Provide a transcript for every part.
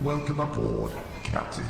Welcome aboard, Captain.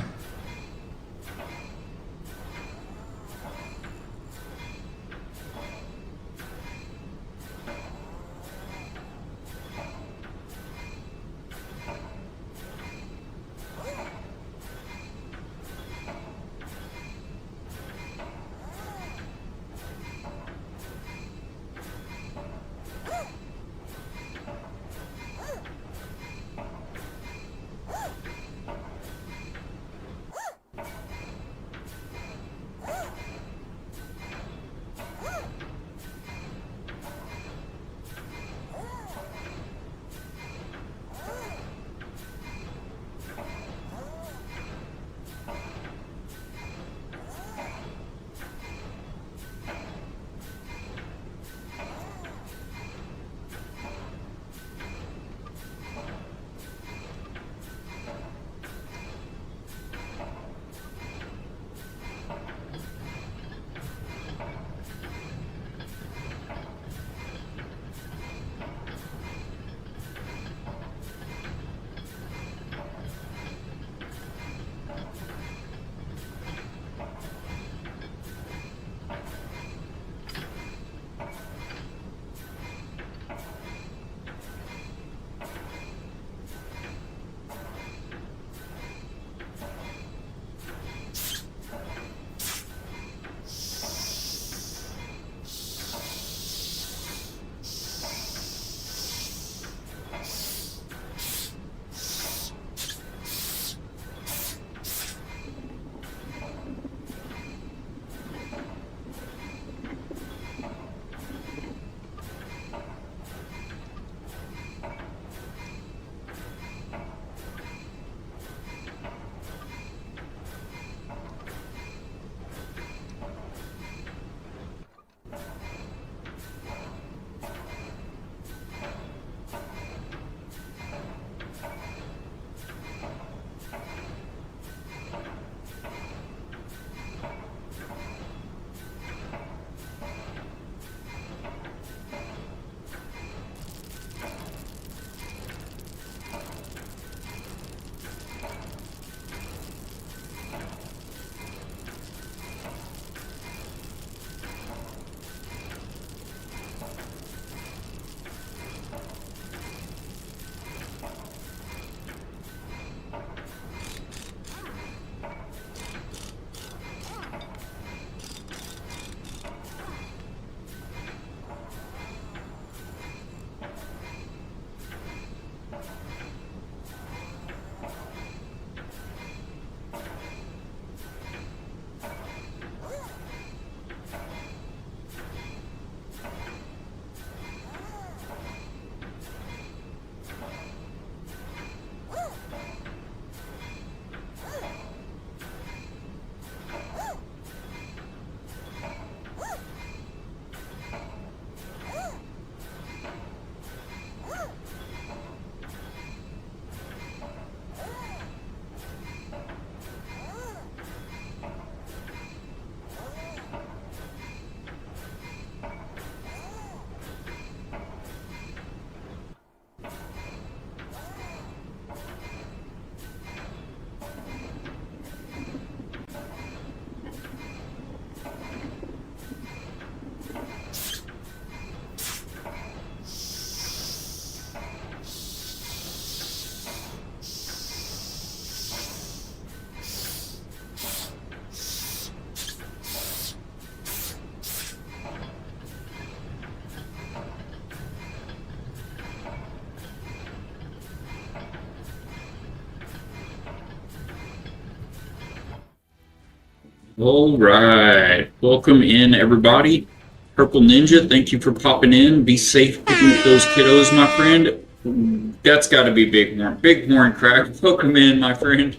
All right. Welcome in, everybody. Purple Ninja, thank you for popping in. Be safe picking up those kiddos, my friend. That's got to be Bighorn. Bighorn Crack. Welcome in, my friend.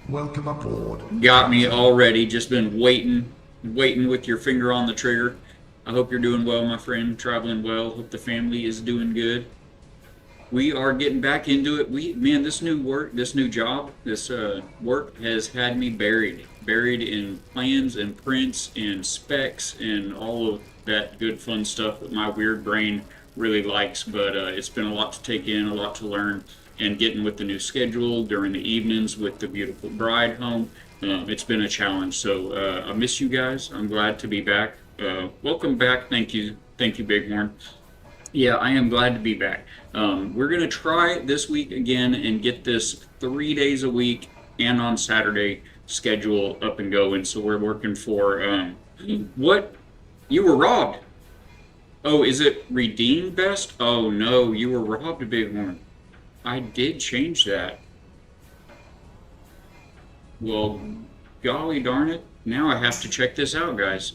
Welcome aboard. Got me already. Just been waiting with your finger on the trigger. I hope you're doing well, my friend. Traveling well. Hope the family is doing good. We are getting back into it. Man, this new job, this work has had me buried in plans and prints and specs and all of that good fun stuff that my weird brain really likes, but it's been a lot to take in, a lot to learn, and getting with the new schedule during the evenings with the beautiful bride home. It's been a challenge. So I miss you guys. I'm glad to be back. Welcome back. Thank you, Bighorn. Yeah, I am glad to be back. We're gonna try this week again and get this 3 days a week and on Saturday schedule up and going. So we're working for what? You were robbed. Oh, is it redeemed best? Oh no, you were robbed, Bighorn. I did change that. Well, golly darn it. Now I have to check this out, guys.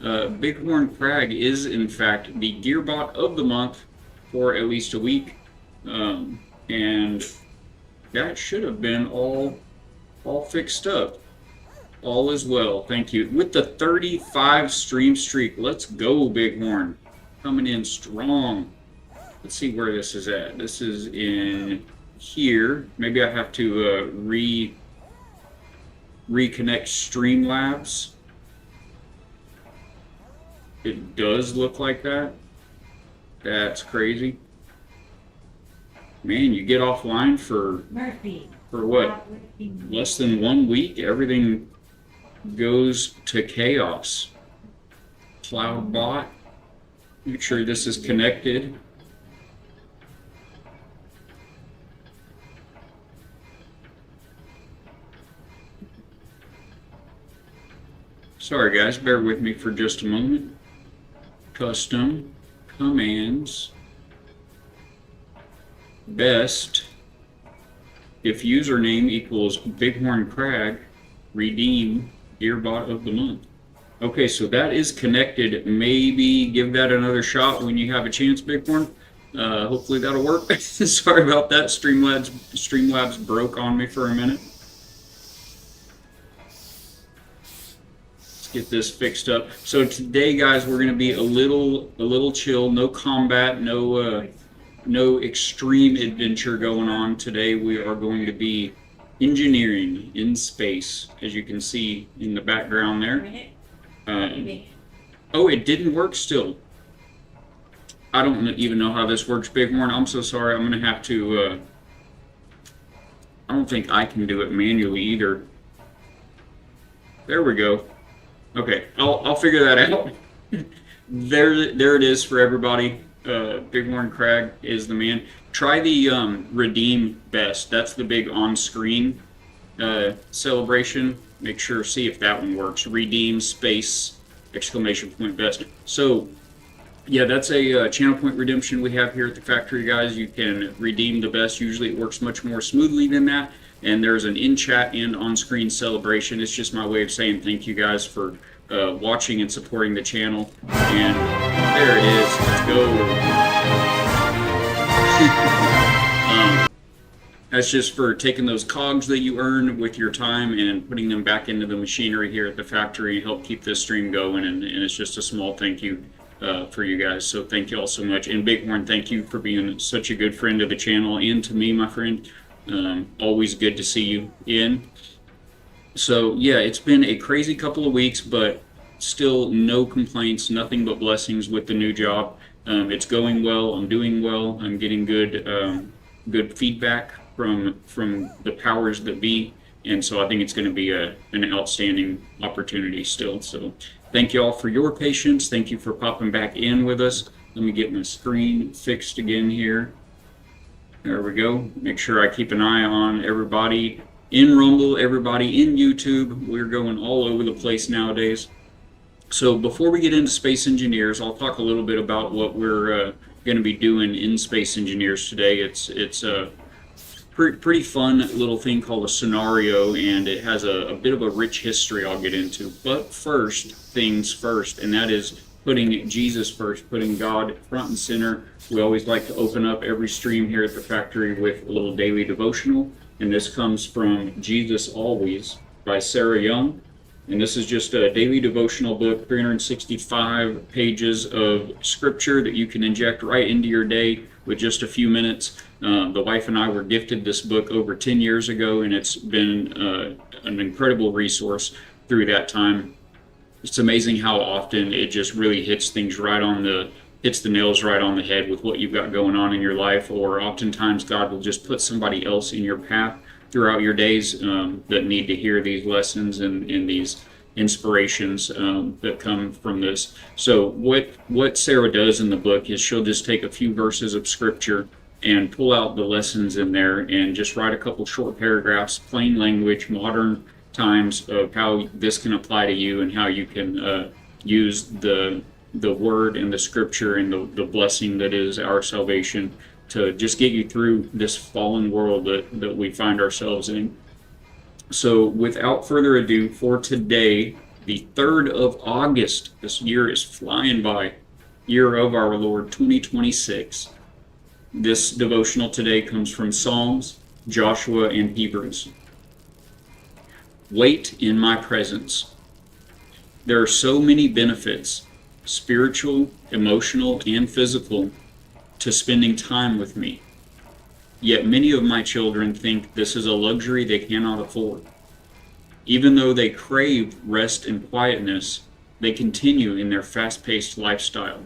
Bighorn Crag is, in fact, the Gearbot of the month for at least a week. And that should have been all fixed up. All is well, thank you. With the 35 stream streak, let's go, Bighorn. Coming in strong. Let's see where this is at. This is in here. Maybe I have to reconnect Streamlabs. It does look like that. That's crazy. Man, you get offline for what? Less than 1 week, everything goes to chaos. CloudBot. Make sure this is connected. Sorry guys, bear with me for just a moment. Custom commands best if username equals Bighorn Crag, redeem Gearbot of the month. Okay, so that is connected. Maybe give that another shot when you have a chance, Bighorn. Hopefully that'll work. Sorry about that. Streamlabs broke on me for a minute. Get this fixed up. So today, guys, we're going to be a little chill. No combat, no extreme adventure going on. Today we are going to be engineering in space, as you can see in the background there. Oh, it didn't work still. I don't even know how this works, Bighorn. I'm so sorry. I'm going to have to... I don't think I can do it manually either. There we go. Okay, I'll figure that out. There it is for everybody. Bighorn Crag is the man. Try the redeem best. That's the big on-screen celebration. Make sure, see if that one works. Redeem space exclamation point best. So yeah, that's a channel point redemption we have here at the factory, guys. You can redeem the best. Usually it works much more smoothly than that. And there's an in-chat and on-screen celebration. It's just my way of saying thank you guys for watching and supporting the channel. And there it is. Let's go. That's just for taking those cogs that you earn with your time and putting them back into the machinery here at the factory and help keep this stream going. And it's just a small thank you for you guys. So thank you all so much. And Bighorn, thank you for being such a good friend of the channel and to me, my friend. Always good to see you in. So yeah, it's been a crazy couple of weeks, but still no complaints, nothing but blessings with the new job. It's going well. I'm doing well. I'm getting good feedback from the powers that be, and so I think it's going to be an outstanding opportunity still. So thank you all for your patience. Thank you for popping back in with us. Let me get my screen fixed again here. There we go. Make sure I keep an eye on everybody in Rumble, everybody in YouTube. We're going all over the place nowadays. So before we get into Space Engineers, I'll talk a little bit about what we're going to be doing in Space Engineers today. It's a pretty fun little thing called a scenario, and it has a bit of a rich history I'll get into. But first things first, and that is putting Jesus first, putting God front and center. We always like to open up every stream here at the factory with a little daily devotional, and this comes from Jesus Always by Sarah Young. And this is just a daily devotional book, 365 pages of scripture that you can inject right into your day with just a few minutes. The wife and I were gifted this book over 10 years ago, and it's been an incredible resource through that time. It's amazing how often it just really hits things right on the hits the nails right on the head with what you've got going on in your life, or oftentimes God will just put somebody else in your path throughout your days that need to hear these lessons and these inspirations that come from this. So what Sarah does in the book is she'll just take a few verses of scripture and pull out the lessons in there and just write a couple short paragraphs, plain language, modern times, of how this can apply to you and how you can use the word and the scripture and the blessing that is our salvation to just get you through this fallen world that we find ourselves in. So without further ado, for today, the 3rd of August, this year is flying by, year of our Lord 2026. This devotional today comes from Psalms, Joshua, and Hebrews. Wait in my presence. There are so many benefits, spiritual, emotional, and physical, to spending time with me. Yet many of my children think this is a luxury they cannot afford. Even though they crave rest and quietness, they continue in their fast-paced lifestyle.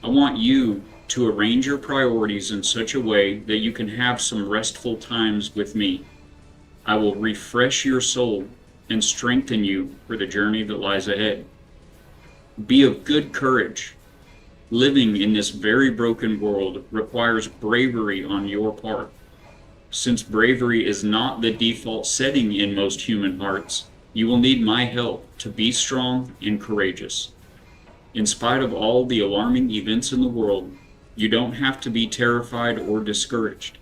I want you to arrange your priorities in such a way that you can have some restful times with me. I will refresh your soul and strengthen you for the journey that lies ahead. Be of good courage. Living in this very broken world requires bravery on your part. Since bravery is not the default setting in most human hearts, you will need my help to be strong and courageous. In spite of all the alarming events in the world, you don't have to be terrified or discouraged.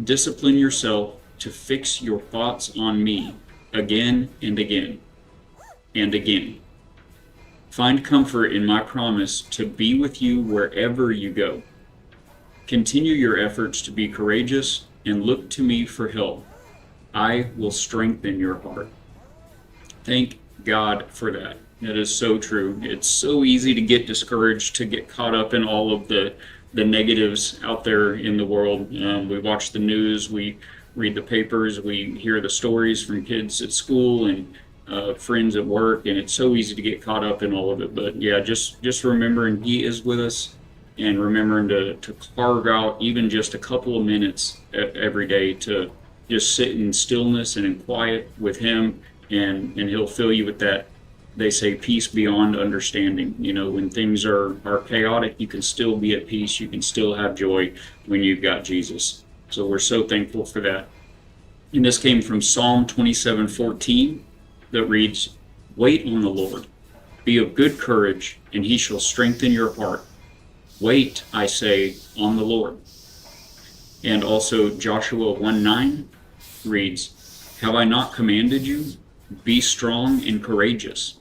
Discipline yourself to fix your thoughts on me again and again and again. Find comfort in my promise to be with you wherever you go. Continue your efforts to be courageous and look to me for help. I will strengthen your heart. Thank God for that. That is so true. It's so easy to get discouraged, to get caught up in all of the negatives out there in the world. We watch the news, we read the papers, we hear the stories from kids at school and friends at work, and it's so easy to get caught up in all of it. But yeah, just remembering He is with us, and remembering to carve out even just a couple of minutes every day to just sit in stillness and in quiet with Him, and He'll fill you with that, they say, peace beyond understanding. You know, when things are chaotic, you can still be at peace, you can still have joy when you've got Jesus. So we're so thankful for that. And this came from Psalm 27:14. That reads, wait on the Lord, be of good courage, and He shall strengthen your heart. Wait, I say, on the Lord. And also Joshua 1:9 reads, have I not commanded you? Be strong and courageous.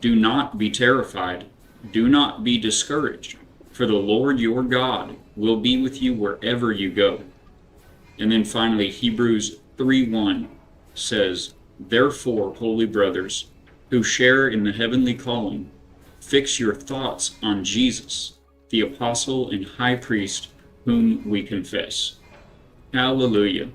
Do not be terrified. Do not be discouraged, for the Lord your God will be with you wherever you go. And then finally, Hebrews 3:1 says, therefore, holy brothers, who share in the heavenly calling, fix your thoughts on Jesus, the apostle and high priest whom we confess. Hallelujah.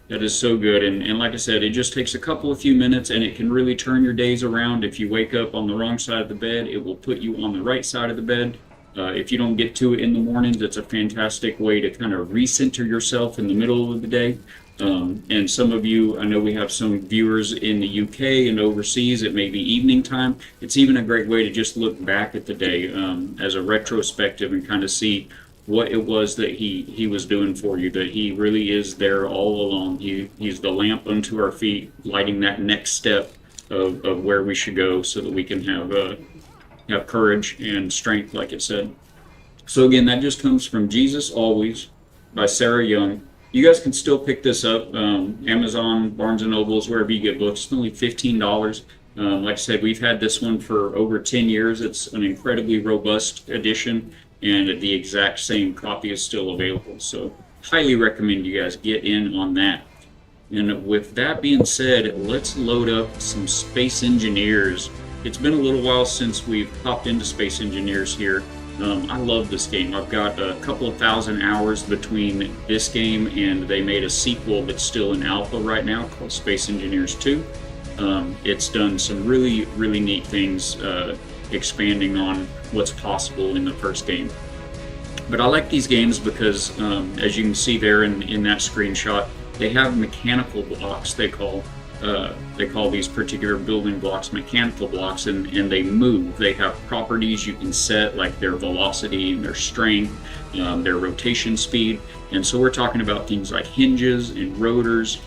That is so good. And like I said, it just takes a couple of few minutes, and it can really turn your days around. If you wake up on the wrong side of the bed, it will put you on the right side of the bed. If you don't get to it in the mornings, it's a fantastic way to kind of recenter yourself in the middle of the day. And some of you, I know we have some viewers in the UK and overseas, it may be evening time. It's even a great way to just look back at the day as a retrospective and kind of see what it was that he was doing for you, that He really is there all along. He's the lamp unto our feet, lighting that next step of where we should go so that we can have courage and strength, like it said. So again, that just comes from Jesus Always by Sarah Young. You guys can still pick this up, Amazon, Barnes & Nobles, wherever you get books. It's only $15. Like I said, we've had this one for over 10 years. It's an incredibly robust edition, and the exact same copy is still available. So highly recommend you guys get in on that. And with that being said, let's load up some Space Engineers. It's been a little while since we've popped into Space Engineers here. I love this game. I've got a couple of thousand hours between this game, and they made a sequel that's still in alpha right now called Space Engineers 2. It's done some really, really neat things, expanding on what's possible in the first game. But I like these games because, as you can see there in that screenshot, they have mechanical blocks. They call these particular building blocks mechanical blocks, and they move. They have properties you can set, like their velocity and their strength, their rotation speed. And so we're talking about things like hinges and rotors,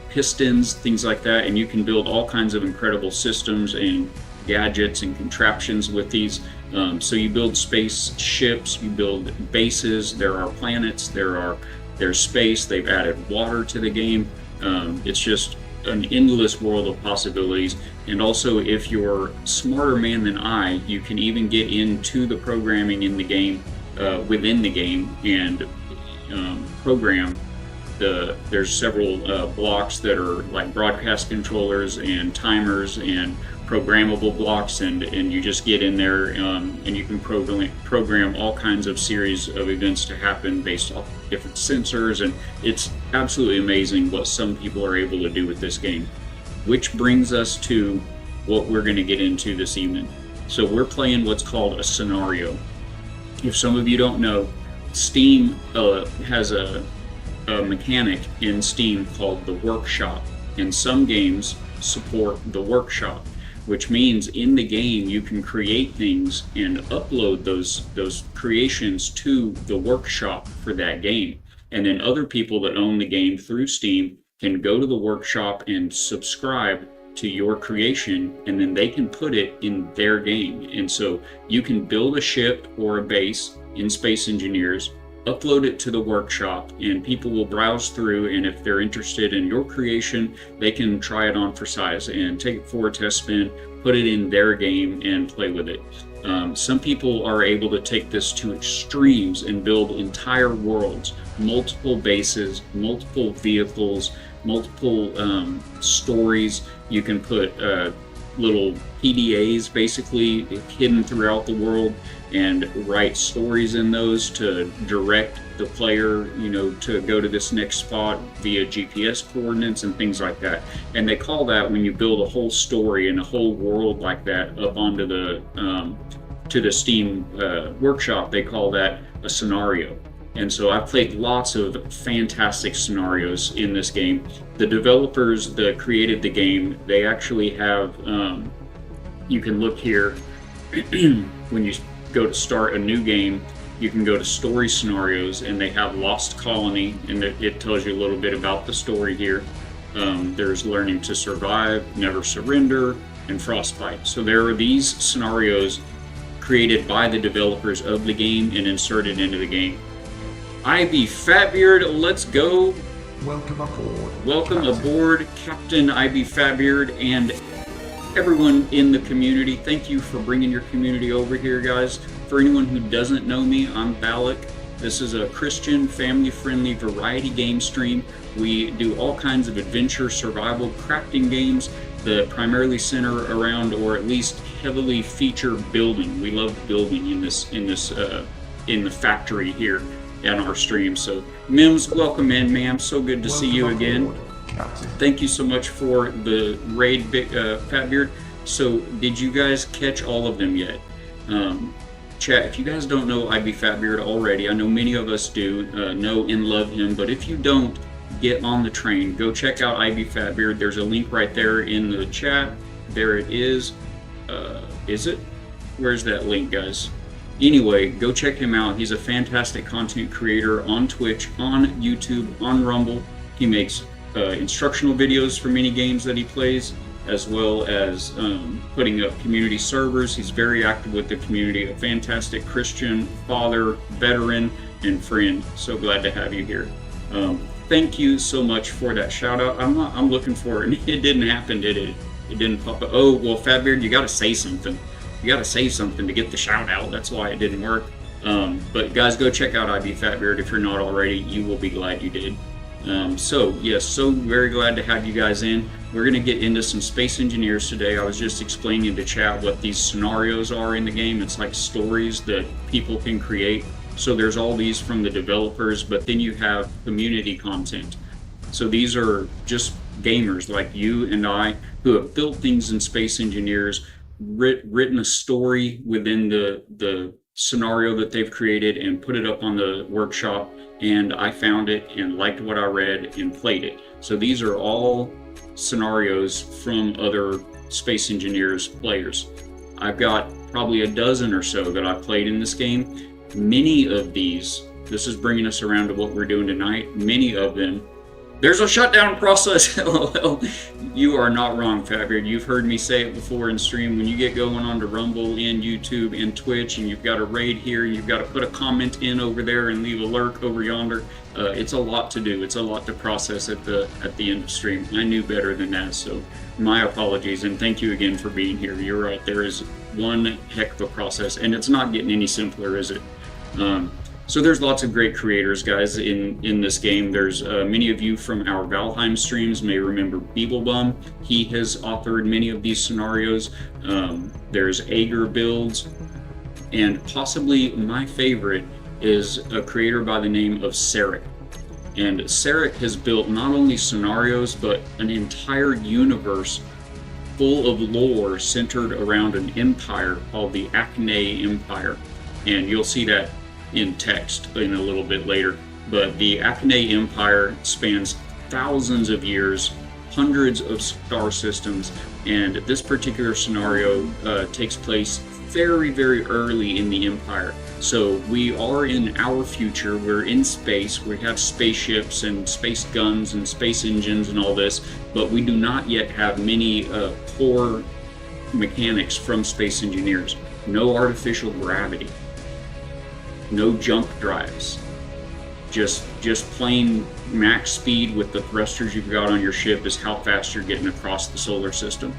pistons, things like that. And you can build all kinds of incredible systems and gadgets and contraptions with these. So you build space ships, you build bases. There are planets. There's space. They've added water to the game. It's just an endless world of possibilities. And also, if you're a smarter man than I, you can even get into the programming in the game, within the game, and program there's several blocks that are like broadcast controllers and timers and programmable blocks, and you just get in there, and you can program all kinds of series of events to happen based off different sensors. And it's absolutely amazing what some people are able to do with this game. Which brings us to what we're going to get into this evening. So we're playing what's called a scenario. If some of you don't know, Steam has a mechanic in Steam called the workshop, and some games support the workshop, which means in the game you can create things and upload those creations to the workshop for that game. And then other people that own the game through Steam can go to the workshop and subscribe to your creation, and then they can put it in their game. And so you can build a ship or a base in Space Engineers, upload it to the workshop, and people will browse through, and if they're interested in your creation, they can try it on for size and take it for a test spin, put it in their game and play with it. Some people are able to take this to extremes and build entire worlds, multiple bases, multiple vehicles, multiple stories. You can put little PDAs basically hidden throughout the world and write stories in those to direct the player, to go to this next spot via GPS coordinates and things like that. And they call that, when you build a whole story and a whole world like that up onto the to the Steam workshop, they call that a scenario. And so I've played lots of fantastic scenarios in this game. The developers that created the game, they actually have, you can look here, when you go to start a new game, you can go to story scenarios, and they have Lost Colony, and it tells you a little bit about the story here. There's Learning to Survive, Never Surrender, and Frostbite. So there are these scenarios created by the developers of the game and inserted into the game. IB Fatbeard, let's go. Welcome aboard. Welcome aboard, Captain IB Fatbeard, and everyone in the community. Thank you for bringing your community over here, guys. For anyone who doesn't know me, I'm Balak. This is a Christian, family-friendly variety game stream. We do all kinds of adventure, survival, crafting games that primarily center around, or at least heavily feature, building. We love building in the factory here on our stream. So Mims, welcome in, ma'am. So good to see you again. Thank you so much for the raid, Fatbeard. So did you guys catch all of them yet? Chat, if you guys don't know IB Fatbeard already, I know many of us do know and love him, but if you don't, get on the train. Go check out IB Fatbeard. There's a link right there in the chat. There it is. Is it? Where's that link, guys? Anyway, go check him out. He's a fantastic content creator on Twitch, on YouTube, on Rumble. He makes instructional videos for many games that he plays, as well as putting up community servers. He's very active with the community, a fantastic Christian father, veteran, and friend. So glad to have you here. Thank you so much for that shout out. I'm looking for it. It didn't happen, did it? It didn't pop up. Oh, well, Fatbeard, you got to say something. You got to say something to get the shout out. That's why it didn't work. But guys, go check out IB Fatbeard if you're not already. You will be glad you did. So yes, so very glad to have you guys in. We're going to get into some Space Engineers today. I was just explaining to chat what these scenarios are in the game. It's like stories that people can create. So there's all these from the developers, but then you have community content. So these are just gamers like you and I who have built things in Space Engineers. written a story within the scenario that they've created and put it up on the workshop, and I found it and liked what I read and played it. So these are all scenarios from other Space Engineers players. I've got probably a dozen or so that I've played in this game. Many of these, this is bringing us around to what we're doing tonight, many of them, there's a shutdown process. LOL. You are not wrong, Fatbeard. You've heard me say it before in stream. When you get going on to Rumble and YouTube and Twitch, and you've got a raid here, and you've got to put a comment in over there and leave a lurk over yonder, it's a lot to do. It's a lot to process at the end of stream. I knew better than that, so my apologies, and thank you again for being here. You're right. There is one heck of a process, and it's not getting any simpler, is it? So there's lots of great creators, guys, in this game. There's many of you from our Valheim streams may remember Beeblebum. He has authored many of these scenarios. There's Ager Builds, and possibly my favorite is a creator by the name of Sarekh. And Sarekh has built not only scenarios, but an entire universe full of lore centered around an empire called the Acne Empire. And you'll see that in text in a little bit later. But the Acne Empire spans thousands of years, hundreds of star systems, and this particular scenario takes place very, very early in the Empire. So we are in our future, we're in space, we have spaceships and space guns and space engines and all this, but we do not yet have many core mechanics from Space Engineers. No artificial gravity, no jump drives, just plain max speed with the thrusters you've got on your ship is how fast you're getting across the solar system.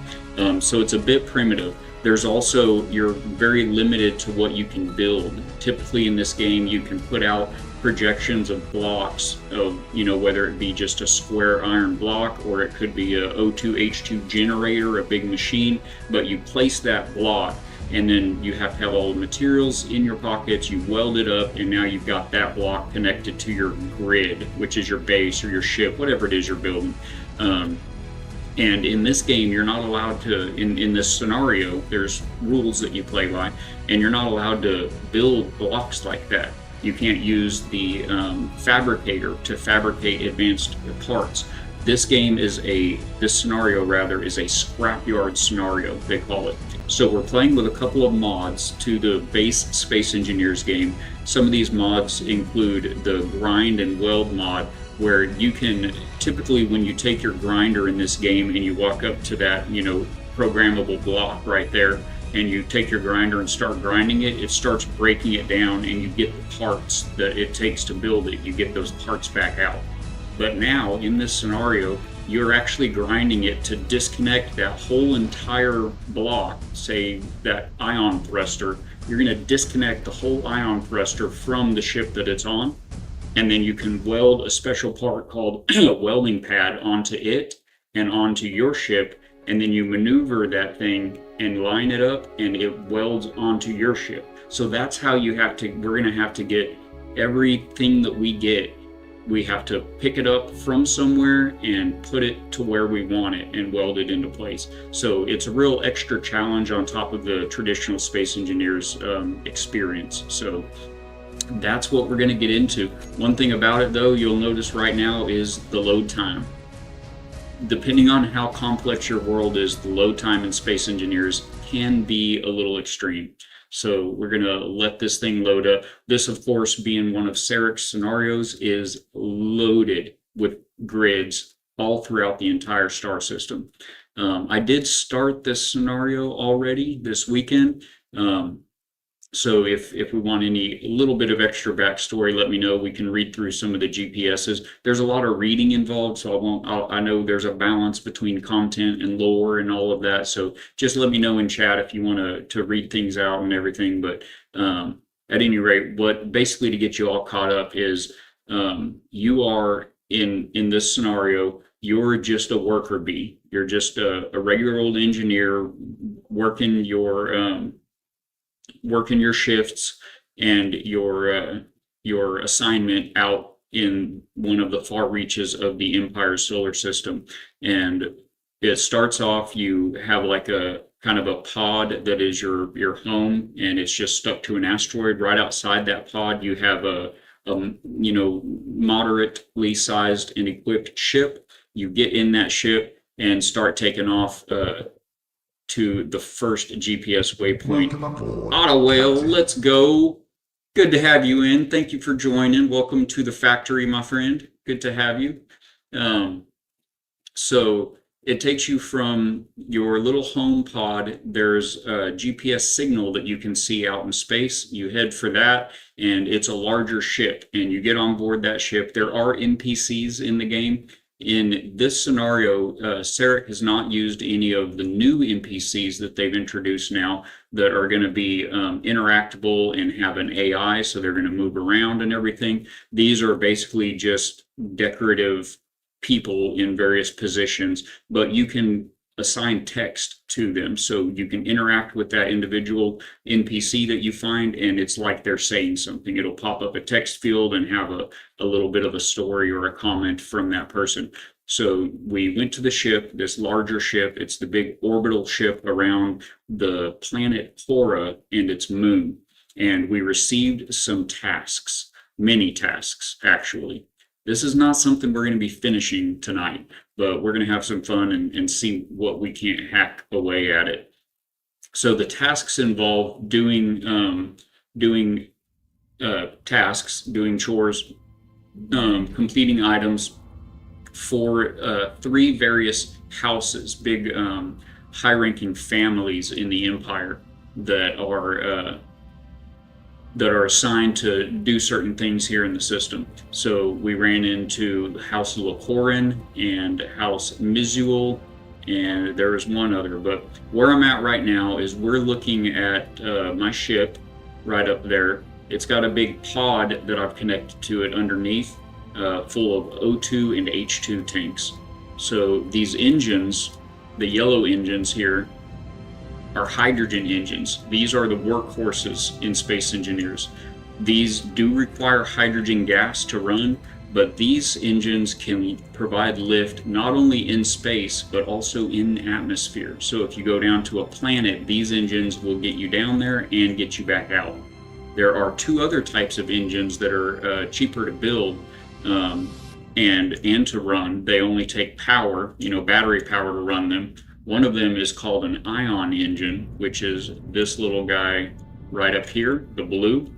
So it's a bit primitive. There's also, you're very limited to what you can build. Typically in this game, you can put out projections of blocks of, whether it be just a square iron block or it could be a O2H2 generator, a big machine, but you place that block and then you have to have all the materials in your pockets, you weld it up, and now you've got that block connected to your grid, which is your base or your ship, whatever it is you're building. And in this game, you're not allowed to, in this scenario, there's rules that you play by, and you're not allowed to build blocks like that. You can't use the fabricator to fabricate advanced parts. This game is this scenario rather is a scrapyard scenario, they call it. So we're playing with a couple of mods to the base Space Engineers game. Some of these mods include the grind and weld mod, where you can, typically when you take your grinder in this game and you walk up to that, programmable block right there, and you take your grinder and start grinding it, it starts breaking it down and you get the parts that it takes to build it. You get those parts back out. But now, in this scenario, you're actually grinding it to disconnect that whole entire block, say that ion thruster. You're going to disconnect the whole ion thruster from the ship that it's on, and then you can weld a special part called a welding pad onto it and onto your ship, and then you maneuver that thing and line it up, and it welds onto your ship. So that's how we're going to have to get everything that we get. We have to pick it up from somewhere and put it to where we want it and weld it into place. So it's a real extra challenge on top of the traditional Space Engineers experience. So that's what we're going to get into. One thing about it, though, you'll notice right now is the load time. Depending on how complex your world is, the load time in Space Engineers can be a little extreme. So we're going to let this thing load up. This, of course, being one of Sarekh's scenarios, is loaded with grids all throughout the entire star system. I did start this scenario already this weekend. So if we want a little bit of extra backstory, let me know. We can read through some of the GPSs. There's a lot of reading involved, so I know there's a balance between content and lore and all of that. So just let me know in chat if you want to read things out and everything. But at any rate, what basically to get you all caught up is you are in this scenario, you're just a worker bee. You're just a regular old engineer working your shifts and your assignment out in one of the far reaches of the Empire's solar system. And it starts off, you have like a kind of a pod that is your home, and it's just stuck to an asteroid. Right outside that pod, you have a moderately sized and equipped ship. You get in that ship and start taking off to the first GPS waypoint. Welcome aboard, Otto Whale, Captain. let's go. Good to have you in. Thank you for joining. Welcome to the factory, my friend. Good to have you. So it takes you from your little home pod. There's a GPS signal that you can see out in space. You head for that, and it's a larger ship, and you get on board that ship. There are NPCs in the game. In this scenario, Sarekh has not used any of the new NPCs that they've introduced now that are going to be interactable and have an AI, so they're going to move around and everything. These are basically just decorative people in various positions, but you can assign text to them, so you can interact with that individual NPC that you find, and it's like they're saying something. It'll pop up a text field and have a little bit of a story or a comment from that person. So we went to the ship, this larger ship. It's the big orbital ship around the planet Khora and its moon, and we received some tasks, many tasks actually. This is not something we're going to be finishing tonight, but we're going to have some fun and see what we can't hack away at it. So the tasks involve doing tasks, doing chores, completing items for 3 various houses, big high-ranking families in the Empire that are assigned to do certain things here in the system. So we ran into House Locorin and House Mizuel, and there was one other. But where I'm at right now is we're looking at my ship right up there. It's got a big pod that I've connected to it underneath, full of O2 and H2 tanks. So these engines, the yellow engines here, are hydrogen engines. These are the workhorses in Space Engineers. These do require hydrogen gas to run, but these engines can provide lift not only in space, but also in atmosphere. So if you go down to a planet, these engines will get you down there and get you back out. There are 2 other types of engines that are cheaper to build and to run. They only take power, battery power to run them. One of them is called an ion engine, which is this little guy right up here, the blue.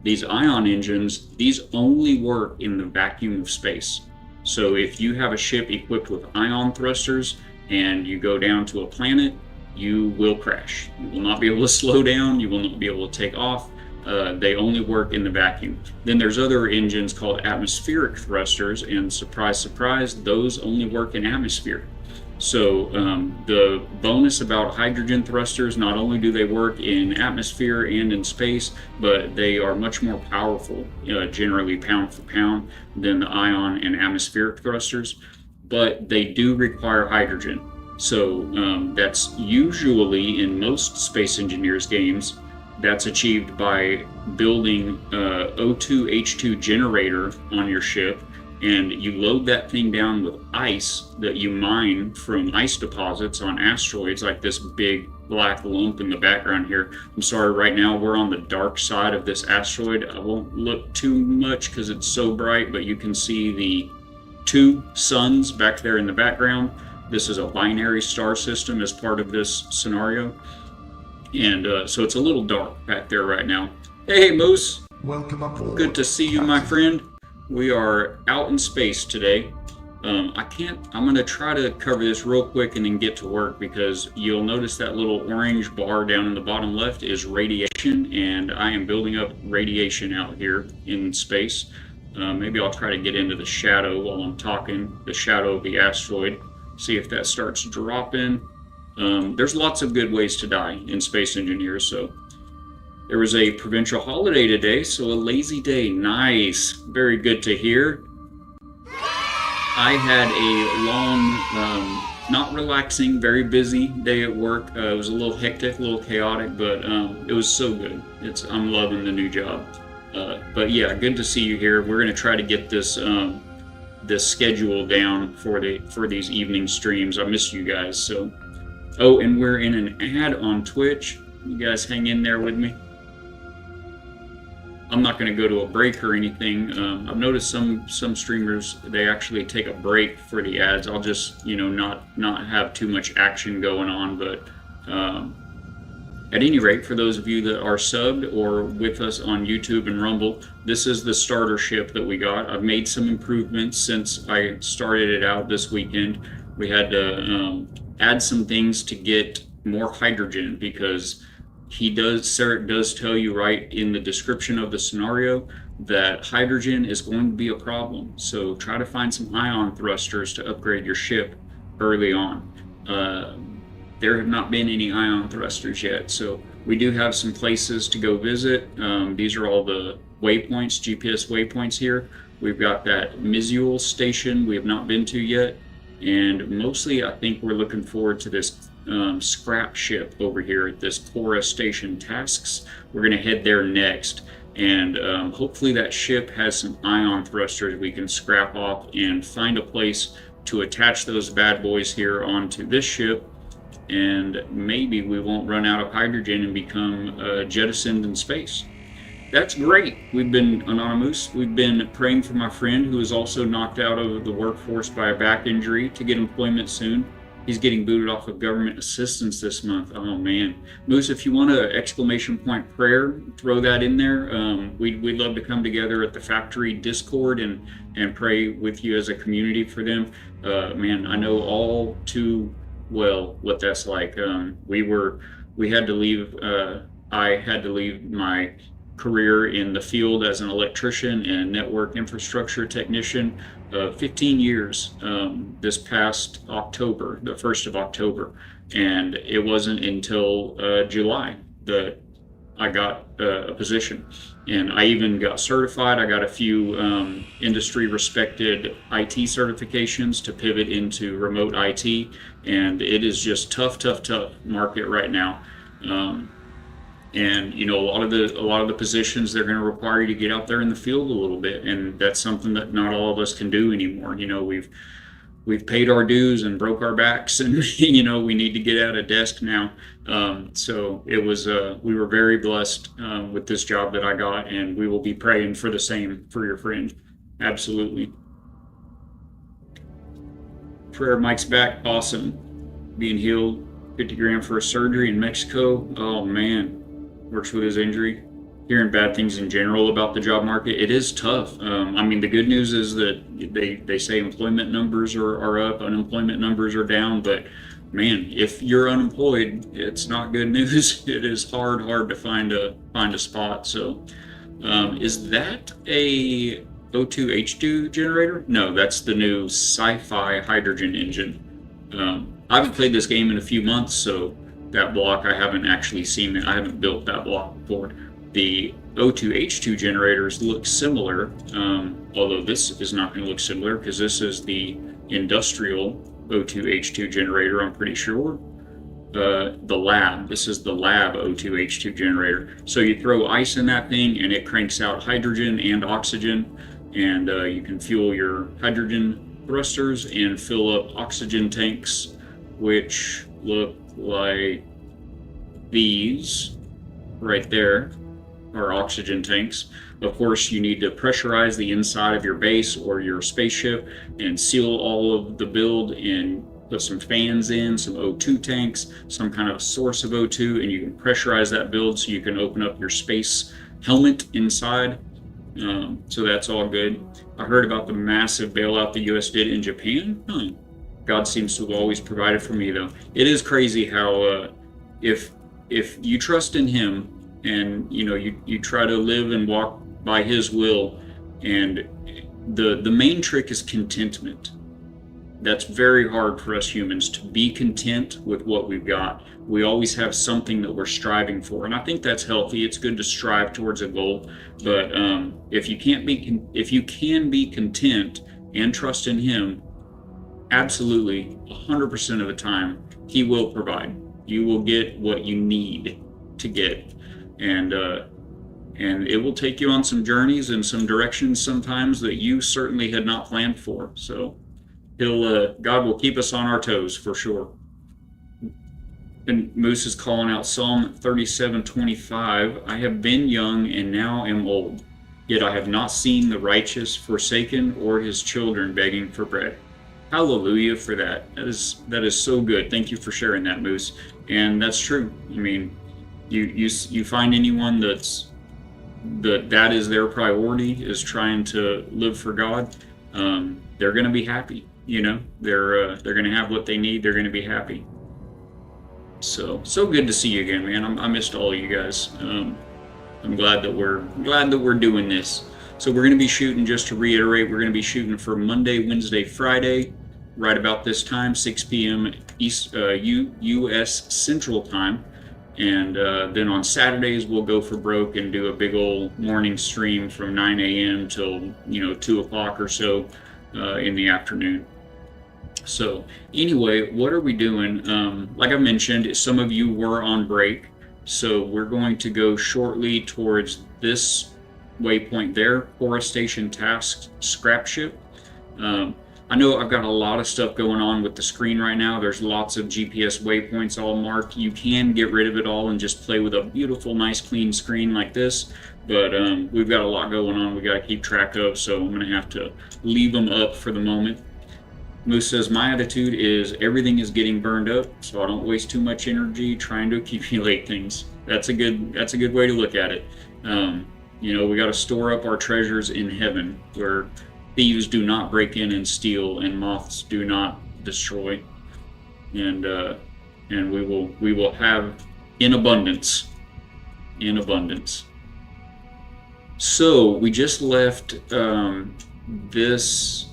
These ion engines, these only work in the vacuum of space. So if you have a ship equipped with ion thrusters and you go down to a planet, you will crash. You will not be able to slow down. You will not be able to take off. They only work in the vacuum. Then there's other engines called atmospheric thrusters, and surprise, surprise, those only work in atmosphere. So the bonus about hydrogen thrusters, not only do they work in atmosphere and in space, but they are much more powerful, generally pound for pound, than the ion and atmospheric thrusters. But they do require hydrogen. So that's usually in most Space Engineers games, that's achieved by building a O2 H2 generator on your ship, and you load that thing down with ice that you mine from ice deposits on asteroids, like this big black lump in the background here. I'm sorry, right now we're on the dark side of this asteroid. I won't look too much because it's so bright, but you can see the 2 suns back there in the background. This is a binary star system as part of this scenario. And so it's a little dark back there right now. Hey, Moose. Welcome aboard. Good to see you, my friend. We are out in space today. I'm going to try to cover this real quick and then get to work, because you'll notice that little orange bar down in the bottom left is radiation, and I am building up radiation out here in space. Maybe I'll try to get into the shadow while I'm talking, the shadow of the asteroid, see if that starts dropping. There's lots of good ways to die in Space Engineers, so. There was a provincial holiday today, so a lazy day. Nice. Very good to hear. I had a long, not relaxing, very busy day at work. It was a little hectic, a little chaotic, but it was so good. I'm loving the new job. But yeah, good to see you here. We're going to try to get this schedule down for these evening streams. I miss you guys, so Oh, and we're in an ad on Twitch. You guys hang in there with me. I'm not going to go to a break or anything. I've noticed some streamers, they actually take a break for the ads. I'll just, not have too much action going on. But at any rate, for those of you that are subbed or with us on YouTube and Rumble, this is the starter ship that we got. I've made some improvements since I started it out this weekend. We had to add some things to get more hydrogen, because Sarekh does tell you right in the description of the scenario that hydrogen is going to be a problem. So try to find some ion thrusters to upgrade your ship early on. There have not been any ion thrusters yet, so we do have some places to go visit. These are all the waypoints, GPS waypoints here. We've got that Mizul station we have not been to yet, and mostly I think we're looking forward to this scrap ship over here at this Khora station tasks. We're going to head there next, and hopefully that ship has some ion thrusters we can scrap off and find a place to attach those bad boys here onto this ship, and maybe we won't run out of hydrogen and become jettisoned in space. That's great. We've been anonymous. We've been praying for my friend who is also knocked out of the workforce by a back injury to get employment soon. He's getting booted off of government assistance this month. Oh man. Moose, if you want an exclamation point prayer, throw that in there. We'd love to come together at the factory Discord and pray with you as a community for them. Man, I know all too well what that's like. We had to leave, I had to leave my career in the field as an electrician and network infrastructure technician, 15 years this past October, the 1st of October, and it wasn't until July that I got a position, and I even got certified. I got a few industry respected IT certifications to pivot into remote IT, and it is just tough market right now. And a lot of the positions, they're going to require you to get out there in the field a little bit, and that's something that not all of us can do anymore. We've paid our dues and broke our backs, and we need to get at a desk now. So it was we were very blessed with this job that I got, and we will be praying for the same for your friend. Absolutely. Prayer Mike's back. Awesome. Being healed. 50 grand for a surgery in Mexico. Oh man. Works with his injury. Hearing bad things in general about the job market, it is tough. The good news is that they say employment numbers are up, unemployment numbers are down, but man, if you're unemployed, it's not good news. It is hard to find a spot. So is that a O2H2 generator? No, that's the new sci-fi hydrogen engine. I haven't played this game in a few months, so that block I haven't actually seen it. I haven't built that block before. The O2H2 generators look similar, although this is not going to look similar because this is the industrial O2H2 generator, I'm pretty sure. This is the lab O2H2 generator. So you throw ice in that thing and it cranks out hydrogen and oxygen, and you can fuel your hydrogen thrusters and fill up oxygen tanks, which look like these right there are oxygen tanks. Of course, you need to pressurize the inside of your base or your spaceship and seal all of the build and put some fans in, some O2 tanks, some kind of source of O2, and you can pressurize that build so you can open up your space helmet inside. So that's all good. I heard about the massive bailout the US did in Japan. God seems to have always provided for me, though. It is crazy how if you trust in Him and you try to live and walk by His will, and the main trick is contentment. That's very hard for us humans, to be content with what we've got. We always have something that we're striving for, and I think that's healthy. It's good to strive towards a goal, but if you can be content and trust in Him, absolutely 100% of the time He will provide. You will get what you need to get, and it will take you on some journeys and some directions sometimes that you certainly had not planned for. So God will keep us on our toes for sure. And Moose is calling out Psalm 37:25. I have been young and now am old, yet I have not seen the righteous forsaken or his children begging for bread. Hallelujah for that. That is so good. Thank you for sharing that, Moose. And that's true. I mean, you find anyone that is their priority, is trying to live for God, they're going to be happy. You know, they're going to have what they need. They're going to be happy. So good to see you again, man. I missed all of you guys. I'm glad that we're doing this. So we're going to be shooting, just to reiterate, we're going to be shooting for Monday, Wednesday, Friday, right about this time, 6 p.m. East U.S. Central Time. And then on Saturdays, we'll go for broke and do a big old morning stream from 9 a.m. till 2 o'clock or so in the afternoon. So anyway, what are we doing? Like I mentioned, some of you were on break, so we're going to go shortly towards this waypoint there, Khora Station Task Scrap Ship. I know I've got a lot of stuff going on with the screen right now. There's lots of GPS waypoints all marked. You can get rid of it all and just play with a beautiful, nice, clean screen like this. But we've got a lot going on we got to keep track of, so I'm going to have to leave them up for the moment. Moose says, my attitude is everything is getting burned up, so I don't waste too much energy trying to accumulate things. That's a good way to look at it. We got to store up our treasures in heaven, where thieves do not break in and steal, and moths do not destroy. And we will have in abundance. In abundance. So we just left this.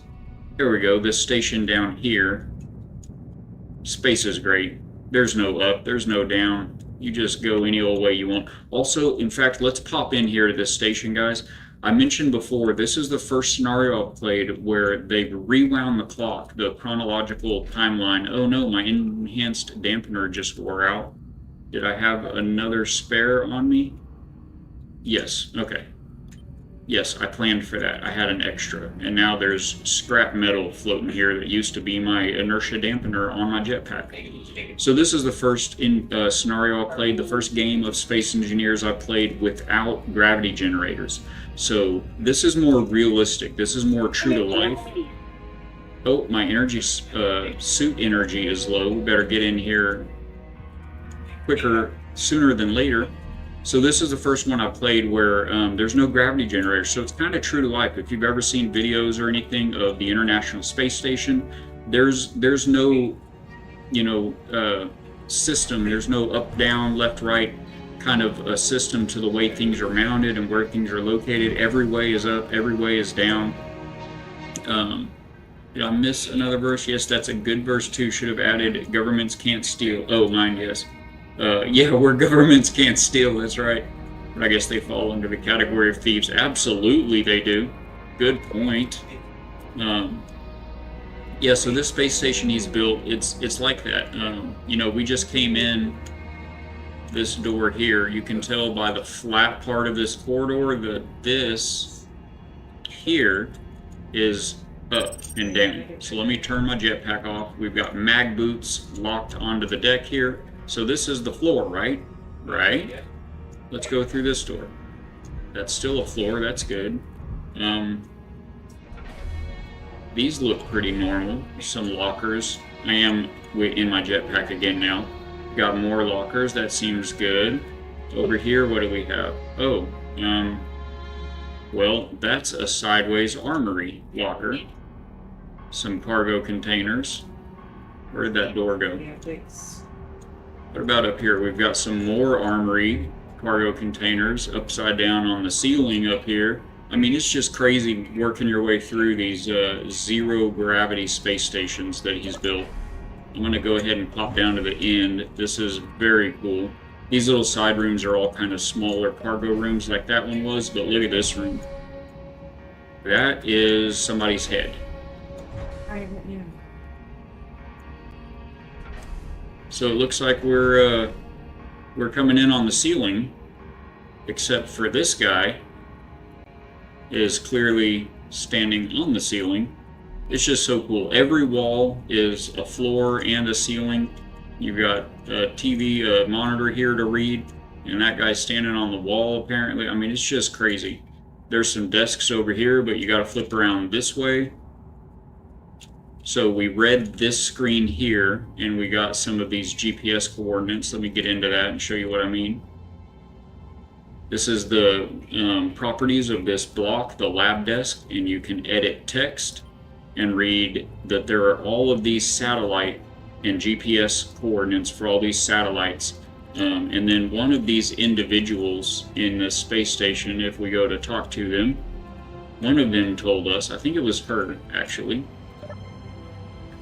There we go, this station down here. Space is great. There's no up, there's no down. You just go any old way you want. Also, in fact, let's pop in here to this station, guys. I mentioned before, this is the first scenario I've played where they've rewound the clock, the chronological timeline. Oh no, my enhanced dampener just wore out. Did I have another spare on me? Yes, okay. Yes, I planned for that. I had an extra, and now there's scrap metal floating here that used to be my inertia dampener on my jetpack. So this is the first scenario I played, the first game of Space Engineers I played without gravity generators. So this is more realistic. This is more true to life. Oh, my energy suit energy is low. We better get in here quicker, sooner than later. So this is the first one I played where there's no gravity generator, so it's kind of true to life. If you've ever seen videos or anything of the International Space Station, there's no, system. There's no up, down, left, right kind of a system to the way things are mounted and where things are located. Every way is up, every way is down. Did I miss another verse? Yes, that's a good verse too. Should have added governments can't steal. Oh, mine, yes. Yeah, where governments can't steal, that's right. But I guess they fall under the category of thieves. Absolutely they do. Good point. Yeah, so this space station he's built, it's like that. We just came in this door here. You can tell by the flat part of this corridor that this here is up and down. So let me turn my jetpack off. We've got mag boots locked onto the deck here. So this is the floor, right? Right? Let's go through this door. That's still a floor, that's good. These look pretty normal. Some lockers. I am in my jetpack again now. Got more lockers, that seems good. Over here, what do we have? Oh, well, that's a sideways armory locker. Some cargo containers. Where did that door go? What about up here? We've got some more armory cargo containers upside down on the ceiling up here. I mean, it's just crazy working your way through these zero gravity space stations that he's built. I'm going to go ahead and pop down to the end. This is very cool. These little side rooms are all kind of smaller cargo rooms like that one was, but look at this room. That is somebody's head. So it looks like we're coming in on the ceiling, except for this guy is clearly standing on the ceiling. It's just so cool. Every wall is a floor and a ceiling. You've got a TV monitor here to read, and that guy's standing on the wall apparently. I mean, it's just crazy. There's some desks over here, but you got to flip around this way. So we read this screen here, and we got some of these GPS coordinates. Let me get into that and show you what I mean. This is the properties of this block, the lab desk, and you can edit text and read that there are all of these satellite and GPS coordinates for all these satellites. And then one of these individuals in the space station, if we go to talk to them, one of them told us, I think it was her actually,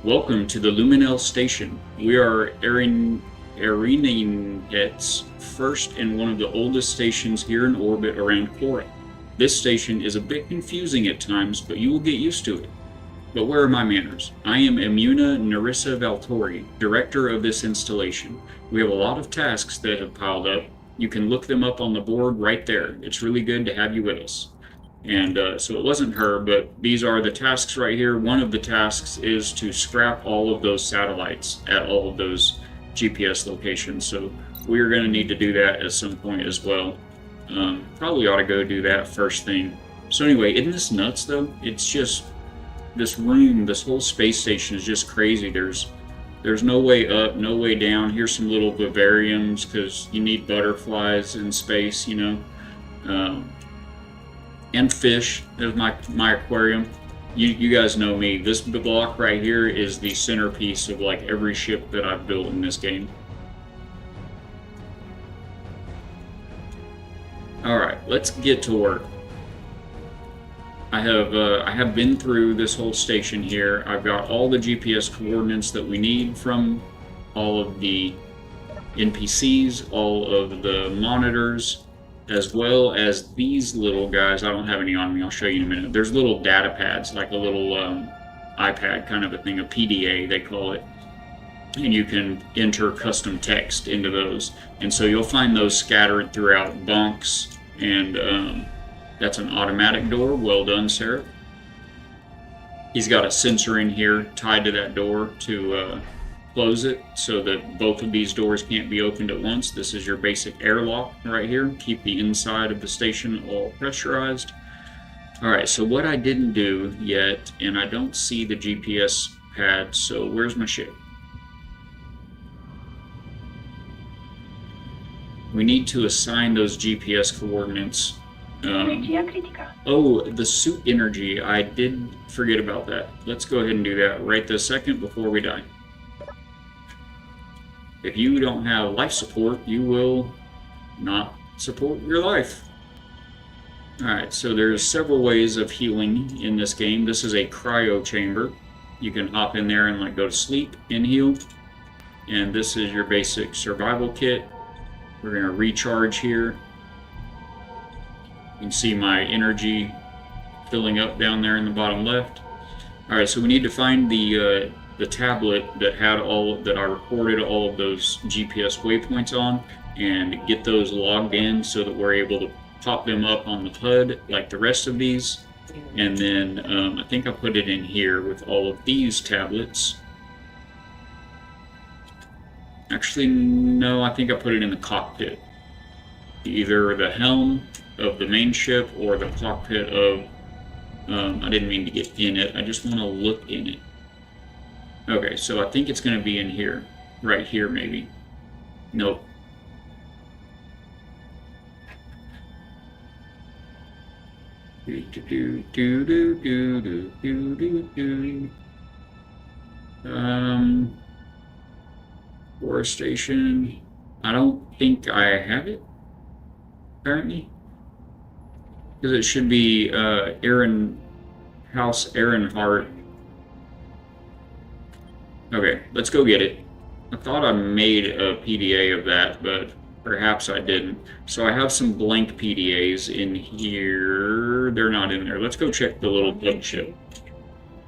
"Welcome to the Luminel station. We are Erinet's first and one of the oldest stations here in orbit around Khora. This station is a bit confusing at times, but you will get used to it. But where are my manners? I am Emuna Narissa Valtori, director of this installation. We have a lot of tasks that have piled up. You can look them up on the board right there. It's really good to have you with us." And so it wasn't her, but these are the tasks right here. One of the tasks is to scrap all of those satellites at all of those GPS locations. So we're going to need to do that at some point as well. Probably ought to go do that first thing. So anyway, isn't this nuts though? It's just, this room, this whole space station is just crazy. There's no way up, no way down. Here's some little vivariums because you need butterflies in space, you know. And fish. There's my aquarium. You guys know me. This block right here is the centerpiece of like every ship that I've built in this game. Alright, let's get to work. I have been through this whole station here. I've got all the GPS coordinates that we need from all of the NPCs, all of the monitors, as well as these little guys. I don't have any on me, I'll show you in a minute. There's little data pads, like a little iPad kind of a thing, a PDA they call it. And you can enter custom text into those. And so you'll find those scattered throughout bunks, and that's an automatic door. Well done, Sarekh. He's got a sensor in here tied to that door to close it so that both of these doors can't be opened at once. This is your basic airlock right here. Keep the inside of the station all pressurized. Alright, so what I didn't do yet, and I don't see the GPS pad, so where's my ship? We need to assign those GPS coordinates. Oh, the suit energy. I did forget about that. Let's go ahead and do that right this second before we die. If you don't have life support, you will not support your life. Alright, so there's several ways of healing in this game. This is a cryo chamber. You can hop in there and like go to sleep and heal. And this is your basic survival kit. We're going to recharge here. You can see my energy filling up down there in the bottom left. Alright, so we need to find the tablet that had that I recorded all of those GPS waypoints on, and get those logged in so that we're able to pop them up on the HUD like the rest of these. And then I think I put it in here with all of these tablets. Actually, no, I think I put it in the cockpit. Either the helm of the main ship or the cockpit of... I didn't mean to get in it, I just want to look in it. Okay, so I think it's going to be in here. Right here, maybe. Nope. Khora station. I don't think I have it, apparently. Because it should be House Ehrenhart. Okay, let's go get it. I thought I made a PDA of that, but perhaps I didn't. So I have some blank PDAs in here. They're not in there. Let's go check the little bug ship.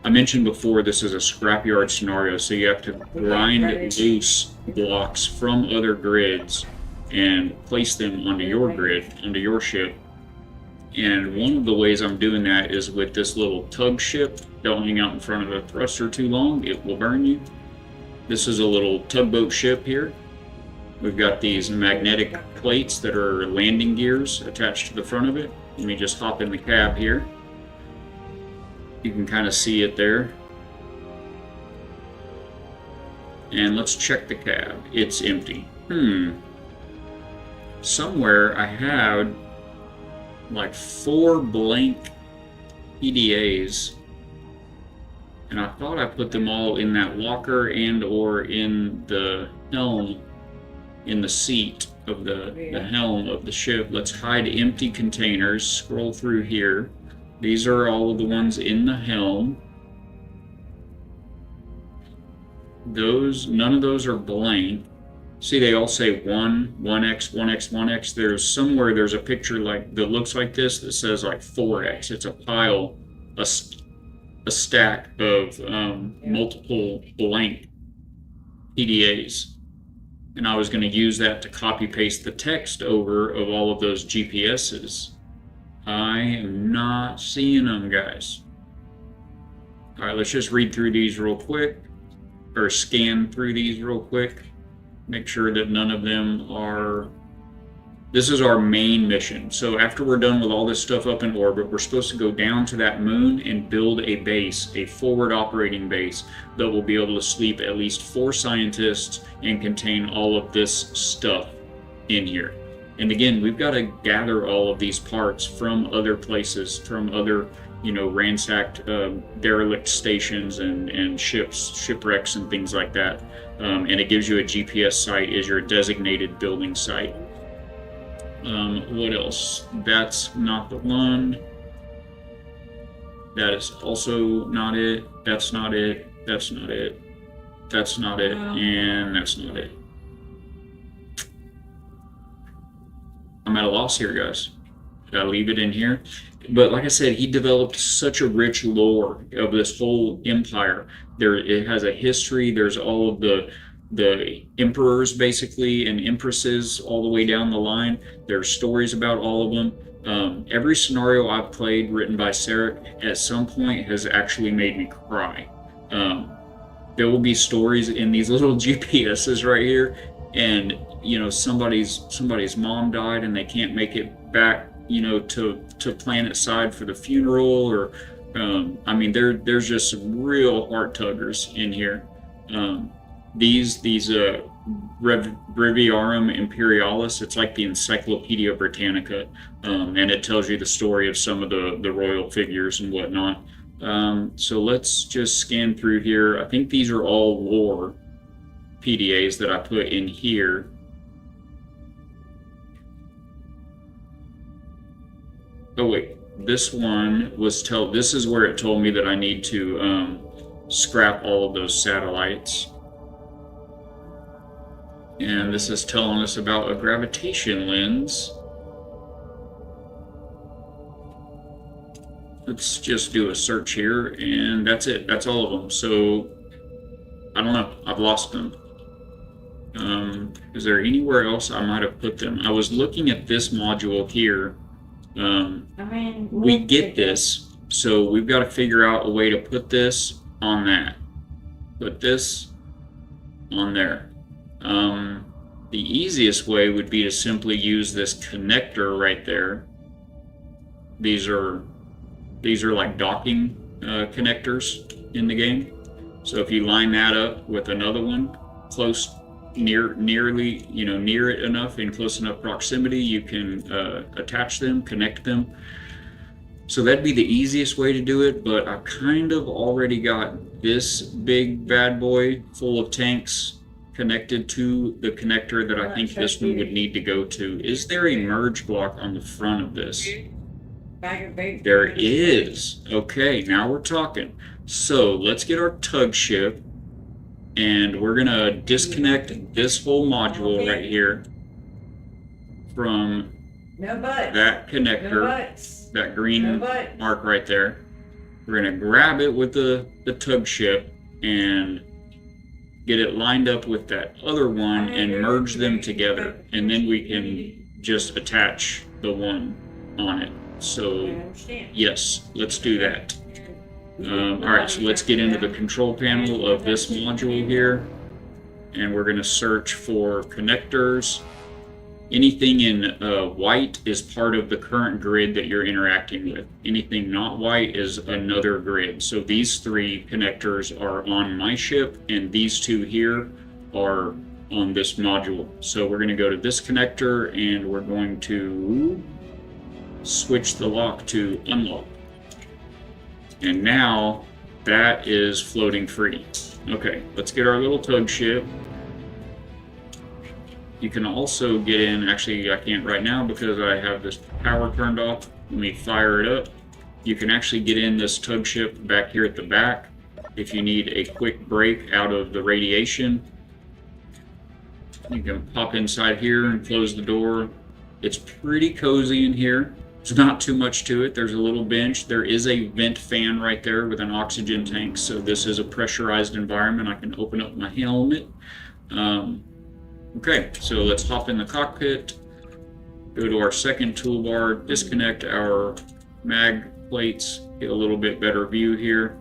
I mentioned before this is a scrapyard scenario, so you have to grind loose blocks from other grids and place them onto your grid, onto your ship. And one of the ways I'm doing that is with this little tug ship. Don't hang out in front of a thruster too long, it will burn you. This is a little tugboat ship here. We've got these magnetic plates that are landing gears attached to the front of it. Let me just hop in the cab here. You can kind of see it there. And let's check the cab. It's empty. Somewhere I had like 4 blank PDAs, and I thought I put them all in that locker and or in the helm, in the seat of the helm of the ship. Let's hide empty containers. Scroll through here. These are all of the ones in the helm. None of those are blank. See, they all say 1, 1x, 1x, 1x. There's a picture like that looks like this that says like 4x. It's a pile, a stack of multiple blank PDAs. And I was going to use that to copy paste the text over of all of those GPSs. I am not seeing them, guys. All right, let's just read through these real quick, or scan through these real quick. Make sure that none of them are... This is our main mission. So after we're done with all this stuff up in orbit, we're supposed to go down to that moon and build a base, a forward operating base that will be able to sleep at least 4 scientists and contain all of this stuff in here. And again, we've got to gather all of these parts from other places, from other, ransacked derelict stations and shipwrecks and things like that. And it gives you a GPS site as your designated building site. What else? That's not the one. That is also not it. That's not it. That's not it. That's not it. And that's not it. I'm at a loss here, guys. Gotta leave it in here. But like I said, he developed such a rich lore of this whole empire. It has a history. There's all of the emperors, basically, and empresses all the way down the line. There's stories about all of them. Every scenario I've played written by Sarekh at some point has actually made me cry. There will be stories in these little GPSs right here, and somebody's mom died and they can't make it back, to planet side for the funeral, or there's just some real heart tuggers in here. These Breviarum Imperialis, it's like the Encyclopedia Britannica, and it tells you the story of some of the royal figures and whatnot. So let's just scan through here. I think these are all lore PDAs that I put in here. Oh wait, this one was this is where it told me that I need to scrap all of those satellites. And this is telling us about a gravitation lens. Let's just do a search here, and that's it. That's all of them. So, I don't know. I've lost them. Is there anywhere else I might have put them? I was looking at this module here. We get this, so we've got to figure out a way to put this on that. Put this on there. The easiest way would be to simply use this connector right there. These are like docking connectors in the game. So if you line that up with another one near it enough, in close enough proximity, you can attach them, connect them. So that'd be the easiest way to do it, but I kind of already got this big bad boy full of tanks connected to the connector that I think this one would need to go to. Is there a merge block on the front of this? There is. Okay, now we're talking. So let's get our tug ship, and we're gonna disconnect this whole module right here from that connector, that green mark right there. We're gonna grab it with the tug ship and get it lined up with that other one and merge them together, and then we can just attach the one on it. So yes, let's do that. Alright, so let's get into the control panel of this module here. and we're going to search for connectors. Anything in white is part of the current grid that you're interacting with. Anything not white is another grid. So these 3 connectors are on my ship, and these 2 here are on this module. So we're going to go to this connector, and we're going to switch the lock to unlock. And now that is floating free. Okay, let's get our little tug ship. You can also get in, actually I can't right now because I have this power turned off. Let me fire it up. You can actually get in this tug ship back here at the back if you need a quick break out of the radiation. You can pop inside here and close the door. It's pretty cozy in here. There's not too much to it. There's a little bench. There is a vent fan right there with an oxygen tank. So this is a pressurized environment. I can open up my helmet. Okay, so let's hop in the cockpit, go to our second toolbar, disconnect our mag plates, get a little bit better view here.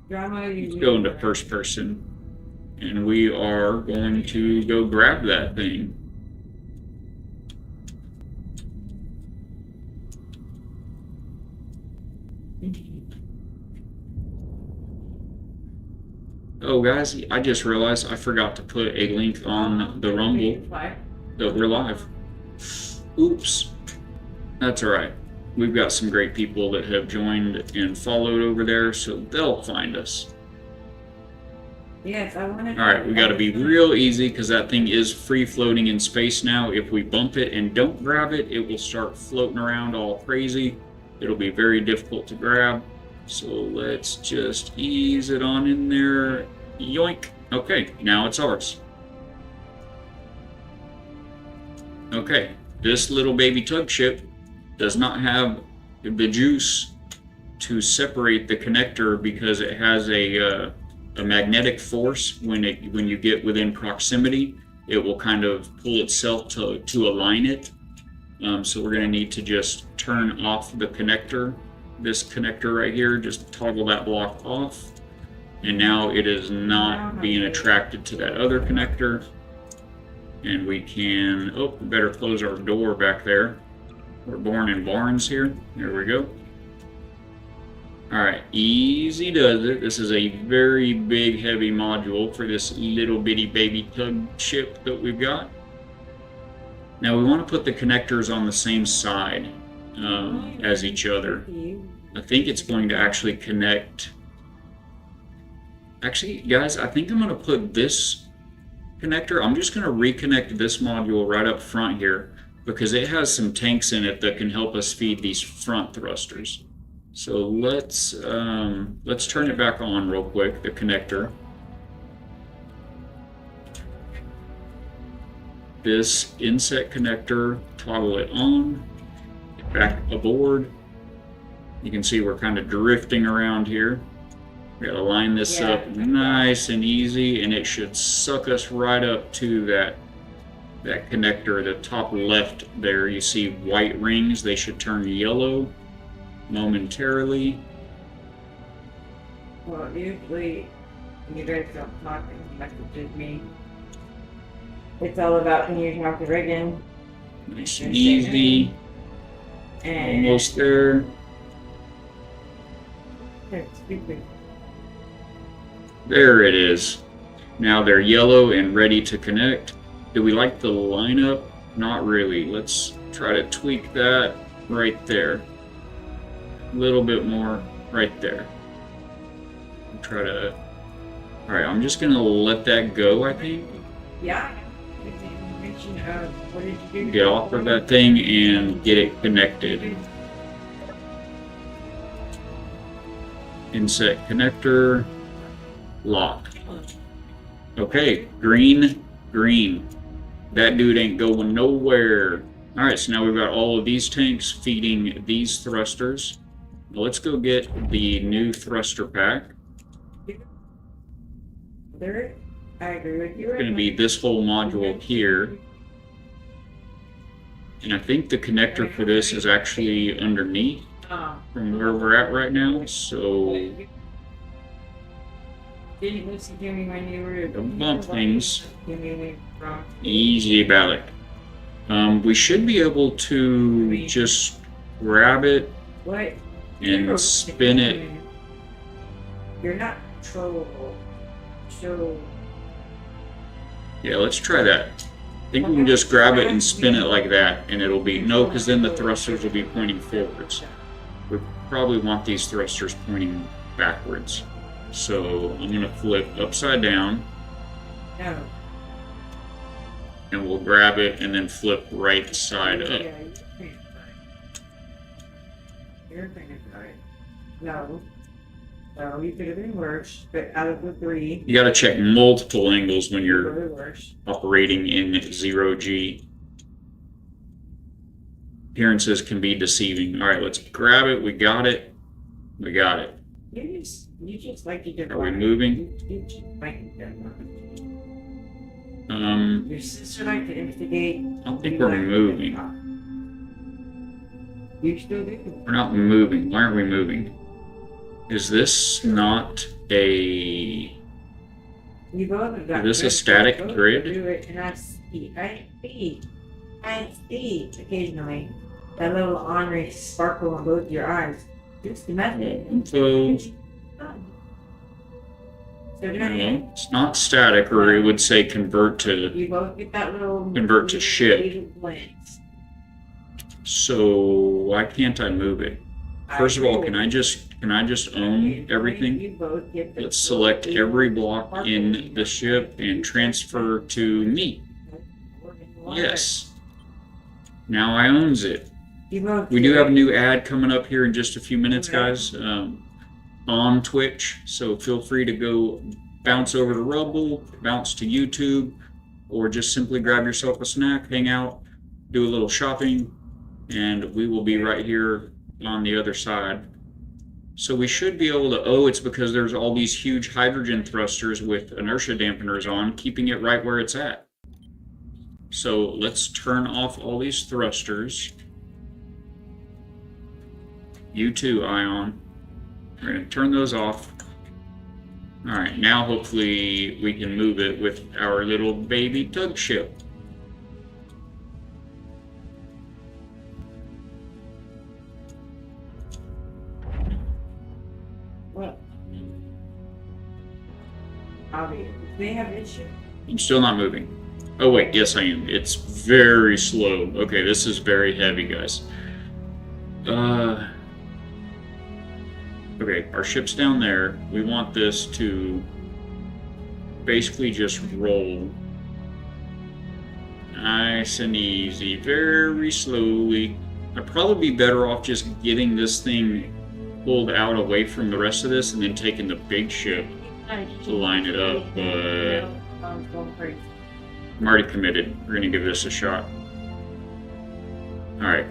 Let's go into first person, and we are going to go grab that thing. Oh guys, I just realized I forgot to put a link on the Rumble that we're live. Oops. That's alright. We've got some great people that have joined and followed over there, so they'll find us. Yes, I wanted to. Alright, we gotta be real easy because that thing is free floating in space now. If we bump it and don't grab it, it will start floating around all crazy. It'll be very difficult to grab. So let's just ease it on in there. Yoink. Okay, now it's ours. Okay, this little baby tug ship does not have the juice to separate the connector because it has a magnetic force. When you get within proximity, it will kind of pull itself to align it. So we're going to need to just turn off the connector. This connector right here, just toggle that block off, and now it is not being attracted to that other connector. And we can, we better close our door back there. We're born in barns here. There we go. Alright, easy does it. This is a very big, heavy module for this little bitty baby tug ship that we've got. Now we want to put the connectors on the same side as each other. I think it's going to actually connect. Actually, guys, I think I'm going to put this connector. I'm just going to reconnect this module right up front here because it has some tanks in it that can help us feed these front thrusters. So let's turn it back on real quick, the connector. This inset connector, toggle it on, back aboard. You can see we're kind of drifting around here. We gotta line this up nice and easy, and it should suck us right up to that connector. The top left there, you see white rings. They should turn yellow momentarily. Well, usually you guys don't talk and messages me. It's all about when you talk to rigging. Nice and easy. And almost there. There it is. Now they're yellow and ready to connect. Do we like the lineup? Not really. Let's try to tweak that right there. A little bit more right there. Try to. Alright, I'm just gonna let that go, I think. Yeah. What did you do? Get off of that thing and get it connected. Inset connector, lock. Okay, green, green. That dude ain't going nowhere. Alright, so now we've got all of these tanks feeding these thrusters. Now let's go get the new thruster pack. There, I agree with you. It's going to be this whole module here. And I think the connector for this is actually underneath from where we're at right now. So Didn't listen to me when you were... Don't bump things. Give me wrong. Easy about it. We should be able to just grab it What? and spin it. You're not trollable. So... Yeah, let's try that. I think we can just grab it and spin it like that, and it'll be... No, because then the thrusters will be pointing forwards. We probably want these thrusters pointing backwards. So I'm going to flip upside down. No. And we'll grab it and then flip right side up. Yeah, you're thinking right. No. So you could have been worse, but out of the three... You got to check multiple angles when you're really worse. operating in zero-G. Appearances can be deceiving. Alright, let's grab it. We got it. We got it. You just like to get... Are we moving? You just like to get... Um, Your sister like to instigate... I don't think we're moving. You still do? We're not moving. Why aren't we moving? Is this not a... You both have got... Is this a static grid? Do it, and I see occasionally that little ornery sparkle in both your eyes. Just the method. So, it's not static, or it would say convert to... You both get that little... Convert to ship. Lens. So, why can't I move it? First of all, can I just own everything? You both get the Let's select every block in the ship and transfer to me. Yes. Now I owns it. We do have a new ad coming up here in just a few minutes, guys, on Twitch. So feel free to go bounce over to Rumble, bounce to YouTube, or just simply grab yourself a snack, hang out, do a little shopping, and we will be right here on the other side. So we should be able to... Oh, it's because there's all these huge hydrogen thrusters with inertia dampeners on, keeping it right where it's at. So let's turn off all these thrusters. You too, Ion. We're going to turn those off. Alright, now hopefully we can move it with our little baby tug ship. What? They have issue. I'm still not moving. Oh wait, yes I am. It's very slow. Okay, this is very heavy, guys. Okay, our ship's down there. We want this to basically just roll nice and easy, very slowly. I'd probably be better off just getting this thing pulled out away from the rest of this and then taking the big ship to line it up, but I'm already committed. We're gonna give this a shot. Alright,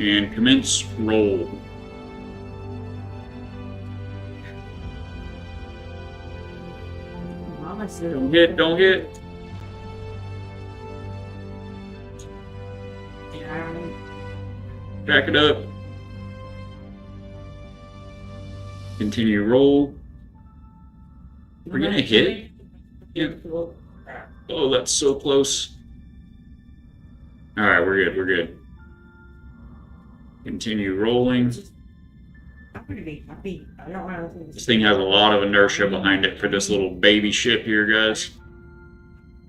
and commence roll. Don't hit, don't hit. Back it up. Continue roll. We're gonna hit? Yeah. Oh, that's so close. Alright, we're good, we're good. Continue rolling. I'm gonna be happy. I don't want to... This thing has a lot of inertia behind it for this little baby ship here, guys.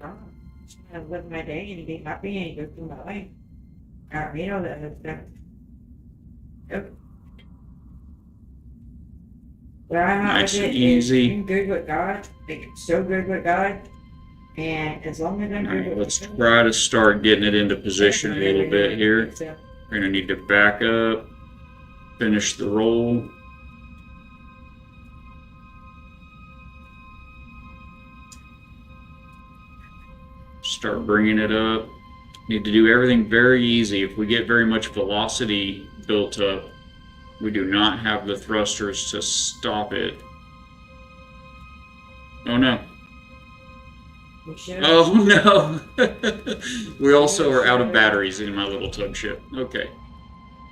I live my day and be happy and go through my life. You know that other stuff. Yep. Where I'm at Nice with and it is easy. being good with God. Like, so good with God. And as long as I'm good Alright, with let's God, try to start getting it into position a little bit here. so, We're gonna need to back up, finish the roll. Start bringing it up. Need to do everything very easy. If we get very much velocity built up, we do not have the thrusters to stop it. Oh no. we should- Oh no! We also are out of batteries in my little tug ship. Okay.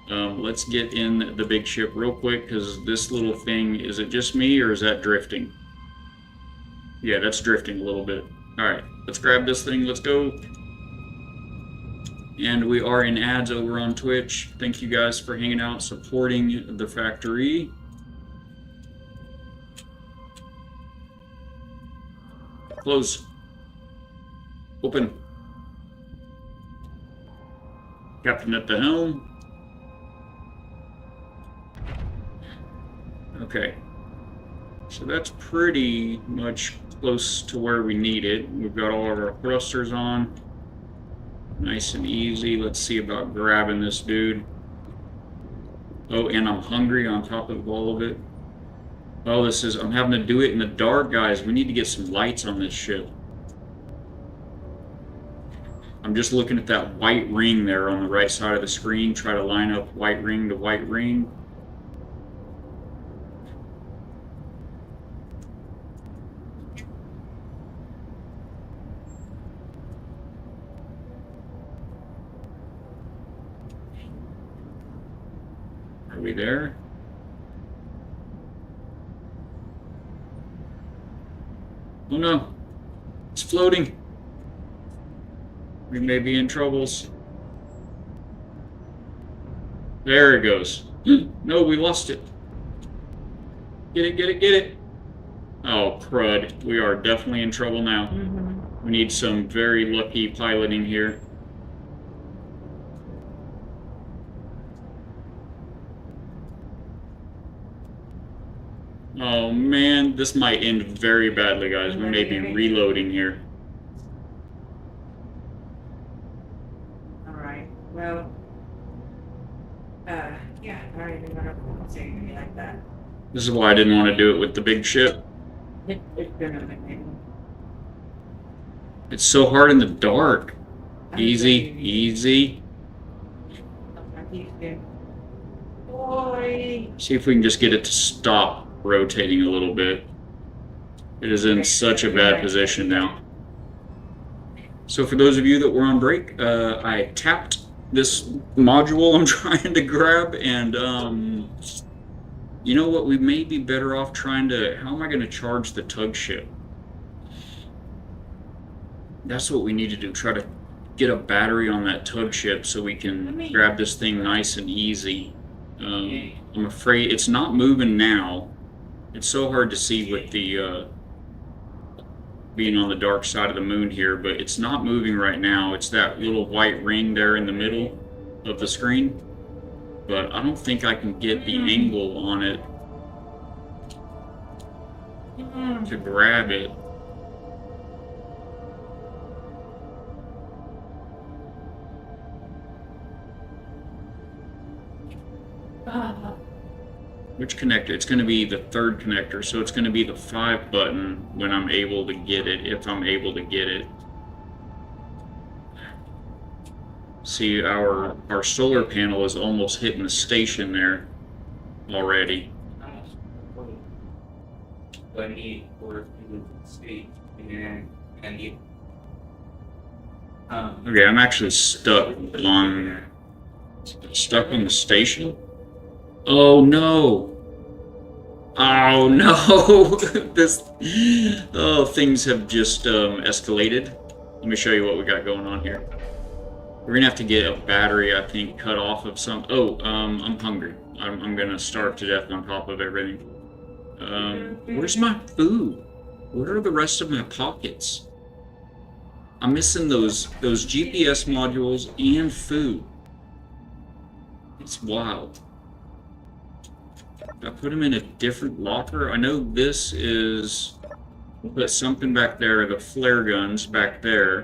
Let's get in the big ship real quick, because this little thing, is it just me or is that drifting? Yeah, that's drifting a little bit. Alright, let's grab this thing. Let's go. And we are in ads over on Twitch. Thank you guys for hanging out, supporting the factory. Close. Open. Captain at the helm. Okay. So that's pretty much close to where we need it. We've got all of our thrusters on. Nice and easy. Let's see about grabbing this dude. Oh, and I'm hungry on top of all of it. Oh, I'm having to do it in the dark, guys. We need to get some lights on this ship. I'm just looking at that white ring there on the right side of the screen. Try to line up white ring to white ring. Are we there? Oh no, it's floating. We may be in troubles. There it goes. No, we lost it. Get it, get it, get it. Oh, crud. We are definitely in trouble now. Mm-hmm. We need some very lucky piloting here. Oh man, this might end very badly, guys. We may be reloading here. Alright, well, yeah, I don't even know how to say anything like that. This is why I didn't want to do it with the big ship. It's gonna make me. It's so hard in the dark. Easy, easy. Boy. See if we can just get it to stop rotating a little bit. It is in such a bad position now. So for those of you that were on break, I tapped this module I'm trying to grab, and you know what? We may be better off trying to... How am I going to charge the tug ship? That's what we need to do. Try to get a battery on that tug ship so we can grab this thing nice and easy. I'm afraid it's not moving now. It's so hard to see with the being on the dark side of the moon here, but it's not moving right now. It's that little white ring there in the middle of the screen, but I don't think I can get the angle on it to grab it. Which connector? It's going to be the third connector, so it's going to be the 5 button when I'm able to get it, if I'm able to get it. See, our solar panel is almost hitting the station there already. Okay, I'm actually stuck on the station. Oh no! Oh no! Things have just escalated. Let me show you what we got going on here. We're gonna have to get a battery, I think, cut off of some. Oh, I'm hungry. I'm gonna starve to death on top of everything. Where's my food? Where are the rest of my pockets? I'm missing those GPS modules and food. It's wild. I put them in a different locker. I know this is... Put something back there, the flare guns back there.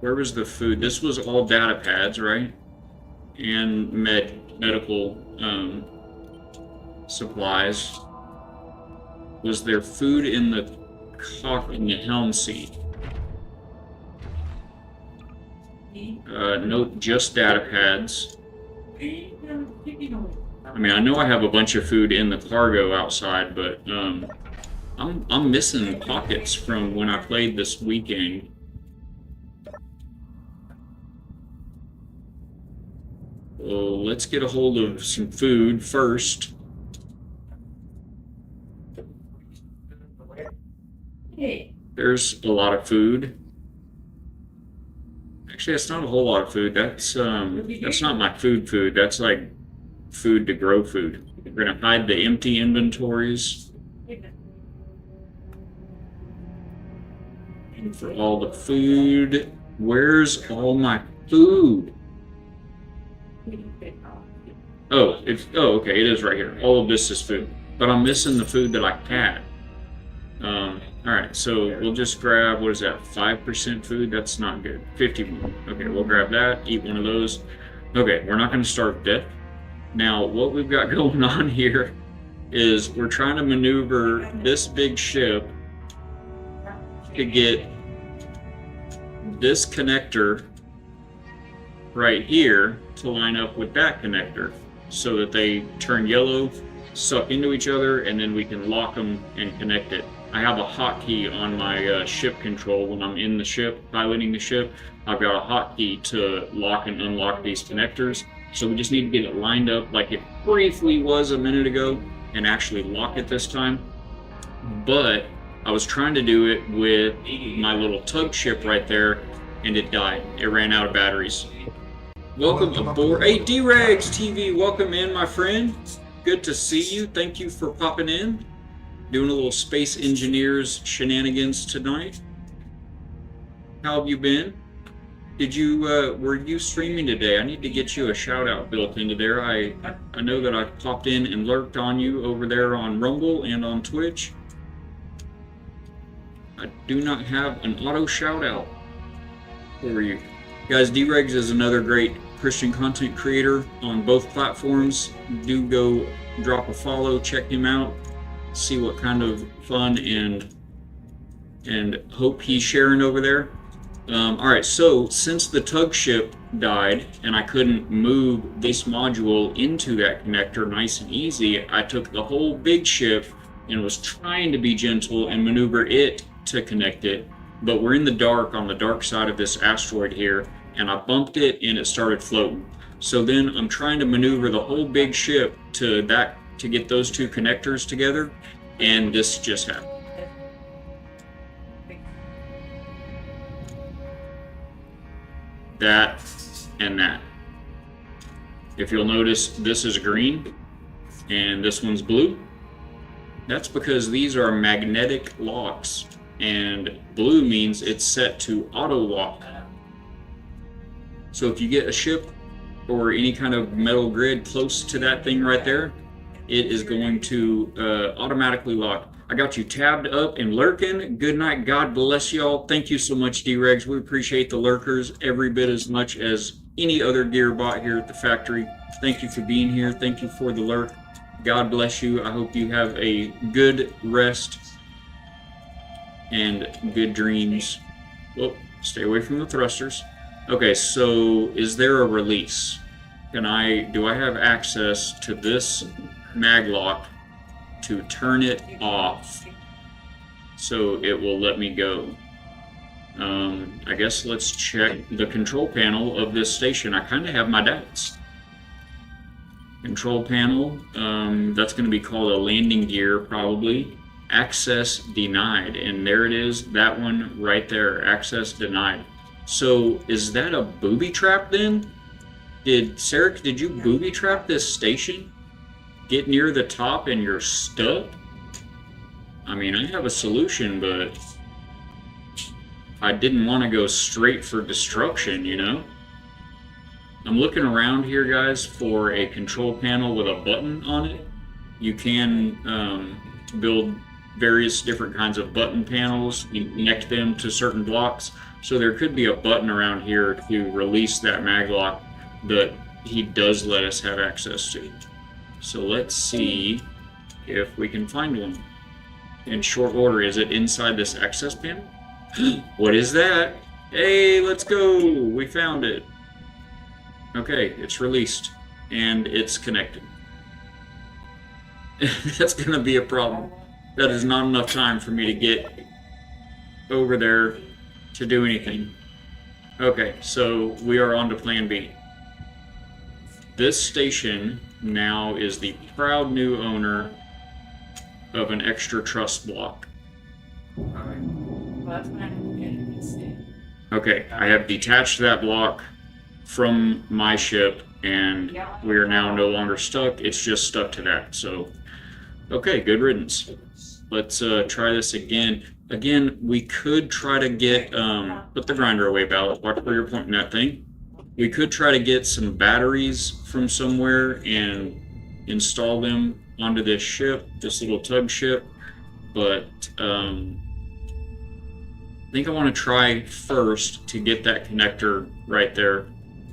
Where was the food? This was all data pads, right? And medical supplies. Was there food in the helm seat? Nope, just data pads. I mean, I know I have a bunch of food in the cargo outside, but I'm missing pockets from when I played this weekend. So let's get a hold of some food first. Hey. There's a lot of food. Actually, that's not a whole lot of food. That's not my food. That's like food to grow food. We're gonna hide the empty inventories. And for all the food, where's all my food? Oh, okay, it is right here. All of this is food, but I'm missing the food that I had. All right, so we'll just grab, what is that, 5% food? That's not good. 51. Okay, we'll grab that, eat one of those. Okay, we're not going to starve to death. Now, what we've got going on here is we're trying to maneuver this big ship to get this connector right here to line up with that connector so that they turn yellow, suck into each other, and then we can lock them and connect it. I have a hotkey on my ship control when I'm in the ship, piloting the ship. I've got a hotkey to lock and unlock these connectors. So we just need to get it lined up like it briefly was a minute ago and actually lock it this time. But I was trying to do it with my little tug ship right there, and it died. It ran out of batteries. Welcome aboard. Hey, D-Regs TV, welcome in, my friend. Good to see you. Thank you for popping in. Doing a little Space Engineers shenanigans tonight. How have you been? Did you, were you streaming today? I need to get you a shout out built into there. I know that I popped in and lurked on you over there on Rumble and on Twitch. I do not have an auto shout out for you. Guys, D-Regs is another great Christian content creator on both platforms. Do go drop a follow, check him out. See what kind of fun and hope he's sharing over there. All right, so since the tug ship died and I couldn't move this module into that connector nice and easy, I took the whole big ship and was trying to be gentle and maneuver it to connect it. But we're in the dark on the dark side of this asteroid here, and I bumped it and it started floating. So then I'm trying to maneuver the whole big ship to get those two connectors together, and this just happened. That and that. If you'll notice, this is green and this one's blue. That's because these are magnetic locks, and blue means it's set to auto lock. So if you get a ship or any kind of metal grid close to that thing right there, it is going to automatically lock. I got you tabbed up and lurking. Good night. God bless y'all. Thank you so much, D-Regs. We appreciate the lurkers every bit as much as any other gear bot here at the factory. Thank you for being here. Thank you for the lurk. God bless you. I hope you have a good rest and good dreams. Well, stay away from the thrusters. Okay, so is there a release? Do I have access to this maglock to turn it off so it will let me go? I guess let's check the control panel of this station. I kind of have my doubts. Control panel, that's going to be called a landing gear probably. Access denied, and there it is, that one right there, access denied. So is that a booby trap then? Sarekh, did you booby trap this station? Get near the top and you're stuck? I mean, I have a solution, but I didn't want to go straight for destruction, you know? I'm looking around here, guys, for a control panel with a button on it. You can build various different kinds of button panels. You connect them to certain blocks. So there could be a button around here to release that maglock that he does let us have access to. So let's see if we can find one in short order. Is it inside this access panel? What is that? Hey, let's go. We found it. Okay, it's released and it's connected. That's going to be a problem. That is not enough time for me to get over there to do anything. Okay, so we are on to plan B. This station now is the proud new owner of an extra truss block. Well, that's what I'm going to see. Okay, I have detached that block from my ship, and we are now no longer stuck. It's just stuck to that. So, okay, good riddance. Let's try this again. Again, we could try to get, put the grinder away, Ballot. Watch where you're pointing that thing. We could try to get some batteries from somewhere and install them onto this ship, this little tug ship. But I think I want to try first to get that connector right there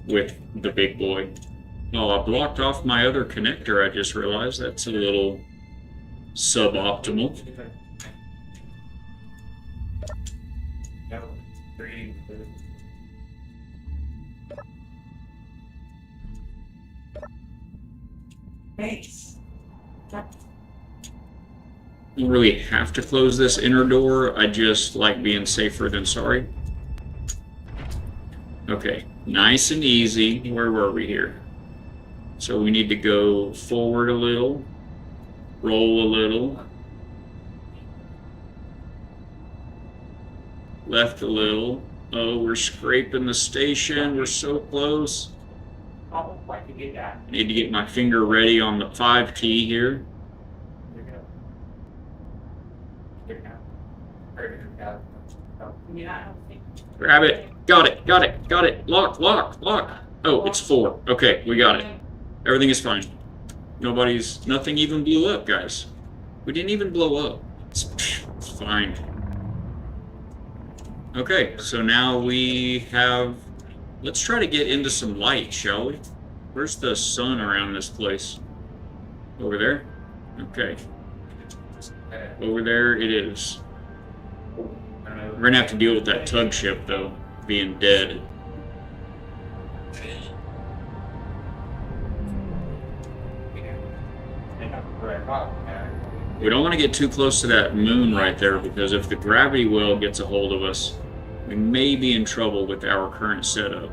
with the big boy. Oh, I blocked off my other connector. I just realized that's a little suboptimal. Thanks. I don't really have to close this inner door. I just like being safer than sorry. Okay, nice and easy. Where were we here? So we need to go forward a little, roll a little, left a little. Oh, we're scraping the station. We're so close. Need to get my finger ready on the 5 key here. Grab it. Got it. Got it. Got it. Lock, lock, lock. Oh, it's 4. Okay, we got it. Everything is fine. Nothing even blew up, guys. We didn't even blow up. It's fine. Okay, so now we have... Let's try to get into some light, shall we? Where's the sun around this place? Over there? Okay. Over there it is. We're gonna have to deal with that tug ship, though, being dead. We don't want to get too close to that moon right there, because if the gravity well gets a hold of us, we may be in trouble with our current setup.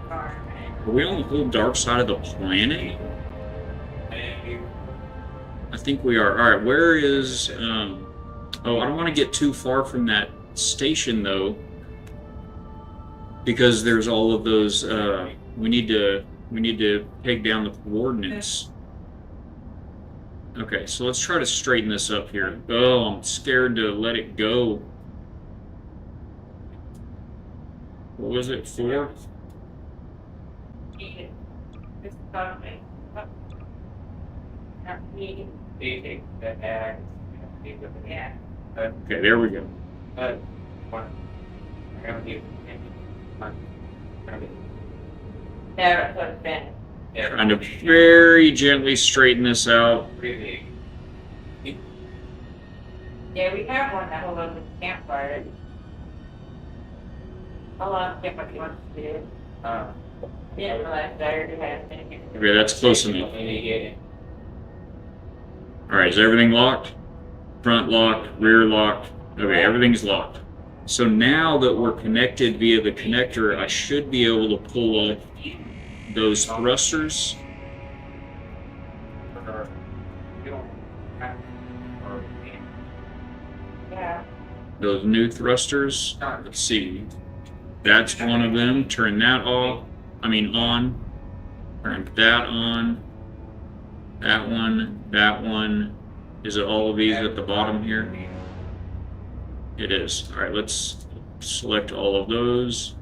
Are we on the whole dark side of the planet? I think we are. Alright, where is... Oh, I don't want to get too far from that station, though, because there's all of those... We need to take down the coordinates. Okay, so let's try to straighten this up here. Oh, I'm scared to let it go. What was it, 4? Okay, there we go. Trying to very gently straighten this out. Yeah, we have one that holds the campfire. Hold on, see what he wants to do. Yeah, realize I already have it here. Okay, that's close enough. Alright, is everything locked? Front locked, rear locked. Okay, everything's locked. So now that we're connected via the connector, I should be able to pull up those thrusters. Yeah. Those new thrusters. Let's see. That's one of them. Turn that off. On. Turn that on. That one. That one. Is it all of these at the bottom here? It is. Alright, let's select all of those.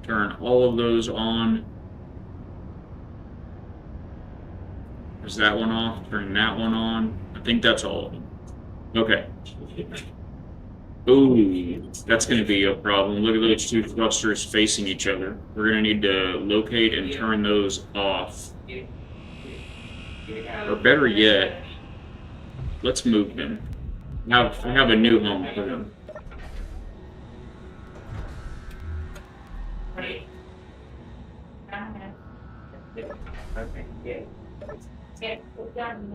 Turn all of those on. Is that one off? Turn that one on. I think that's all of them. Okay. Ooh, that's going to be a problem. Look at those two thrusters facing each other. We're going to need to locate and turn those off. Or better yet, let's move them. Have a new home for them.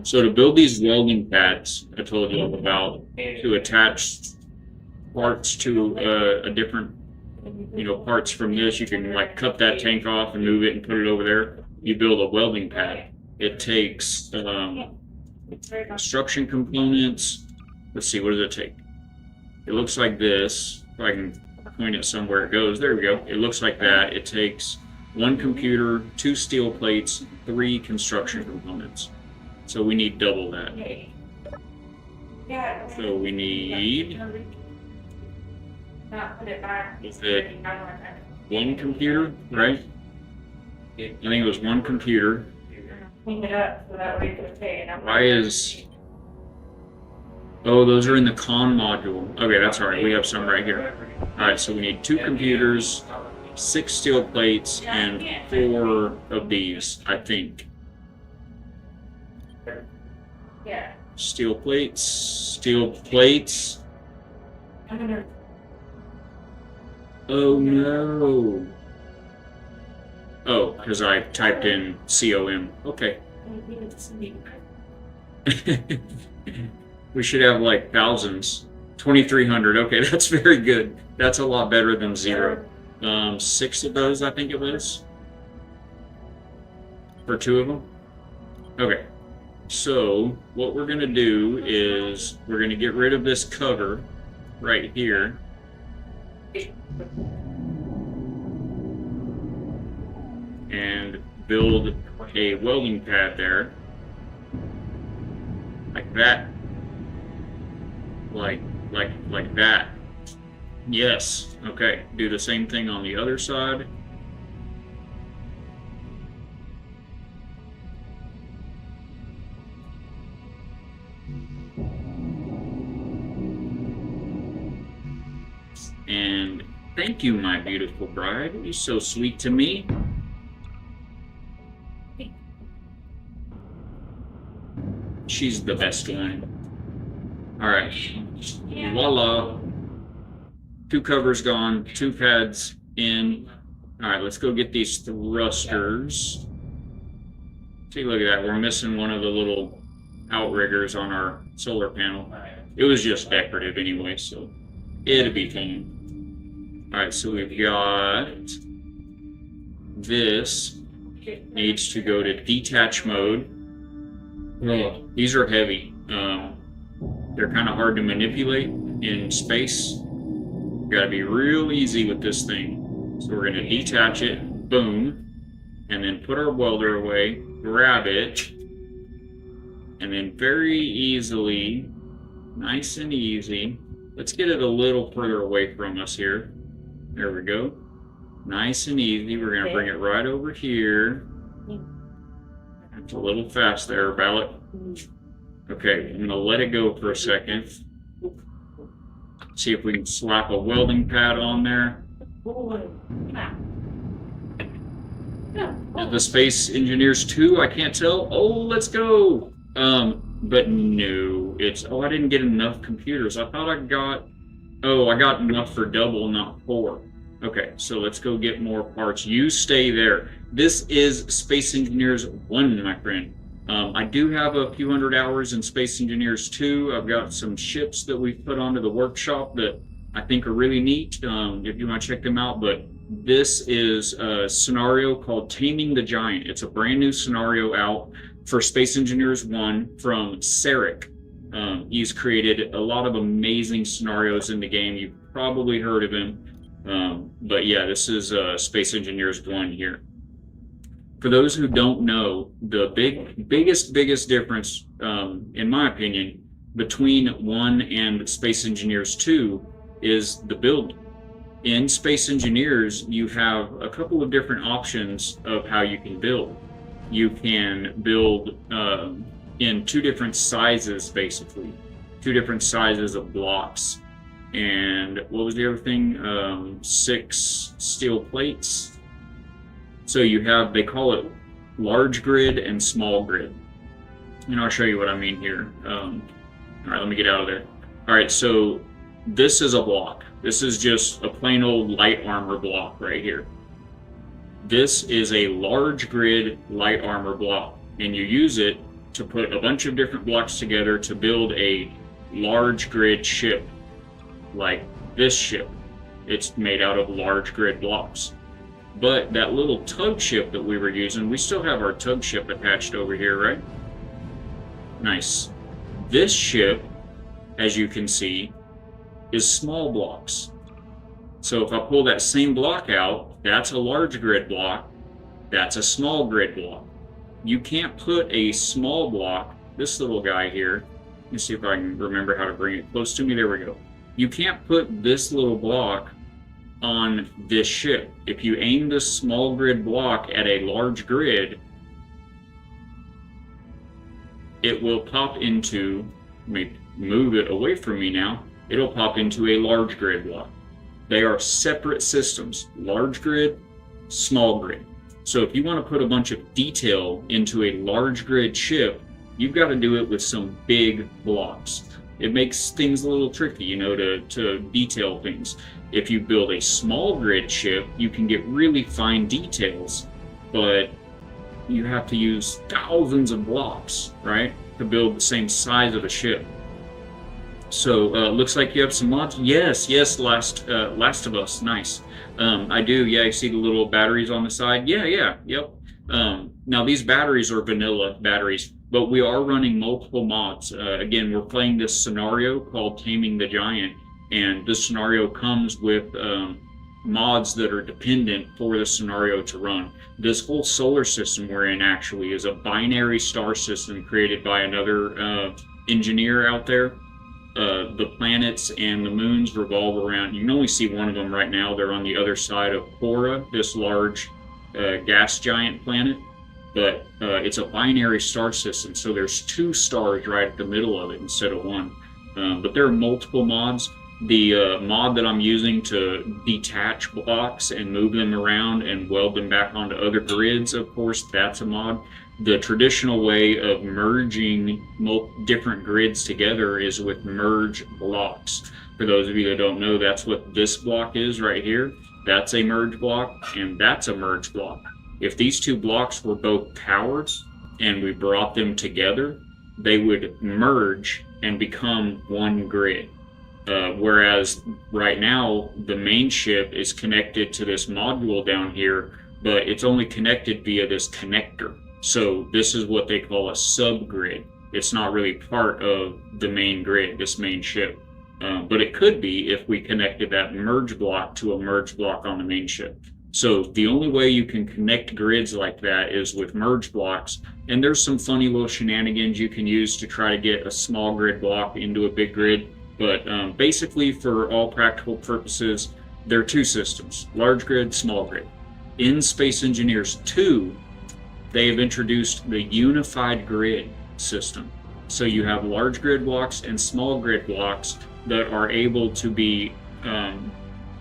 So to build these welding pads I told you about, to attach parts to a different, parts from this, you can like cut that tank off and move it and put it over there. You build a welding pad. It takes construction components. Let's see, what does it take? It looks like this. If I can point it somewhere it goes. There we go. It looks like that. It takes 1 computer, 2 steel plates, 3 construction components. So we need double that. So we need, is it 1 computer, right? I think it was 1 computer. Why is, oh, those are in the con module. Okay, that's all right. We have some right here. All right, so we need 2 computers, 6 steel plates, and 4 of these, I think. Yeah. Steel plates, steel plates. Oh no. Oh, because I typed in COM. Okay. We should have like thousands. 2,300. Okay, that's very good. That's a lot better than 0. 6 of those, I think it was. For 2 of them. Okay. So what we're going to do is we're going to get rid of this cover right here. And build a welding pad there. Like that. Like that. Yes. Okay. Do the same thing on the other side. And thank you, my beautiful bride. You're so sweet to me. She's the best one. Alright. Voila. 2 covers gone, 2 pads in. Alright, let's go get these thrusters. See, look at that. We're missing one of the little outriggers on our solar panel. It was just decorative anyway, so it'll be fine. Alright, so we've got this needs to go to detach mode. Oh, these are heavy. They're kind of hard to manipulate in space. Gotta be real easy with this thing. So we're gonna detach it, boom, and then put our welder away, grab it, and then very easily, nice and easy, let's get it a little further away from us here. There we go. Nice and easy. We're going to bring it right over here. It's a little fast there, Ballot. Okay, I'm going to let it go for a second. See if we can slap a welding pad on there. Is the Space Engineers 2? I can't tell. Oh, let's go. But no, it's, oh, I didn't get enough computers. I thought I got, oh, I got enough for double, not 4. Okay, so let's go get more parts. You stay there. This is Space Engineers 1, my friend. I do have a few hundred hours in Space Engineers 2. I've got some ships that we've put onto the workshop that I think are really neat, if you want to check them out. But this is a scenario called Taming the Giant. It's a brand new scenario out for Space Engineers 1 from Sarekh. He's created a lot of amazing scenarios in the game. You've probably heard of him. But yeah, this is Space Engineers 1 here. For those who don't know, the biggest difference, in my opinion, between 1 and Space Engineers 2 is the build. In Space Engineers, you have a couple of different options of how you can build. You can build in 2 different sizes, basically. 2 different sizes of blocks. And what was the other thing? 6 steel plates. So you have, they call it large grid and small grid. And I'll show you what I mean here. All right, let me get out of there. All right, so this is a block. This is just a plain old light armor block right here. This is a large grid light armor block, and you use it to put a bunch of different blocks together to build a large grid ship, like this ship. It's made out of large grid blocks. But that little tug ship that we were using, we still have our tug ship attached over here, right? Nice. This ship, as you can see, is small blocks. So if I pull that same block out, that's a large grid block, that's a small grid block. You can't put a small block, this little guy here, let me see if I can remember how to bring it close to me, there we go. You can't put this little block on this ship. If you aim this small grid block at a large grid, it will pop into, let me move it away from me now, it'll pop into a large grid block. They are separate systems, large grid, small grid. So if you want to put a bunch of detail into a large grid ship, you've got to do it with some big blocks. It makes things a little tricky, you know, to detail things. If you build a small grid ship, you can get really fine details, but you have to use thousands of blocks, right, to build the same size of a ship. So looks like you have some mods. Yes, Last of Us, nice. I do, yeah, you see the little batteries on the side? Yeah, yep. Now these batteries are vanilla batteries, but we are running multiple mods. Again, we're playing this scenario called Taming the Giant, and this scenario comes with mods that are dependent for the scenario to run. This whole solar system we're in actually is a binary star system created by another engineer out there. The planets and the moons revolve around, you can only see one of them right now, they're on the other side of Khora, this large gas giant planet, but it's a binary star system, so there's 2 stars right at the middle of it instead of 1. But there are multiple mods. The mod that I'm using to detach blocks and move them around and weld them back onto other grids, of course, that's a mod. The traditional way of merging different grids together is with merge blocks. For those of you that don't know, that's what this block is right here. That's a merge block, and that's a merge block. If these 2 blocks were both powered and we brought them together, they would merge and become one grid. Whereas right now, the main ship is connected to this module down here, but it's only connected via this connector. So this is what they call a subgrid. It's not really part of the main grid, this main ship. But it could be if we connected that merge block to a merge block on the main ship. So the only way you can connect grids like that is with merge blocks. And there's some funny little shenanigans you can use to try to get a small grid block into a big grid. But basically, for all practical purposes, there are 2 systems, large grid, small grid. In Space Engineers 2, they have introduced the unified grid system. So you have large grid blocks and small grid blocks that are able to be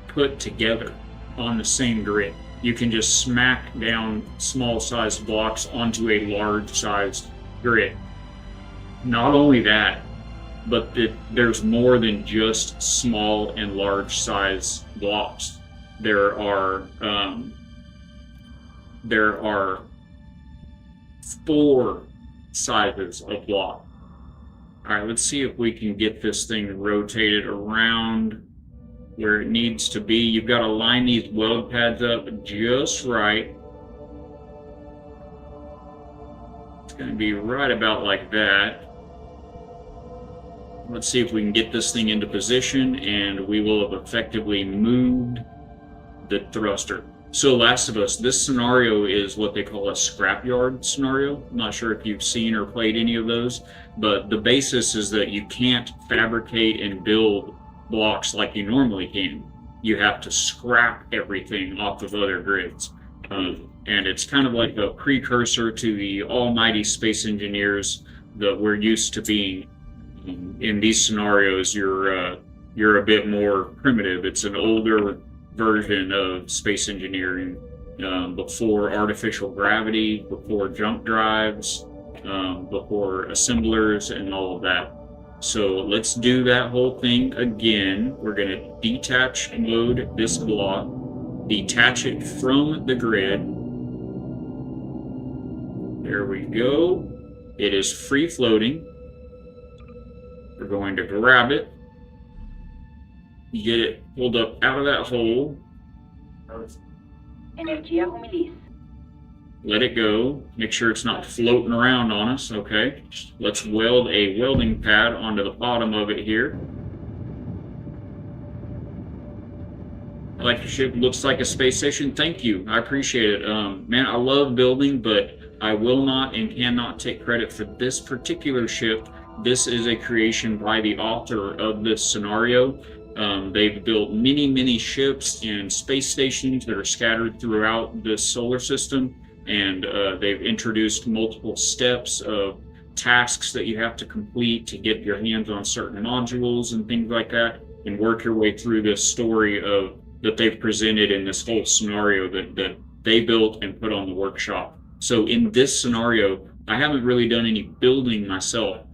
put together on the same grid. You can just smack down small sized blocks onto a large sized grid. Not only that, but there's more than just small and large size blocks. There are 4 sizes of block. All right, let's see if we can get this thing rotated around where it needs to be. You've got to line these weld pads up just right. It's going to be right about like that. Let's see if we can get this thing into position, and we will have effectively moved the thruster. So Last of Us, this scenario is what they call a scrapyard scenario. I'm not sure if you've seen or played any of those, but the basis is that you can't fabricate and build blocks like you normally can. You have to scrap everything off of other grids. And it's kind of like a precursor to the almighty Space Engineers that we're used to being. In these scenarios, you're a bit more primitive. It's an older version of space engineering, before artificial gravity, before jump drives, before assemblers, and all of that. So let's do that whole thing again. We're going to detach mode this block, detach it from the grid. There we go. It is free floating. We're going to grab it, get it pulled up out of that hole. Energía humilis. Let it go. Make sure it's not floating around on us. Okay. Let's weld a welding pad onto the bottom of it here. I like your ship. Looks like a space station. Thank you. I appreciate it. Man, I love building, but I will not and cannot take credit for this particular ship. This is a creation by the author of this scenario. They've built many ships and space stations that are scattered throughout the solar system, and they've introduced multiple steps of tasks that you have to complete to get your hands on certain modules and things like that, and work your way through this story of that they've presented in this whole scenario that they built and put on the workshop. So in this scenario, I haven't really done any building myself.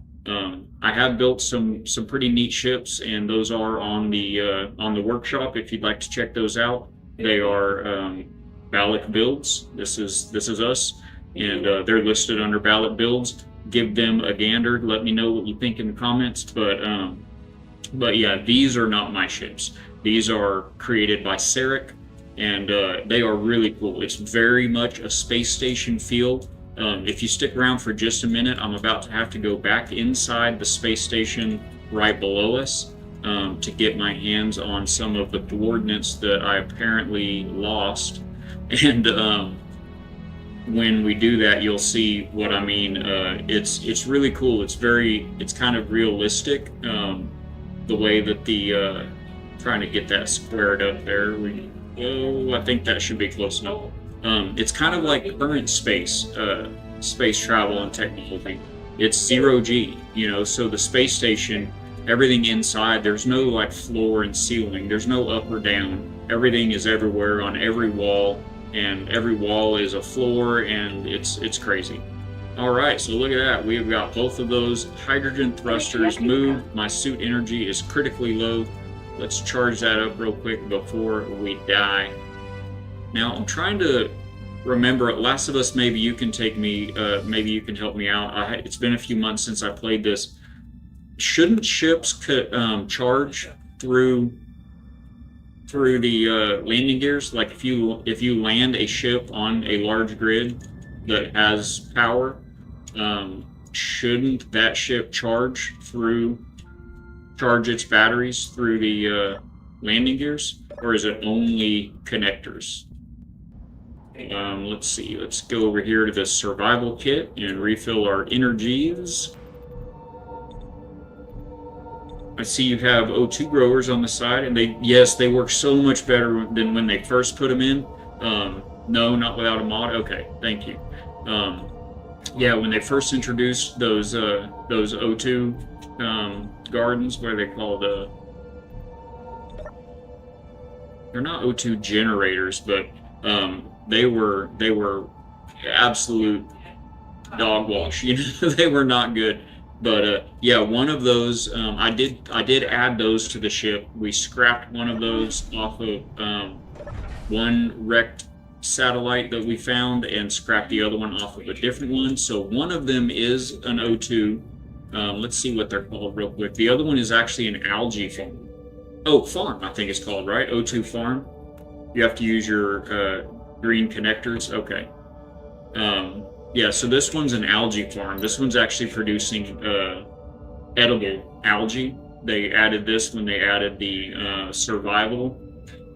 I have built some pretty neat ships, and those are on the workshop. If you'd like to check those out, they are Ballot builds. This is us, and they're listed under Ballot builds. Give them a gander. Let me know what you think in the comments. But yeah, these are not my ships. These are created by Sarekh, and they are really cool. It's very much a space station feel. If you stick around for just a minute, I'm about to have to go back inside the space station right below us to get my hands on some of the coordinates that I apparently lost. And when we do that, you'll see what I mean. It's really cool. It's kind of realistic. The way that the trying to get that squared up there. I think that should be close enough. It's kind of like current space travel and technology. It's 0G, so the space station, everything inside, there's no like floor and ceiling, there's no up or down. Everything is everywhere on every wall, and every wall is a floor, and it's crazy. All right, so look at that. We've got both of those hydrogen thrusters moved. My suit energy is critically low. Let's charge that up real quick before we die. Now, I'm trying to remember, Last of Us, maybe you can take me, maybe you can help me out. It's been a few months since I played this. Shouldn't ships charge through the landing gears? Like if you land a ship on a large grid that has power, shouldn't that ship charge its batteries through the landing gears, or is it only connectors? Let's see. Let's go over here to the survival kit and refill our energies. I see you have O2 growers on the side, and they work so much better than when they first put them in. No, not without a mod. Okay, thank you. Yeah, when they first introduced those O2 gardens, what are they called? They're not O2 generators, but they were absolute dog wash. They were not good. But yeah, one of those I did add those to the ship. We scrapped one of those off of one wrecked satellite that we found, and scrapped the other one off of a different one. So one of them is an O2. Let's see what they're called real quick. The other one is actually an algae farm. Oh, farm, I think it's called, right? O2 farm. You have to use your green connectors. Okay. Yeah, so this one's an algae farm. This one's actually producing edible algae. They added this when they added the survival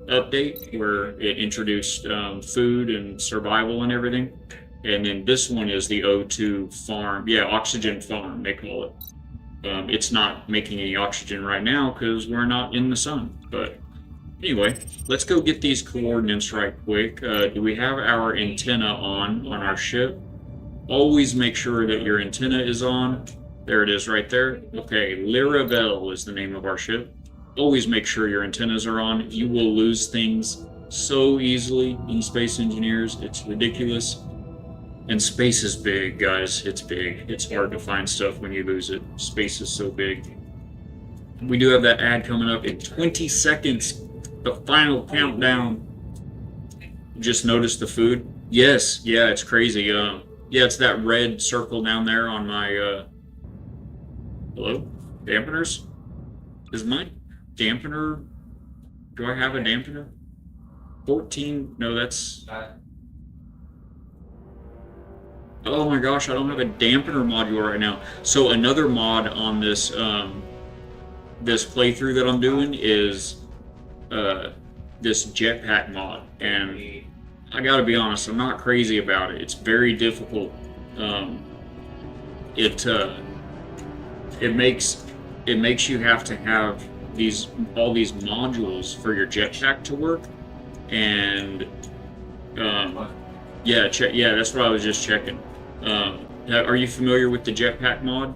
update, where it introduced food and survival and everything. And then this one is the O2 farm. Yeah, oxygen farm, they call it. It's not making any oxygen right now because we're not in the sun. But anyway, let's go get these coordinates right quick. Do we have our antenna on our ship? Always make sure that your antenna is on. There it is right there. Okay, Laravel is the name of our ship. Always make sure your antennas are on. You will lose things so easily in Space Engineers. It's ridiculous. And space is big, guys. It's big. It's hard to find stuff when you lose it. Space is so big. We do have that ad coming up in 20 seconds. The final countdown. Just noticed the food. Yes, yeah, it's crazy. Yeah, it's that red circle down there on my, hello? Dampeners? Is my dampener, do I have a dampener? 14. No, that's. Oh my gosh, I don't have a dampener module right now. So another mod on this this playthrough that I'm doing is this jetpack mod, and I gotta be honest, I'm not crazy about it. It's very difficult. It makes you have to have all these modules for your jetpack to work, and yeah, that's what I was just checking. Are you familiar with the jetpack mod?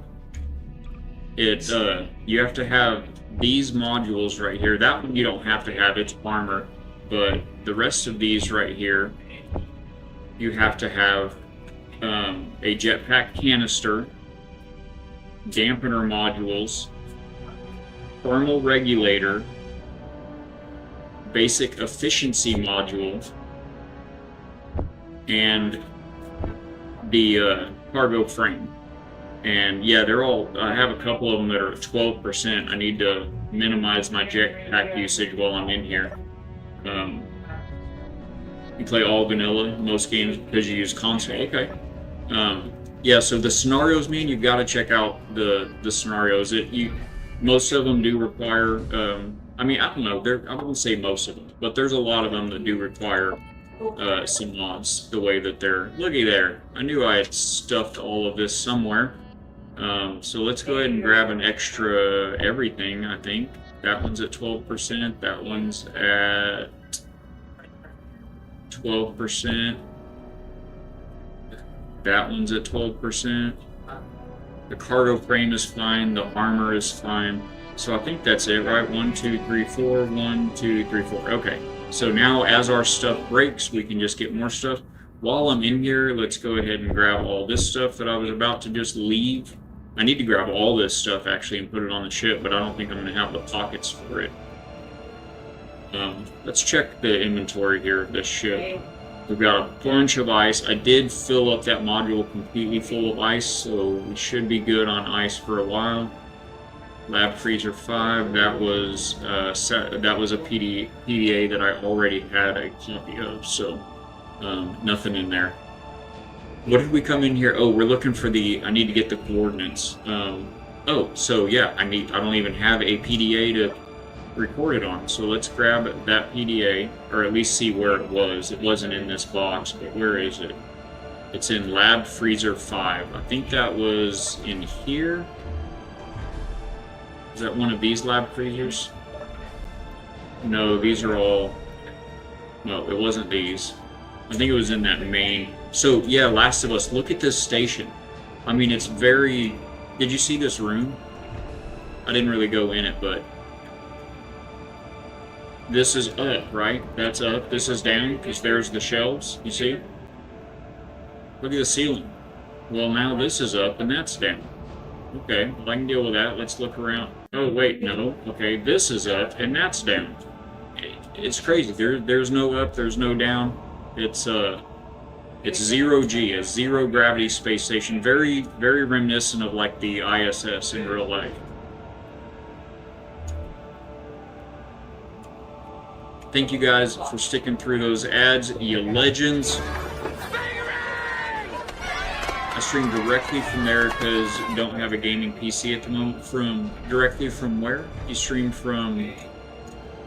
You have to have these modules right here. That one you don't have to have, it's armor, but the rest of these right here, you have to have a jetpack canister, dampener modules, thermal regulator, basic efficiency module, and the cargo frame. And yeah, they're all, I have a couple of them that are at 12%. I need to minimize my jetpack usage while I'm in here. You play all vanilla in most games because you use console. Okay. Yeah, so the scenarios, man, you've got to check out the scenarios. Most of them do require, I mean, I don't know, I wouldn't say most of them, but there's a lot of them that do require some mods, the way that they're. Looky there. I knew I had stuffed all of this somewhere. So let's go ahead and grab an extra everything, I think. That one's at 12%. That one's at 12%. That one's at 12%. The cargo frame is fine. The armor is fine. So I think that's it, right? 1, 2, 3, 4. 1, 2, 3, 4. Okay. So now as our stuff breaks, we can just get more stuff. While I'm in here, let's go ahead and grab all this stuff that I was about to just leave. I need to grab all this stuff actually and put it on the ship, but I don't think I'm going to have the pockets for it. Let's check the inventory here of this ship. We've got a bunch of ice. I did fill up that module completely full of ice, so we should be good on ice for a while. Lab freezer 5. That was a PDA that I already had a copy of, so nothing in there. What did we come in here? Oh, we're looking for I need to get the coordinates. Oh, so yeah, I don't even have a PDA to record it on. So let's grab that PDA, or at least see where it was. It wasn't in this box, but where is it? It's in Lab Freezer 5. I think that was in here. Is that one of these lab freezers? No, these are all. No, it wasn't these. I think it was in that main. So yeah, Last of Us, look at this station. I mean, it's very. Did you see this room? I didn't really go in it, but this is up, right? That's up. This is down because there's the shelves. You see? Look at the ceiling. Well, now this is up and that's down. Okay, well, I can deal with that. Let's look around. Oh wait, no. Okay, this is up and that's down. It's crazy. There's no up. There's no down. It's 0G, a zero gravity space station. Very, very reminiscent of like the ISS in real life. Thank you guys for sticking through those ads, you legends. I stream directly from there because I don't have a gaming PC at the moment. Directly from where? You stream from,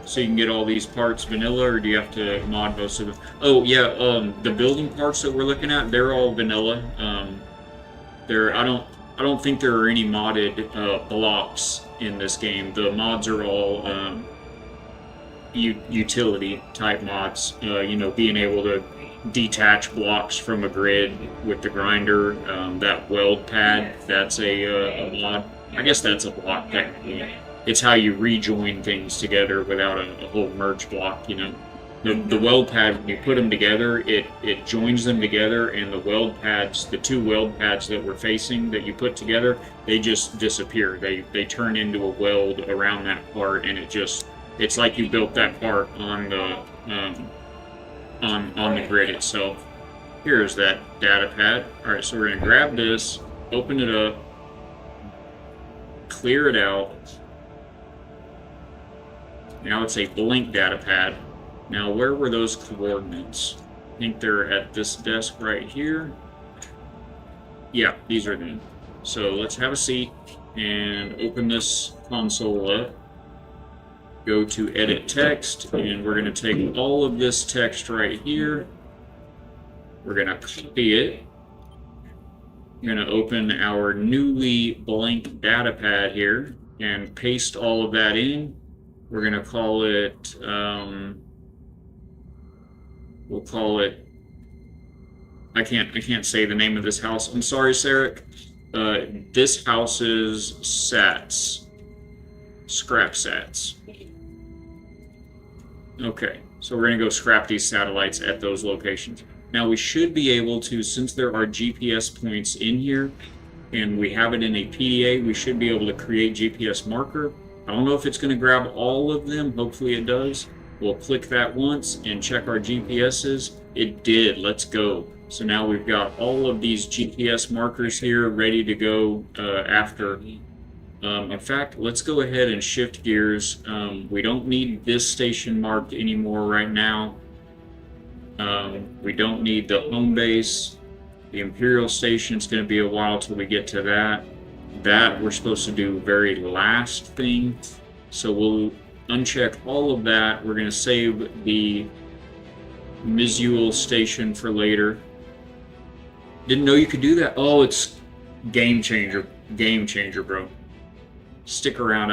so you can get all these parts vanilla, or do you have to mod most of them? Oh yeah, the building parts that we're looking at, they're all vanilla. I don't think there are any modded blocks in this game. The mods are all utility type mods. You know, being able to detach blocks from a grid with the grinder. That weld pad, that's a mod. I guess that's a block technically. It's how you rejoin things together without a whole merge block, you know. The weld pad, when you put them together, it joins them together, and the weld pads, the two weld pads that we're facing that you put together, they just disappear. They turn into a weld around that part, and it's like you built that part on the on the grid itself. Here's that data pad. All right, so we're gonna grab this, open it up, clear it out. Now it's a blank data pad. Now, where were those coordinates? I think they're at this desk right here. Yeah, these are them. So let's have a seat and open this console up. Go to edit text, and we're going to take all of this text right here. We're going to copy it. We're going to open our newly blank data pad here and paste all of that in. We're going to call it, we'll call it, I can't say the name of this house. I'm sorry, Sarekh. This house is Sats. Scrap Sats. Okay, so we're going to go scrap these satellites at those locations. Now we should be able to, since there are GPS points in here, and we have it in a PDA, we should be able to create GPS marker. I don't know if it's going to grab all of them. Hopefully it does. We'll click that once and check our GPSs. It did. Let's go. So now we've got all of these GPS markers here ready to go after. In fact, let's go ahead and shift gears. We don't need this station marked anymore right now. We don't need the home base. The Imperial Station, it's going to be a while till we get to that. That we're supposed to do very last thing. So we'll uncheck all of that. We're going to save the Mizuel Station for later. Didn't know you could do that. Oh, it's game changer. Game changer, bro. Stick around.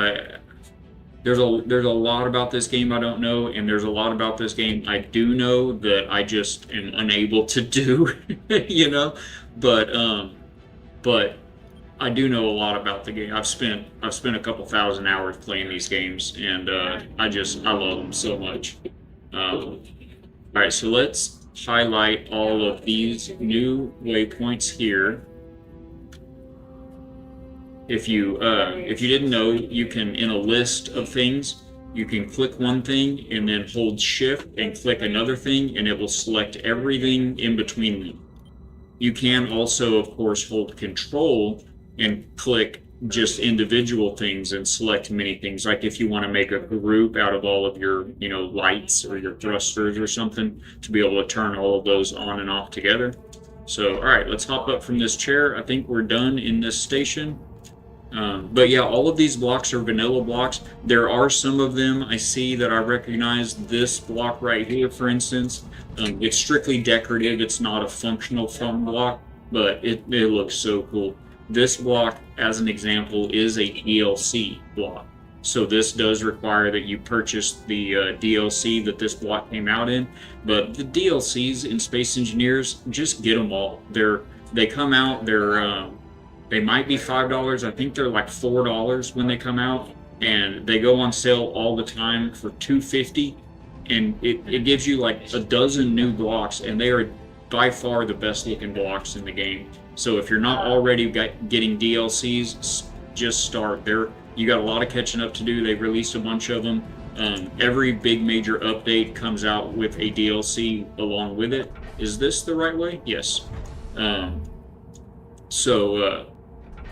There's a lot about this game I don't know, and there's a lot about this game I do know that I just am unable to do, you know. But I do know a lot about the game. I've spent a couple thousand hours playing these games, and I love them so much. All right, so let's highlight all of these new waypoints here. If you didn't know, you can, in a list of things, you can click one thing and then hold shift and click another thing, and it will select everything in between them. You can also, of course, hold control and click just individual things and select many things. Like if you want to make a group out of all of your, you know, lights or your thrusters or something, to be able to turn all of those on and off together. So, all right, let's hop up from this chair. I think we're done in this station. But yeah, all of these blocks are vanilla blocks. There are some of them I see that I recognize. This block right here, for instance, it's strictly decorative. It's not a functional foam block, but it looks so cool. This block, as an example, is a DLC block. So this does require that you purchase the DLC that this block came out in. But the DLCs in Space Engineers, just get them all. They come out, they might be $5. I think they're like $4 when they come out, and they go on sale all the time for $2.50, and it gives you like a dozen new blocks, and they are by far the best looking blocks in the game. So if you're not already getting DLCs, just start there. You got a lot of catching up to do. They've released a bunch of them. Every big major update comes out with a DLC along with it. Is this the right way? Yes.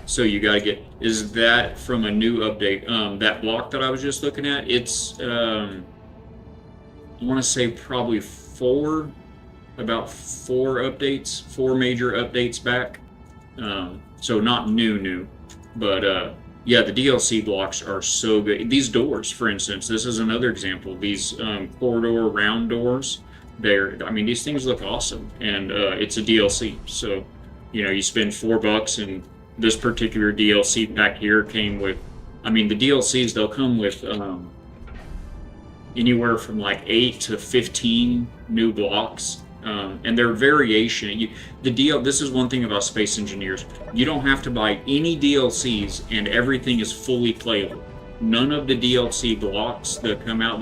So you gotta get, is that from a new update? That block that I was just looking at, it's, I want to say probably about four major updates back. So not new, but yeah, the DLC blocks are so good. These doors, for instance, this is another example. These corridor round doors, I mean, these things look awesome, and it's a DLC. So, you know, you spend $4 and this particular DLC pack here came with, I mean, the DLCs, they'll come with anywhere from like 8 to 15 new blocks, and their variation. This is one thing about Space Engineers. You don't have to buy any DLCs, and everything is fully playable. None of the DLC blocks that come out,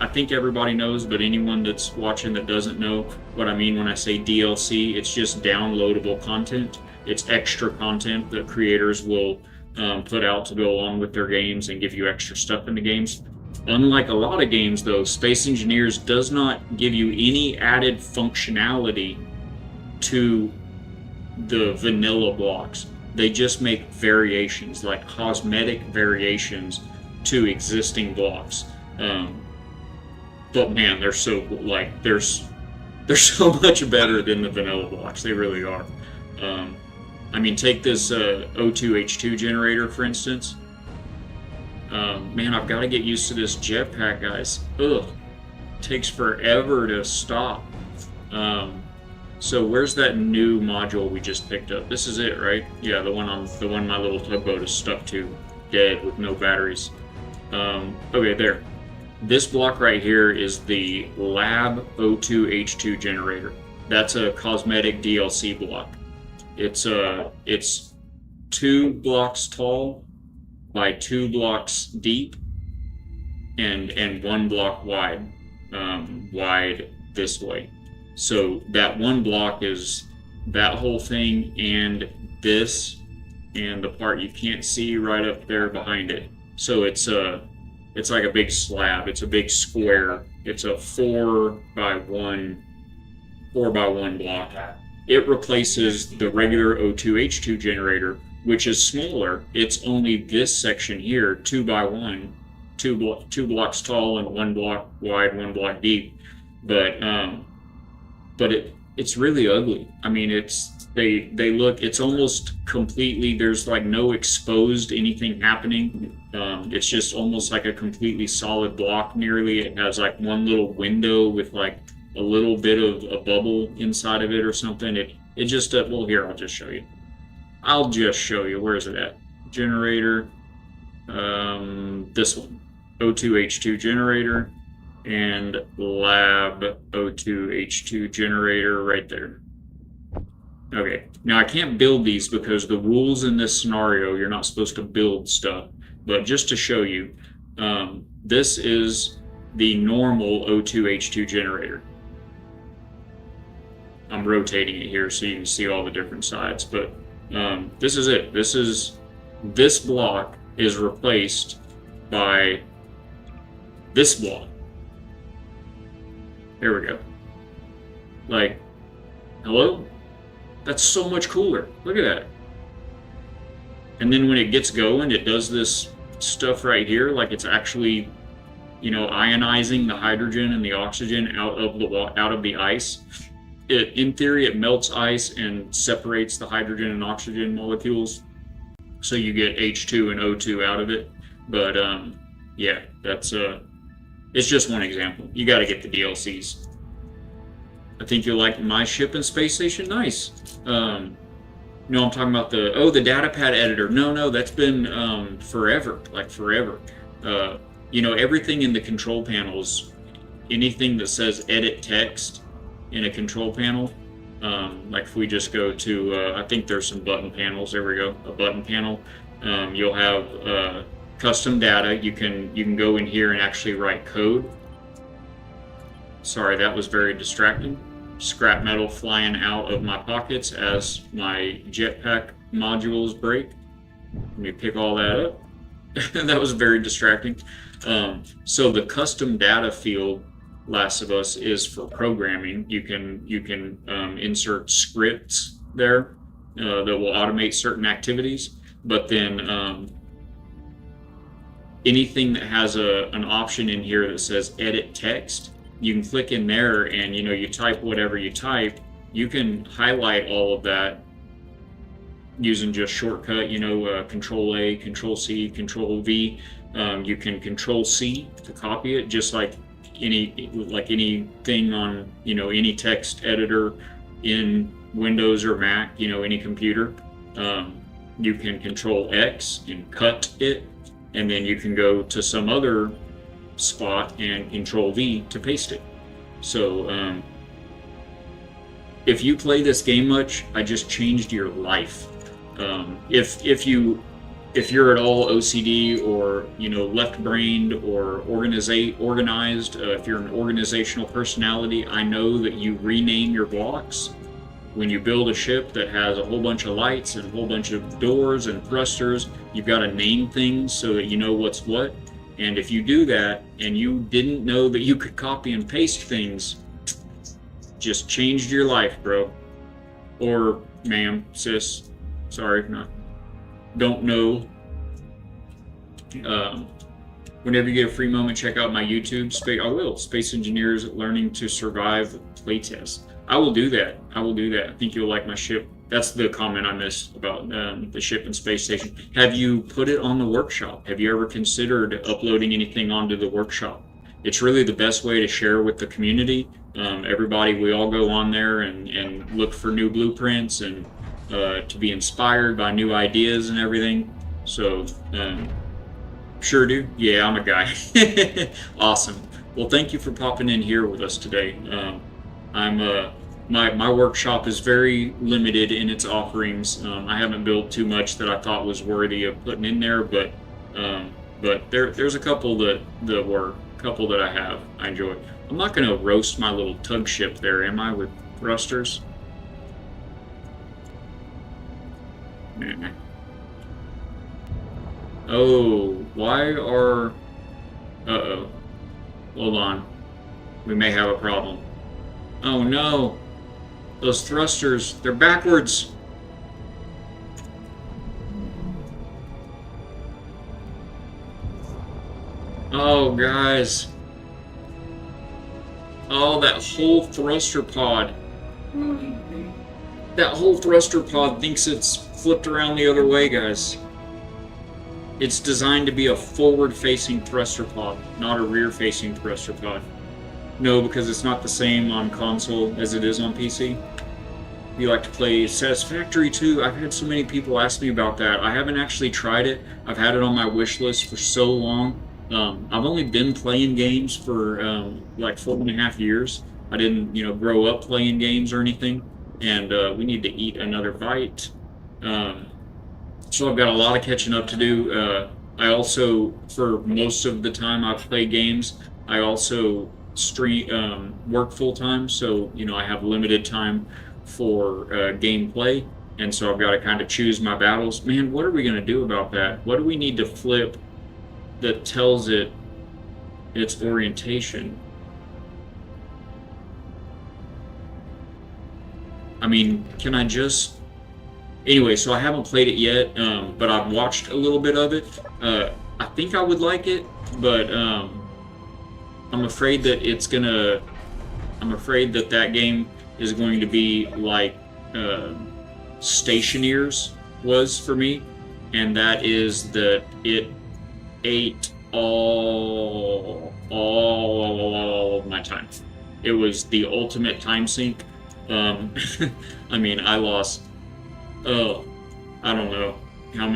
I think everybody knows, but anyone that's watching that doesn't know what I mean when I say DLC, it's just downloadable content. It's extra content that creators will put out to go along with their games and give you extra stuff in the games. Unlike a lot of games, though, Space Engineers does not give you any added functionality to the vanilla blocks. They just make variations, like cosmetic variations to existing blocks. but man, they're so like they're so much better than the vanilla blocks. They really are. I mean, take this O2H2 generator for instance. Man, I've got to get used to this jetpack, guys. Ugh, takes forever to stop. So where's that new module we just picked up? This is it, right? Yeah, the one my little tugboat is stuck to, dead with no batteries. Okay, there. This block right here is the Lab O2H2 generator. That's a cosmetic DLC block. It's 2 blocks tall by 2 blocks deep and 1 block wide, wide this way. So that 1 block is that whole thing and this and the part you can't see right up there behind it. So it's like a big slab. It's a big square. It's a 4 by 1 block. It replaces the regular O2H2 generator, which is smaller. It's only this section here, 2 by 1, 2 blocks tall and 1 block wide, 1 block deep. But it's really ugly. I mean, they look, it's almost completely, there's like no exposed anything happening. It's just almost like a completely solid block nearly. It has like one little window with like a little bit of a bubble inside of it or something. It just, well, here, I'll just show you. Where is it at? Generator, this one, O2H2 generator, and Lab O2H2 generator right there. Okay, now I can't build these because the rules in this scenario, you're not supposed to build stuff. But just to show you, this is the normal O2H2 generator. I'm rotating it here so you can see all the different sides, but this is it. This block is replaced by this block. There we go. Like, hello? That's so much cooler. Look at that. And then when it gets going, it does this stuff right here, like it's actually, ionizing the hydrogen and the oxygen out of the ice. In theory, it melts ice and separates the hydrogen and oxygen molecules, so you get H2 and O2 out of it. But yeah, that's it's just one example. You got to get the DLCs. I think you'll like my ship and space station. Nice. No, I'm talking about the datapad editor. No, that's been forever, like forever. Everything in the control panels, anything that says edit text in a control panel, like if we just go to, I think there's some button panels. There we go, a button panel. You'll have custom data. You can go in here and actually write code. Sorry, that was very distracting. Scrap metal flying out of my pockets as my jetpack modules break. Let me pick all that up. That was very distracting. So the custom data field, Last of Us, is for programming. You can insert scripts there that will automate certain activities, but then anything that has an option in here that says edit text, you can click in there and you type whatever you type. You can highlight all of that using just shortcut, Control A, Control C, Control V. You can Control C to copy it, just like anything on any text editor in Windows or Mac, any computer. You can Control X and cut it, and then you can go to some other spot and Control V to paste it. So if you play this game much, I just changed your life. If you're at all OCD or left-brained or organized, if you're an organizational personality, I know that you rename your blocks. When you build a ship that has a whole bunch of lights and a whole bunch of doors and thrusters, you've got to name things so that you know what's what. And if you do that and you didn't know that you could copy and paste things, just changed your life, bro. Or ma'am, sis, sorry, don't know. Whenever you get a free moment, check out my YouTube. I will. Space Engineers Learning to Survive playtest. I will do that. I will do that. I think you'll like my ship. That's the comment I missed about the ship and space station. Have you put it on the workshop? Have you ever considered uploading anything onto the workshop? It's really the best way to share with the community. Everybody, we all go on there and look for new blueprints and to be inspired by new ideas and everything. So, sure do. Yeah, I'm a guy. Awesome. Well, thank you for popping in here with us today. My workshop is very limited in its offerings. I haven't built too much that I thought was worthy of putting in there, but there's a couple that I have. I enjoy. I'm not going to roast my little tug ship there, am I, with thrusters? Nah. Oh, why are... Uh-oh. Hold on. We may have a problem. Oh no! Those thrusters, they're backwards! Oh, guys. Oh, that whole thruster pod. That whole thruster pod thinks it's flipped around the other way, guys. It's designed to be a forward-facing thruster pod, not a rear-facing thruster pod. No, because it's not the same on console as it is on PC. You like to play Satisfactory 2? I've had so many people ask me about that. I haven't actually tried it. I've had it on my wish list for so long. I've only been playing games for like 4.5 years. I didn't, grow up playing games or anything. And we need to eat another bite. So I've got a lot of catching up to do. I also, for most of the time I play games, I also work full time. So, I have limited time for gameplay. And so I've got to kind of choose my battles. Man, what are we going to do about that? What do we need to flip that tells it its orientation? I mean, can I just... Anyway, so I haven't played it yet, but I've watched a little bit of it. I think I would like it, but I'm afraid that that game is going to be like Stationeers was for me, and that is that it ate all of my time. It was the ultimate time sink. I mean, I lost... Oh, I don't know how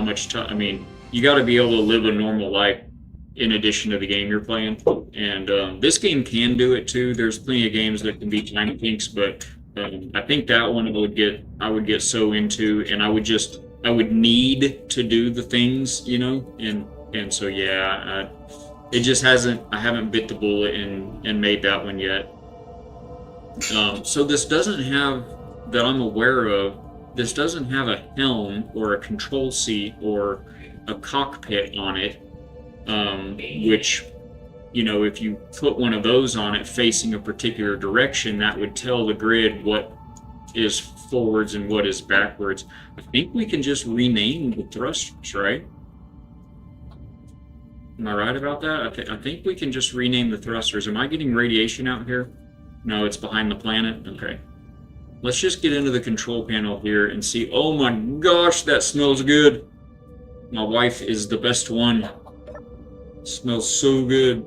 much time. I mean, you got to be able to live a normal life in addition to the game you're playing. And this game can do it too. There's plenty of games that can be time sinks, but I think that one I would get so into, and I would need to do the things, and so yeah, it just I haven't bit the bullet and made that one yet. So this doesn't have, that I'm aware of, this doesn't have a helm or a control seat or a cockpit on it, which, if you put one of those on it facing a particular direction, that would tell the grid what is forwards and what is backwards. I think we can just rename the thrusters, right? Am I right about that? I think we can just rename the thrusters. Am I getting radiation out here? No, it's behind the planet? Okay. Let's just get into the control panel here and see. Oh my gosh, that smells good. My wife is the best one. It smells so good.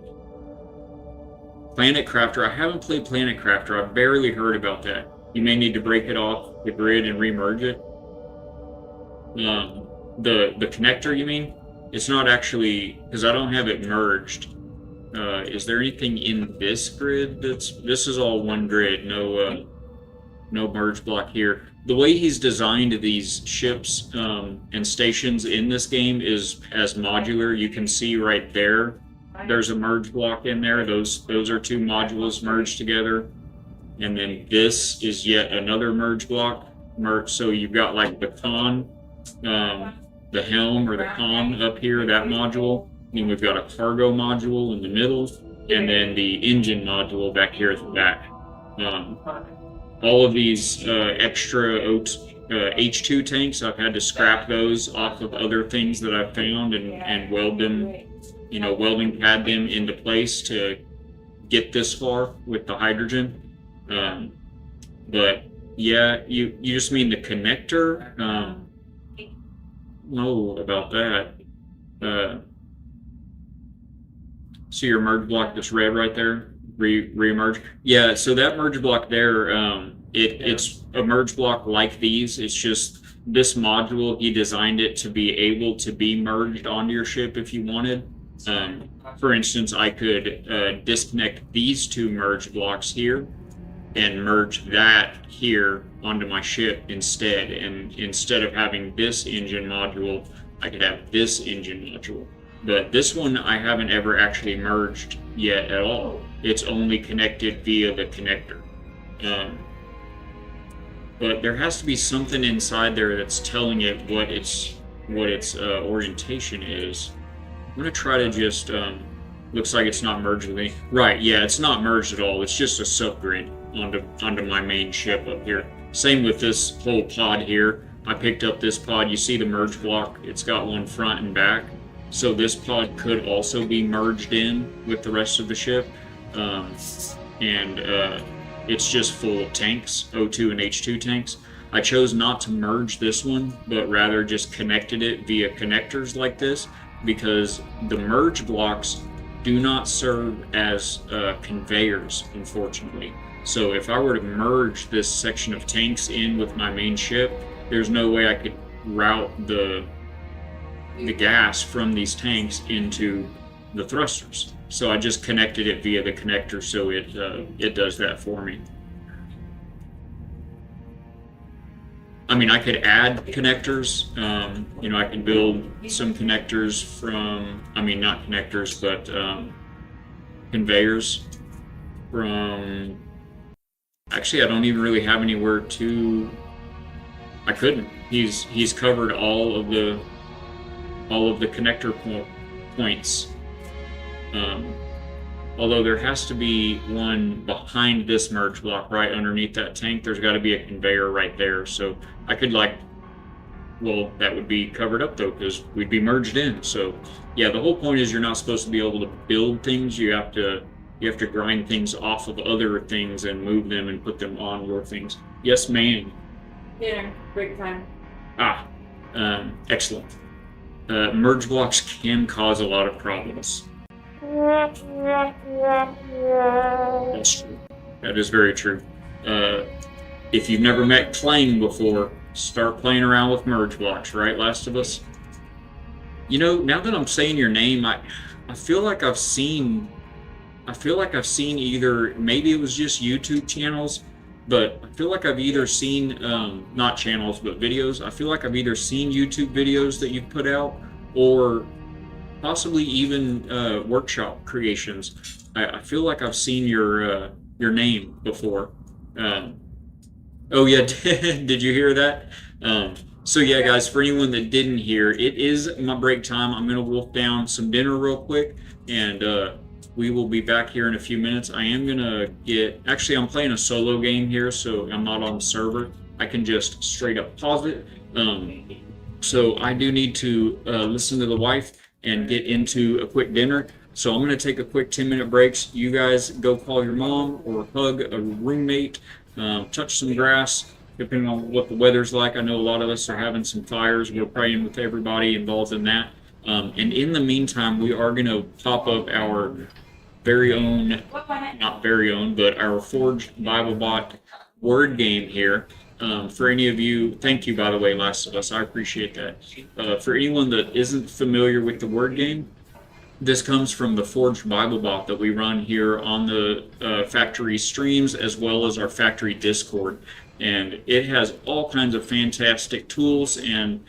Planet Crafter. I haven't played Planet Crafter. I've barely heard about that. You may need to break it off the grid and remerge it. The connector, you mean? It's not actually, because I don't have it merged. Is there anything in this grid this is all one grid, no merge block here. The way he's designed these ships and stations in this game is as modular. You can see right there, there's a merge block in there. Those are two modules merged together. And then this is yet another merge block. So you've got like the con, the helm or the con up here, that module. And we've got a cargo module in the middle, and then the engine module back here at the back. All of these extra H2 tanks. I've had to scrap those off of other things that I've found and weld them, welding pad them into place to get this far with the hydrogen. But yeah, you just mean the connector? Know about that. See your merge block that's red right there? Re-merge? Yeah, so that merge block there, it's a merge block like these. It's just this module, he designed it to be able to be merged onto your ship if you wanted. For instance, I could disconnect these two merge blocks here and merge that here onto my ship instead. And instead of having this engine module, I could have this engine module. But this one I haven't ever actually merged yet at all. It's only connected via the connector. But there has to be something inside there that's telling it what its orientation is. I'm gonna try to just, looks like it's not merged with me. Right, yeah, it's not merged at all. It's just a subgrid onto my main ship up here. Same with this whole pod here. I picked up this pod. You see the merge block? It's got one front and back. So this pod could also be merged in with the rest of the ship. It's just full of tanks, O2 and H2 tanks. I chose not to merge this one, but rather just connected it via connectors like this, because the merge blocks do not serve as conveyors, unfortunately. So if I were to merge this section of tanks in with my main ship, there's no way I could route the gas from these tanks into the thrusters. So I just connected it via the connector, so it does that for me. I mean, I could add connectors. I can build some connectors from, not connectors, but conveyors from. Actually, I don't even really have anywhere to. I couldn't. He's covered all of the connector points. Although there has to be one behind this merge block, right underneath that tank. There's got to be a conveyor right there. So I could that would be covered up though, because we'd be merged in. So yeah, the whole point is you're not supposed to be able to build things. You have to grind things off of other things and move them and put them on your things. Yes, ma'am. Dinner, break time. Excellent. Merge blocks can cause a lot of problems. That's true. That is very true. If you've never met Clang before, start playing around with merge blocks, right, Last of Us? Now that I'm saying your name, I feel like I've seen either, maybe it was just YouTube channels, but I feel like I've either seen, not channels, but videos. I feel like I've either seen YouTube videos that you've put out, or possibly even workshop creations. I feel like I've seen your name before. Oh yeah, did you hear that? So yeah, guys, for anyone that didn't hear, it is my break time. I'm gonna wolf down some dinner real quick, and we will be back here in a few minutes. I am gonna actually I'm playing a solo game here, so I'm not on the server. I can just straight up pause it. So I do need to listen to the wife and get into a quick dinner. So I'm gonna take a quick 10-minute breaks. You guys go call your mom or hug a roommate, touch some grass, depending on what the weather's like. I know a lot of us are having some fires. We're praying with everybody involved in that. And in the meantime, we are gonna pop up our very own, not very own, but our Forged BibleBot word game here. For any of you, thank you, by the way, Last of Us, I appreciate that. For anyone that isn't familiar with the word game, this comes from the Forged BibleBot that we run here on the factory streams, as well as our factory Discord. And it has all kinds of fantastic tools and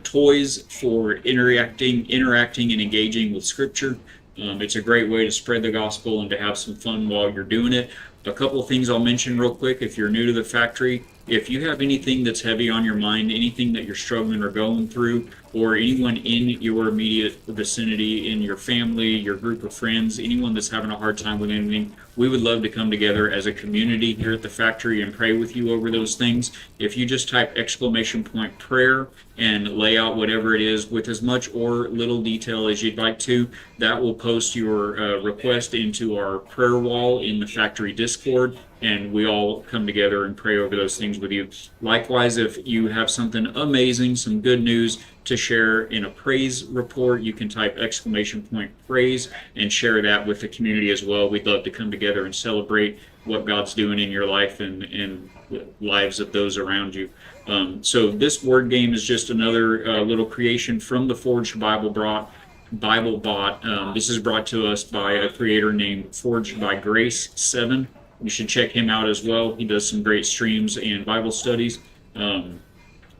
toys for interacting and engaging with Scripture. It's a great way to spread the gospel and to have some fun while you're doing it. A couple of things I'll mention real quick if you're new to the factory. If you have anything that's heavy on your mind, anything that you're struggling or going through, or anyone in your immediate vicinity, in your family, your group of friends, anyone that's having a hard time with anything, we would love to come together as a community here at the factory and pray with you over those things. If you just type !prayer and lay out whatever it is with as much or little detail as you'd like to, that will post your request into our prayer wall in the factory Discord, and we all come together and pray over those things with you. Likewise, if you have something amazing, some good news to share in a praise report, you can type !praise and share that with the community as well. We'd love to come together and celebrate what God's doing in your life and the lives of those around you. So this word game is just another little creation from the Forged Bible Bot. This is brought to us by a creator named Forged by Grace 7. You should check him out as well. He does some great streams and Bible studies.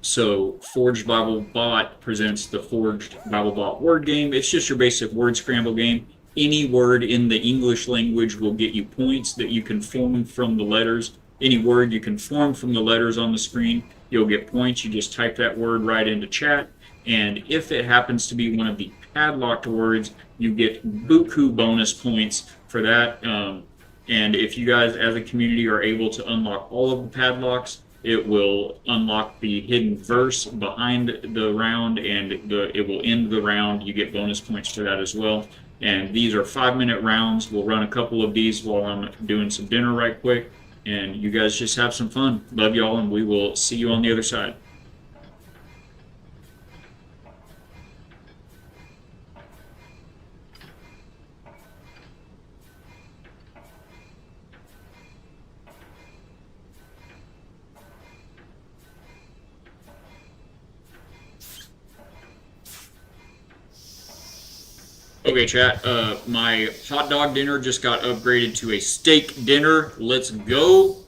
So Forged Bible Bot presents the Forged Bible Bot word game. It's just your basic word scramble game. Any word in the English language will get you points that you can form from the letters. Any word you can form from the letters on the screen, you'll get points. You just type that word right into chat. And if it happens to be one of the padlocked words, you get buku bonus points for that. And if you guys as a community are able to unlock all of the padlocks, it will unlock the hidden verse behind the round, and it will end the round. You get bonus points for that as well. And these are 5-minute rounds. We'll run a couple of these while I'm doing some dinner right quick. And you guys just have some fun. Love y'all, and we will see you on the other side. Okay, chat, my hot dog dinner just got upgraded to a steak dinner. Let's go.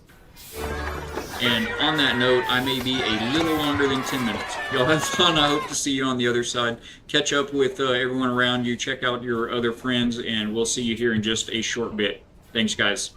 And on that note, I may be a little longer than 10 minutes. Y'all have fun. I hope to see you on the other side. Catch up with everyone around you. Check out your other friends, and we'll see you here in just a short bit. Thanks, guys.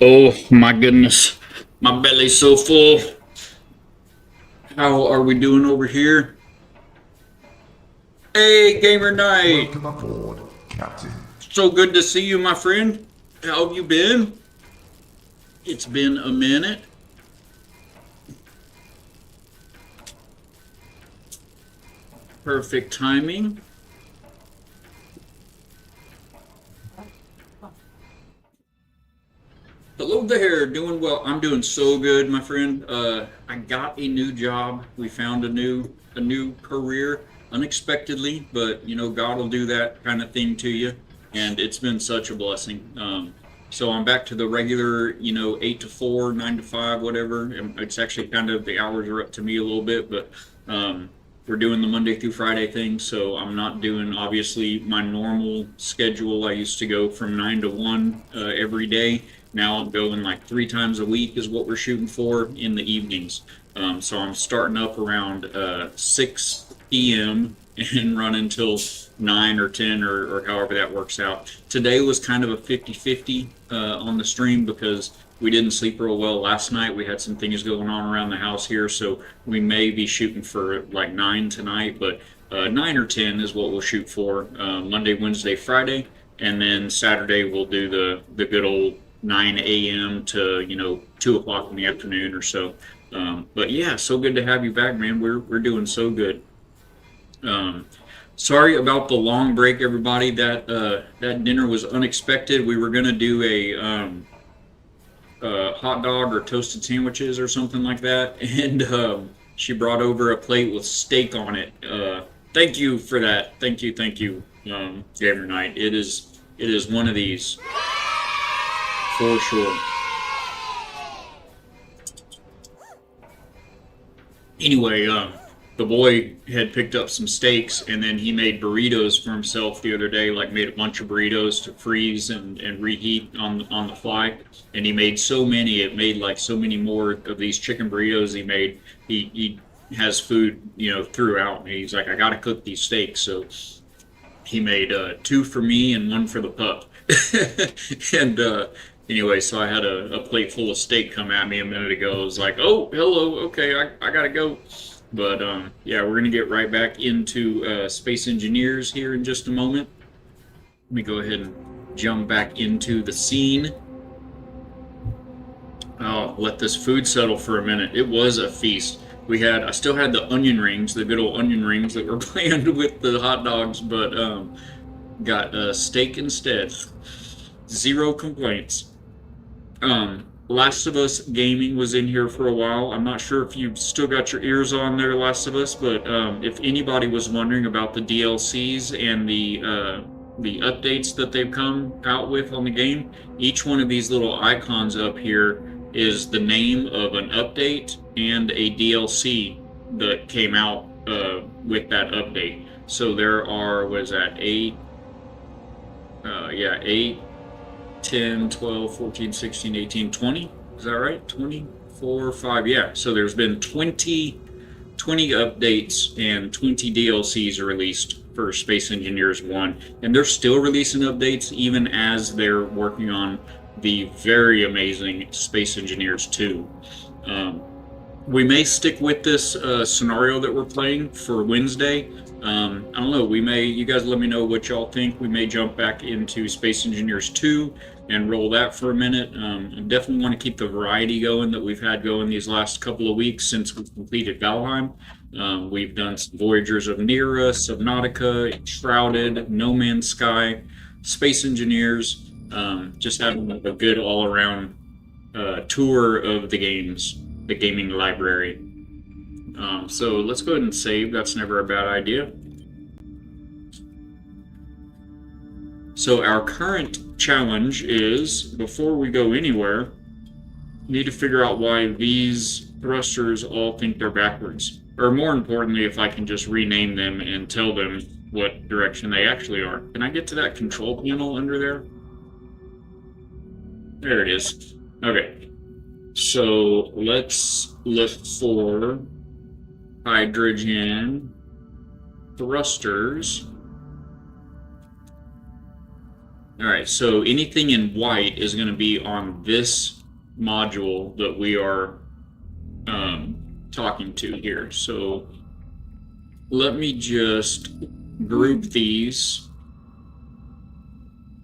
Oh my goodness. My belly's so full. How are we doing over here? Hey, Gamer Knight! Welcome aboard, Captain. So good to see you, my friend. How have you been? It's been a minute. Perfect timing. Hello there, doing well. I'm doing so good, my friend. I got a new job. We found a new career unexpectedly, but you know, God will do that kind of thing to you, and it's been such a blessing. So I'm back to the regular, you know, 8 to 4, 9 to 5, whatever. And it's actually kind of the hours are up to me a little bit, but we're doing the Monday through Friday thing, so I'm not doing obviously my normal schedule. I used to go from 9 to 1 every day. Now I'm going like 3 times a week is what we're shooting for in the evenings. So I'm starting up around 6 p.m. and running until 9 or 10 or however that works out. Today was kind of a 50-50 on the stream because we didn't sleep real well last night. We had some things going on around the house here, so we may be shooting for like 9 tonight, but 9 or 10 is what we'll shoot for Monday, Wednesday, Friday, and then Saturday we'll do the good old 9 a.m. to 2 o'clock in the afternoon or so. But yeah, so good to have you back, man. We're doing so good. Sorry about the long break, everybody. That dinner was unexpected. We were gonna do a hot dog or toasted sandwiches or something like that, and she brought over a plate with steak on it. Thank you for that. Thank you, Gamer Knight. It is one of these. For sure. Anyway, the boy had picked up some steaks and then he made burritos for himself the other day, like made a bunch of burritos to freeze and reheat on the fly. And he made so many, it made like so many more of these chicken burritos he made. He has food, throughout. And he's like, I gotta cook these steaks. So he made 2 for me and 1 for the pup. And anyway, so I had a plate full of steak come at me a minute ago. I was like, oh, hello, okay, I gotta go. But yeah, we're gonna get right back into Space Engineers here in just a moment. Let me go ahead and jump back into the scene. I'll let this food settle for a minute. It was a feast. I still had the onion rings, the good old onion rings that were planned with the hot dogs, but got steak instead. Zero complaints. Last of Us Gaming was in here for a while. I'm not sure if you've still got your ears on there, Last of Us, but if anybody was wondering about the DLCs and the updates that they've come out with on the game, each one of these little icons up here is the name of an update and a DLC that came out with that update. So there are, what is that, 8, 10, 12, 14, 16, 18, 20. Is that right? 24, 5. Yeah. So there's been 20 updates and 20 DLCs released for Space Engineers 1. And they're still releasing updates even as they're working on the very amazing Space Engineers 2. We may stick with this scenario that we're playing for Wednesday. I don't know, you guys let me know what y'all think. We may jump back into Space Engineers 2 and roll that for a minute. I definitely want to keep the variety going that we've had going these last couple of weeks since we've completed Valheim. We've done some Voyagers of Neera, Subnautica, Shrouded, No Man's Sky, Space Engineers, just having a good all-around tour of the games, the gaming library. So let's go ahead and save. That's never a bad idea. So our current challenge is, before we go anywhere, we need to figure out why these thrusters all think they're backwards. Or more importantly, if I can just rename them and tell them what direction they actually are. Can I get to that control panel under there? There it is. Okay. So let's look for hydrogen thrusters. Alright, so anything in white is going to be on this module that we are talking to here. So let me just group these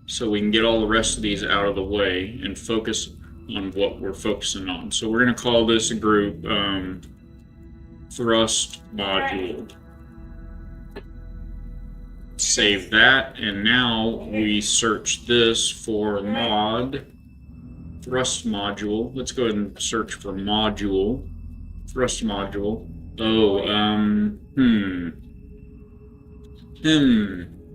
so we can get all the rest of these out of the way and focus on what we're focusing on. So we're going to call this a group thrust module. Save that, and now we search this for mod thrust module. Let's go ahead and search for module thrust module. Oh,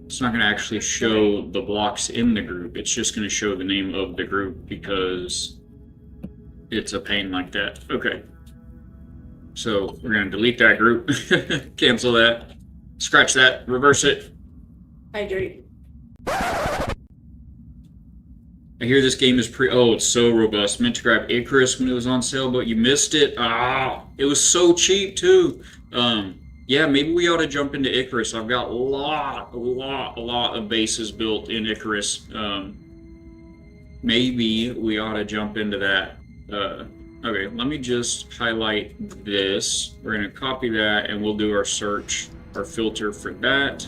it's not going to actually show the blocks in the group. It's just going to show the name of the group because it's a pain like that. Okay, so we're going to delete that group, cancel that, scratch that, reverse it. Hydrate. I hear this game is oh, it's so robust. Meant to grab Icarus when it was on sale, but you missed it. Ah, it was so cheap too. Yeah, maybe we ought to jump into Icarus. I've got a lot of bases built in Icarus. Maybe we ought to jump into that. Okay, let me just highlight this. We're gonna copy that and we'll do our search, our filter for that.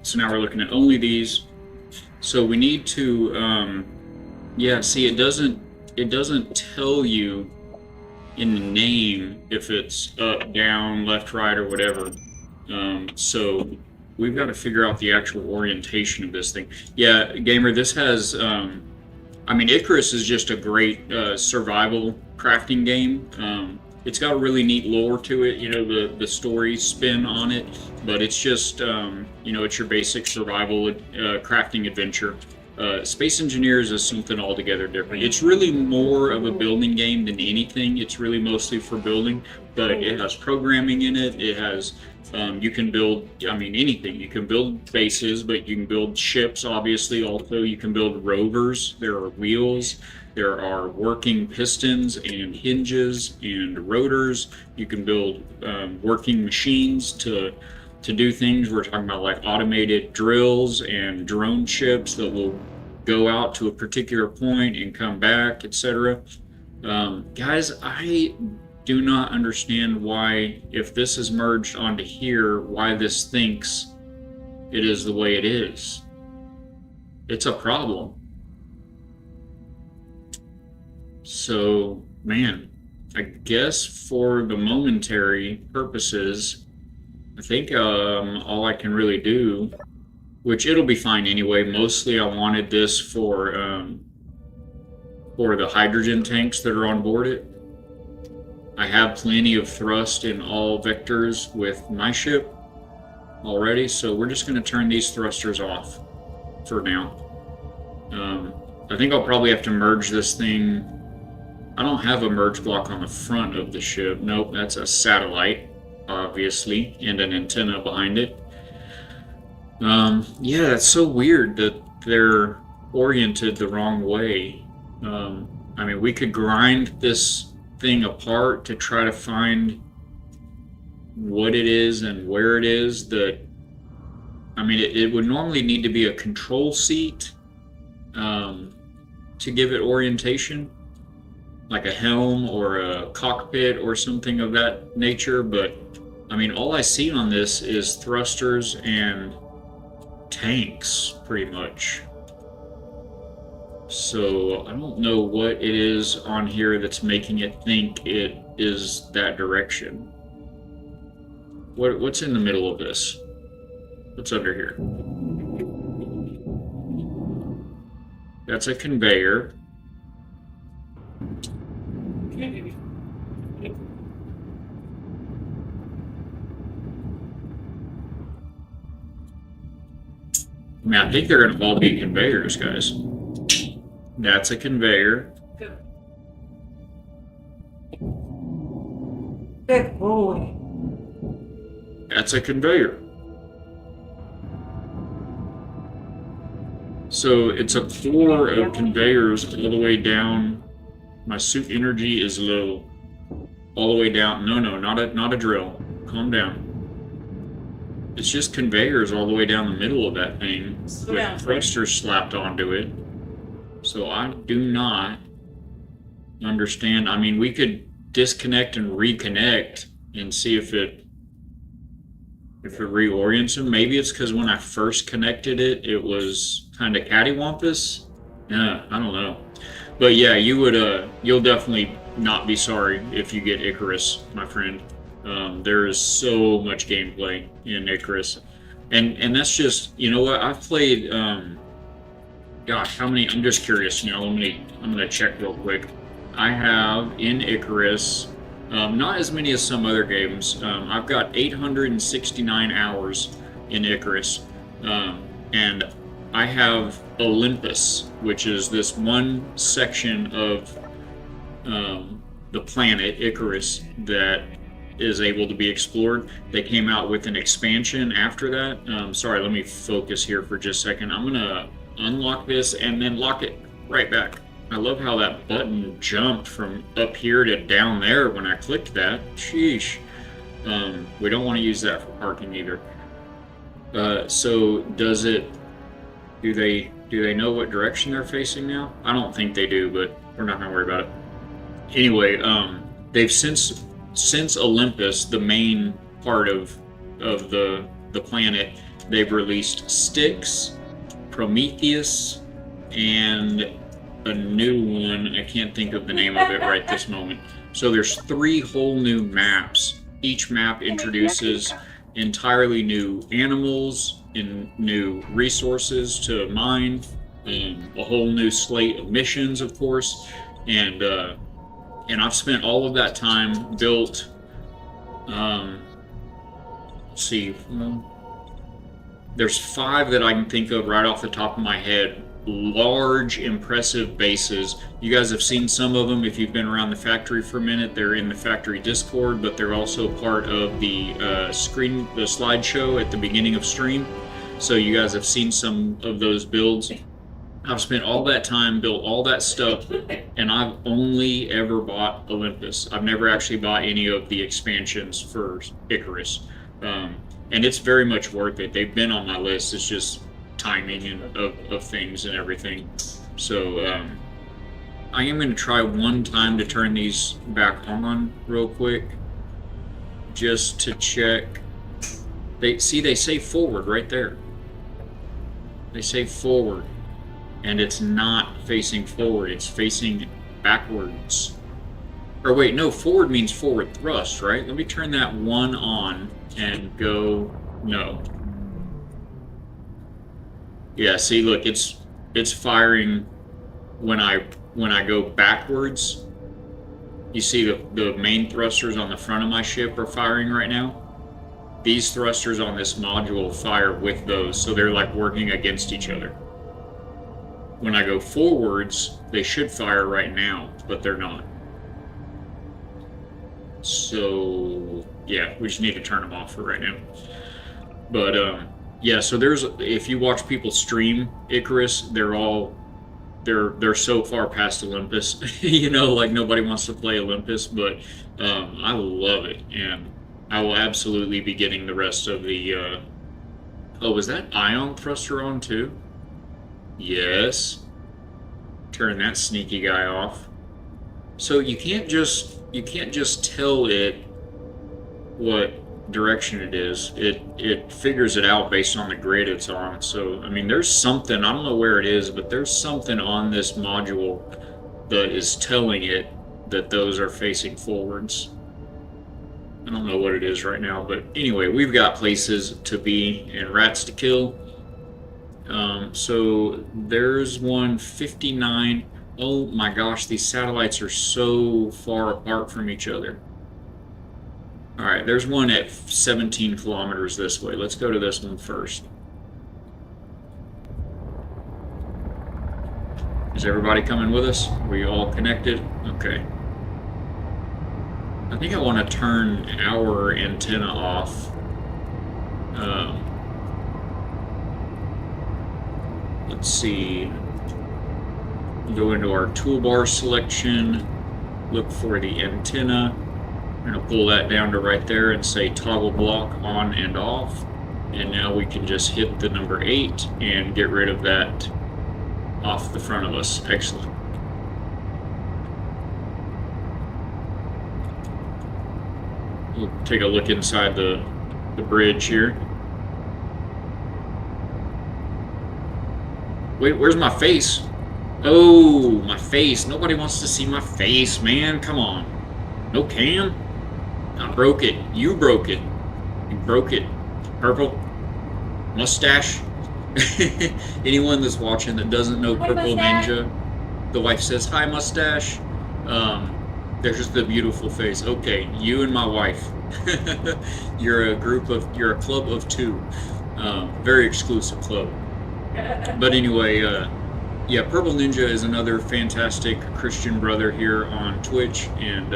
So now we're looking at only these. So we need to, yeah, see, it doesn't tell you in the name if it's up, down, left, right, or whatever. So we've got to figure out the actual orientation of this thing. Yeah, gamer, this has, I mean, Icarus is just a great survival crafting game. It's got a really neat lore to it, you know, the story spin on it, but it's just, you know, it's your basic survival crafting adventure. Space Engineers is something altogether different. It's really more of a building game than anything. It's really mostly for building, but it has programming in it. It has, you can build, I mean, anything. You can build bases, but you can build ships, obviously. Also, you can build rovers. There are wheels. There are working pistons and hinges and rotors. You can build working machines to do things. We're talking about like automated drills and drone ships that will go out to a particular point and come back, etc. Guys, I do not understand why, if this is merged onto here, why this thinks it is the way it is. It's a problem. So, man, I guess for the momentary purposes, I think all I can really do, which it'll be fine anyway. Mostly I wanted this for the hydrogen tanks that are on board it. I have plenty of thrust in all vectors with my ship already, so we're just going to turn these thrusters off for now. I think I'll probably have to merge this thing. I don't have a merge block on the front of the ship. Nope, that's a satellite, obviously, and an antenna behind it. Yeah, it's so weird that they're oriented the wrong way. I mean, we could grind this thing apart to try to find what it is and where it is. That, I mean, it would normally need to be a control seat to give it orientation, like a helm or a cockpit or something of that nature. But I mean, all I see on this is thrusters and tanks, pretty much. So I don't know what it is on here that's making it think it is that direction. What's in the middle of this? What's under here? That's a conveyor. I mean, I think they're going to all be conveyors, guys. That's a conveyor. Good boy. That's a conveyor. So it's a floor of conveyors all the way down. My suit energy is low. All the way down. No, not a drill. Calm down. It's just conveyors all the way down the middle of that thing Slow down, with thrusters slapped onto it. So I do not understand. I mean, we could disconnect and reconnect and see if it reorients them. Maybe it's because when I first connected it, it was kind of cattywampus. Yeah, I don't know. But yeah, you'll definitely not be sorry if you get Icarus, my friend. There is so much gameplay in Icarus, and that's just, you know what, I've played. Gosh, how many? I'm just curious. I'm gonna check real quick. I have in Icarus, not as many as some other games. I've got 869 hours in Icarus, and I have Olympus, which is this one section of the planet Icarus that is able to be explored. They came out with an expansion after that. Sorry, let me focus here for just a second. I'm gonna unlock this and then lock it right back. I love how that button jumped from up here to down there when I clicked that. Sheesh. We don't want to use that for parking either. So does it? Do they know what direction they're facing now? I don't think they do, but we're not gonna worry about it. Anyway, they've since Olympus, the main part of the planet, they've released Styx, Prometheus, and a new one. I can't think of the name of it right this moment. So there's 3 whole new maps. Each map introduces entirely new animals and new resources to mine, a whole new slate of missions, of course, and I've spent all of that time built. Let's see, there's 5 that I can think of right off the top of my head. Large, impressive bases. You guys have seen some of them if you've been around the factory for a minute. They're in the factory Discord, but they're also part of the the slideshow at the beginning of stream. So you guys have seen some of those builds. I've spent all that time, built all that stuff, and I've only ever bought Olympus. I've never actually bought any of the expansions for Icarus. And it's very much worth it. They've been on my list. It's just timing and of things and everything. So I am going to try one time to turn these back on real quick, just to check. They say forward right there. They say forward, and it's not facing forward. It's facing backwards. Or wait, no, forward means forward thrust, right? Let me turn that one on and go. No. Yeah, see, look, it's firing when I go backwards. You see the main thrusters on the front of my ship are firing right now. These thrusters on this module fire with those, so they're like working against each other. When I go forwards, they should fire right now, but they're not. So yeah, we just need to turn them off for right now. But yeah, so if you watch people stream Icarus, they're so far past Olympus. Like nobody wants to play Olympus, but I love it, and I will absolutely be getting the rest of the oh, was that ion thruster on too? Yes. Turn that sneaky guy off. So you can't just tell it what direction it is. It figures it out based on the grid it's on. So I mean, there's something, I don't know where it is, but there's something on this module that is telling it that those are facing forwards. I don't know what it is right now, but anyway, we've got places to be and rats to kill. So there's 159. Oh my gosh, these satellites are so far apart from each other. All right, there's one at 17 kilometers this way. Let's go to this one first. Is everybody coming with us? Are we all connected? Okay. I think I want to turn our antenna off. Let's see. Go into our toolbar selection, look for the antenna. I'm going to pull that down to right there and say toggle block on and off. And now we can just hit the number 8 and get rid of that off the front of us. Excellent. We'll take a look inside the bridge here. Wait, where's my face? Oh, my face. Nobody wants to see my face, man. Come on. No cam? I broke it. You broke it. You broke it. Purple. Mustache. Anyone that's watching that doesn't know Hi, Purple mustache. Ninja, the wife says, "Hi, mustache." There's the beautiful face. Okay, you and my wife. You're a club of 2. Very exclusive club. But anyway, yeah, Purple Ninja is another fantastic Christian brother here on Twitch, and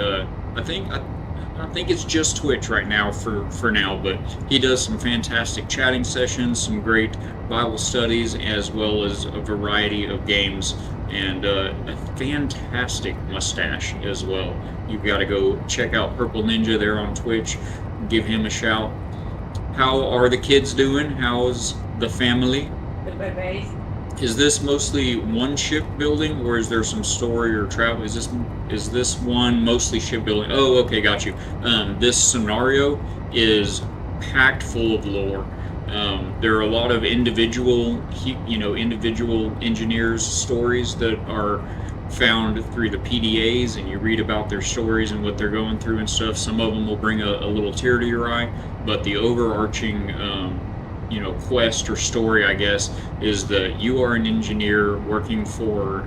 I think it's just Twitch right now for now, but he does some fantastic chatting sessions, some great Bible studies, as well as a variety of games, and a fantastic mustache as well. You've got to go check out Purple Ninja there on Twitch. Give him a shout. How are the kids doing? How's the family? Is this mostly one shipbuilding, or is there some story or travel? Is this one mostly shipbuilding? Oh, okay, got you. This scenario is packed full of lore. There are a lot of individual engineers' stories that are found through the PDAs, and you read about their stories and what they're going through and stuff. Some of them will bring a little tear to your eye, but the overarching quest or story, I guess, is that you are an engineer working for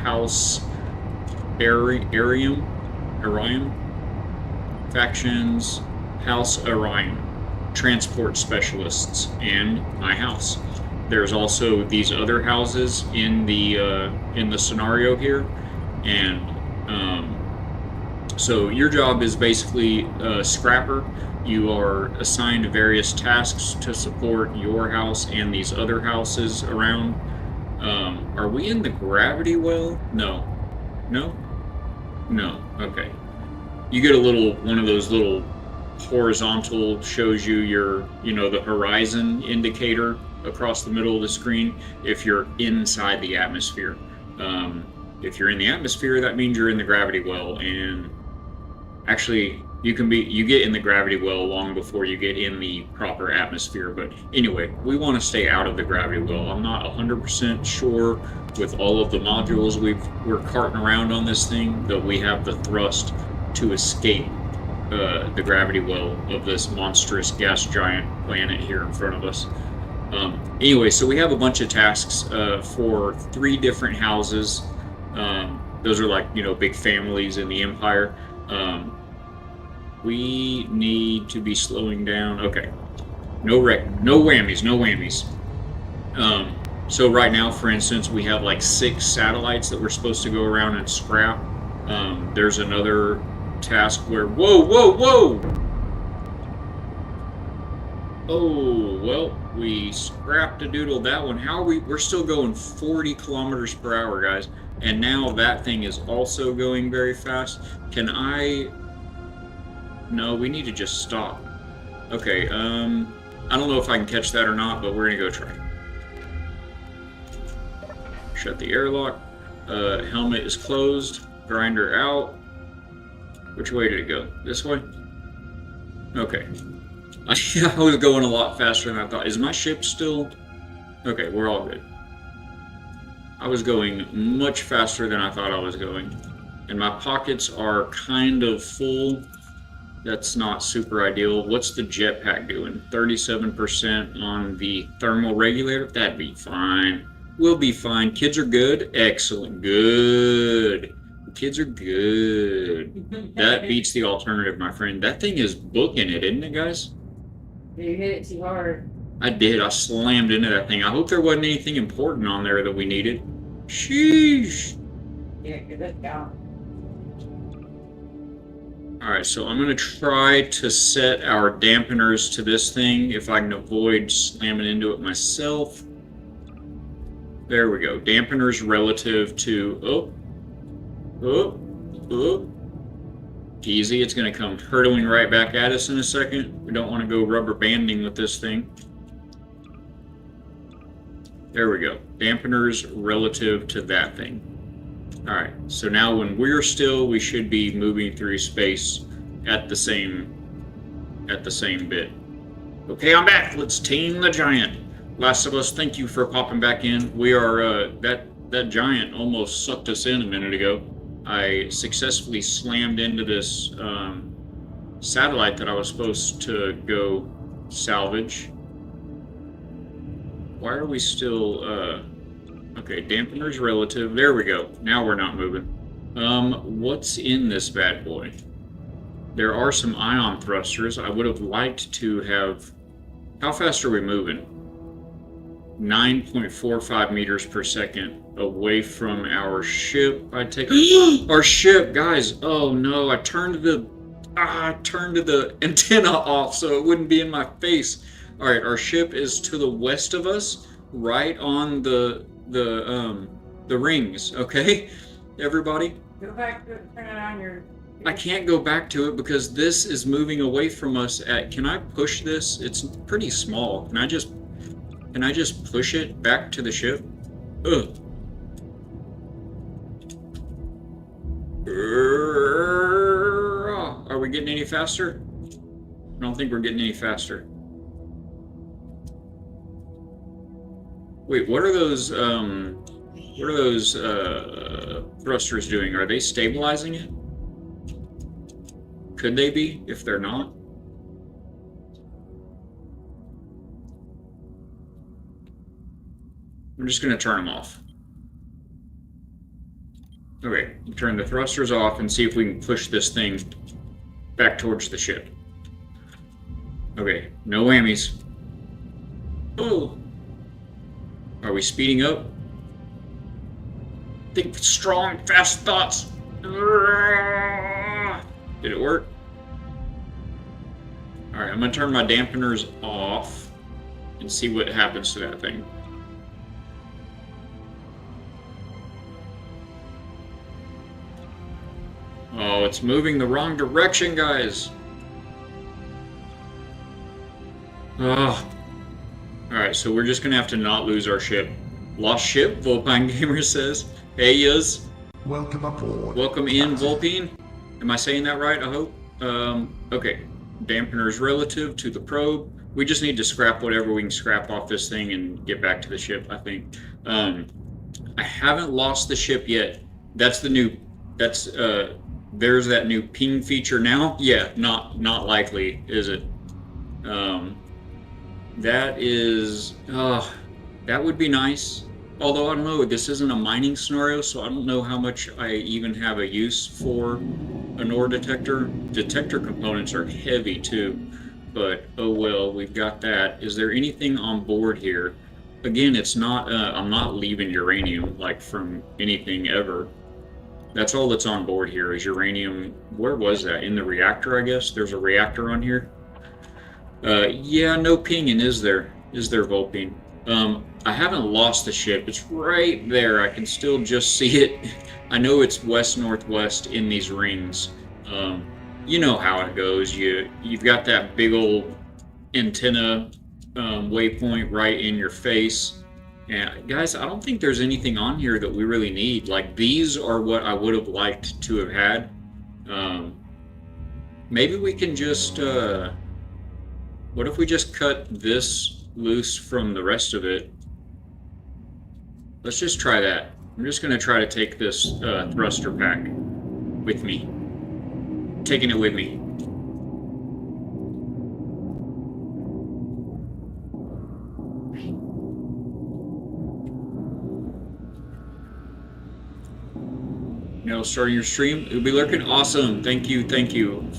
House Arium factions, House Orion, transport specialists, and my house. There's also these other houses in the scenario here, and so your job is basically a scrapper. You are assigned various tasks to support your house and these other houses around. Are we in the gravity well? No. No? No. Okay. You get one of those little horizontal, shows you the horizon indicator across the middle of the screen if you're inside the atmosphere. If you're in the atmosphere, that means you're in the gravity well, and actually you get in the gravity well long before you get in the proper atmosphere. But anyway, we want to stay out of the gravity well. I'm not 100% sure with all of the modules we're carting around on this thing that we have the thrust to escape the gravity well of this monstrous gas giant planet here in front of us. Anyway, so we have a bunch of tasks for 3 different houses. Those are like, big families in the Empire. We need to be slowing down. Okay. No whammies. So right now, for instance, we have like 6 satellites that we're supposed to go around and scrap. There's another task where... Whoa! Oh, well, we scrapped a doodle that one. How are we're still going 40 kilometers per hour, guys. And now that thing is also going very fast. No, we need to just stop. Okay, I don't know if I can catch that or not, but we're gonna go try. Shut the airlock. Helmet is closed. Grinder out. Which way did it go? This way? Okay. I was going a lot faster than I thought. Is my ship still... Okay, we're all good. I was going much faster than I thought I was going. And my pockets are kind of full. That's not super ideal. What's the jetpack doing? 37% on the thermal regulator? That'd be fine. We'll be fine. Kids are good? Excellent. Good. The kids are good. That beats the alternative, my friend. That thing is booking it, isn't it, guys? You hit it too hard. I did. I slammed into that thing. I hope there wasn't anything important on there that we needed. Sheesh. Yeah, good. Let's go. Alright, so I'm going to try to set our dampeners to this thing if I can avoid slamming into it myself. There we go. Dampeners relative to... Easy. It's going to come hurtling right back at us in a second. We don't want to go rubber banding with this thing. There we go. Dampeners relative to that thing. Alright, so now when we're still, we should be moving through space at the same bit. Okay, I'm back. Let's tame the giant. Last of Us, thank you for popping back in. We are, that giant almost sucked us in a minute ago. I successfully slammed into this satellite that I was supposed to go salvage. Why are we still, okay, dampener's relative. There we go. Now we're not moving. What's in this bad boy? There are some ion thrusters. I would have liked to have... How fast are we moving? 9.45 meters per second away from our ship. I take our ship, guys. Oh no, I turned the antenna off so it wouldn't be in my face. All right, our ship is to the west of us, right on the rings. Okay, everybody. Go back to it, turn it on your... I can't go back to it because this is moving away from us. Can I push this? It's pretty small. Can I just push it back to the ship? Ugh. Are we getting any faster? I don't think we're getting any faster. Wait, what are those thrusters doing? Are they stabilizing it? Could they be, if they're not? I'm just going to turn them off. Okay, turn the thrusters off and see if we can push this thing back towards the ship. Okay, no whammies. Oh! Are we speeding up? Think strong, fast thoughts. Did it work? Alright, I'm going to turn my dampeners off and see what happens to that thing. Oh, it's moving the wrong direction, guys. Oh. Alright, so we're just going to have to not lose our ship. Lost ship, Vulpine Gamer says. Hey, Yuz. Welcome aboard. Welcome in, Vulpine. Am I saying that right, I hope? Okay. Dampeners relative to the probe. We just need to scrap whatever we can scrap off this thing and get back to the ship, I think. I haven't lost the ship yet. That's the new... That's, there's that new ping feature now. Yeah, not likely, is it? That is... that would be nice. Although, I don't know, this isn't a mining scenario, so I don't know how much I even have a use for an ore detector. Detector components are heavy, too. But, oh well, we've got that. Is there anything on board here? Again, it's not, I'm not leaving uranium, like, from anything ever. That's all that's on board here is uranium. Where was that? In the reactor, I guess? There's a reactor on here? Yeah, no pinging, is there? Is there, Vulpine? I haven't lost the ship. It's right there. I can still just see it. I know it's west-northwest in these rings. You know how it goes. You've got that big old antenna waypoint right in your face. And guys, I don't think there's anything on here that we really need. Like, these are what I would have liked to have had. Maybe we can just... what if we just cut this loose from the rest of it? Let's just try that. I'm just going to try to take this thruster pack with me. Taking it with me. Starting your stream. It'll be lurking. Awesome. Thank you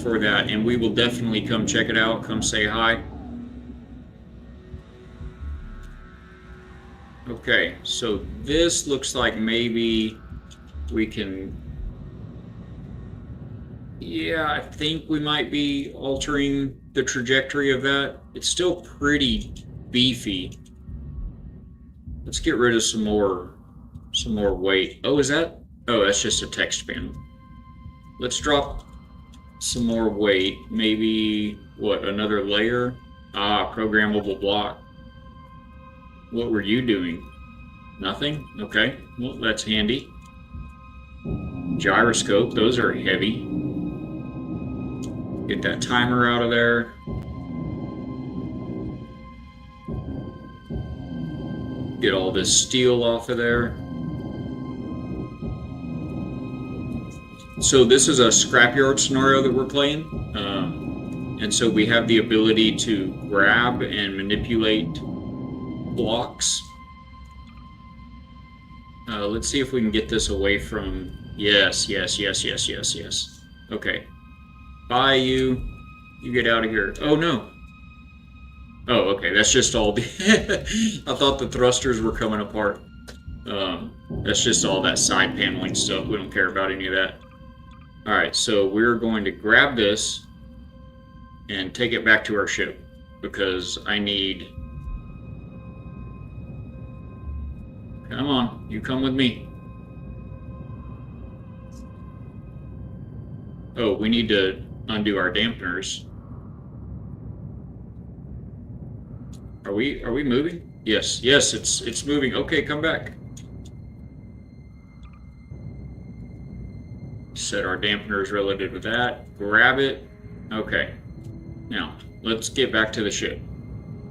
for that. And we will definitely come check it out. Come say hi. Okay, so this looks like maybe we can... Yeah, I think we might be altering the trajectory of that. It's still pretty beefy. Let's get rid of some more weight. Oh, is that... Oh, that's just a text panel. Let's drop some more weight. Maybe, what, another layer? Ah, programmable block. What were you doing? Nothing? Okay. Well, that's handy. Gyroscope, those are heavy. Get that timer out of there. Get all this steel off of there. So this is a scrapyard scenario that we're playing. And so we have the ability to grab and manipulate blocks. Let's see if we can get this away from... Yes. Okay. Bye, you. You get out of here. Oh, no. Oh, okay. That's just all... I thought the thrusters were coming apart. That's just all that side paneling stuff. We don't care about any of that. Alright, so we're going to grab this and take it back to our ship because I need... Come on, you come with me. Oh, we need to undo our dampeners. Are we moving? Yes, it's moving. Okay, come back. Set our dampeners relative to that. Grab it. Okay. Now, let's get back to the ship.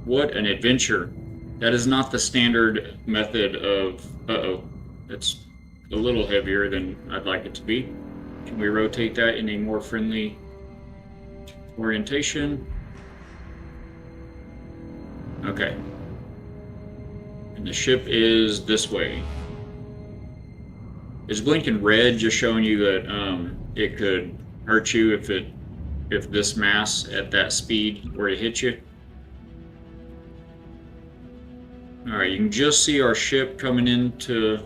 What an adventure. That is not the standard method of... Uh-oh. That's a little heavier than I'd like it to be. Can we rotate that in a more friendly orientation? Okay. And the ship is this way. Is blinking red just showing you that it could hurt you if this mass at that speed were to hit you? Alright, you can just see our ship coming into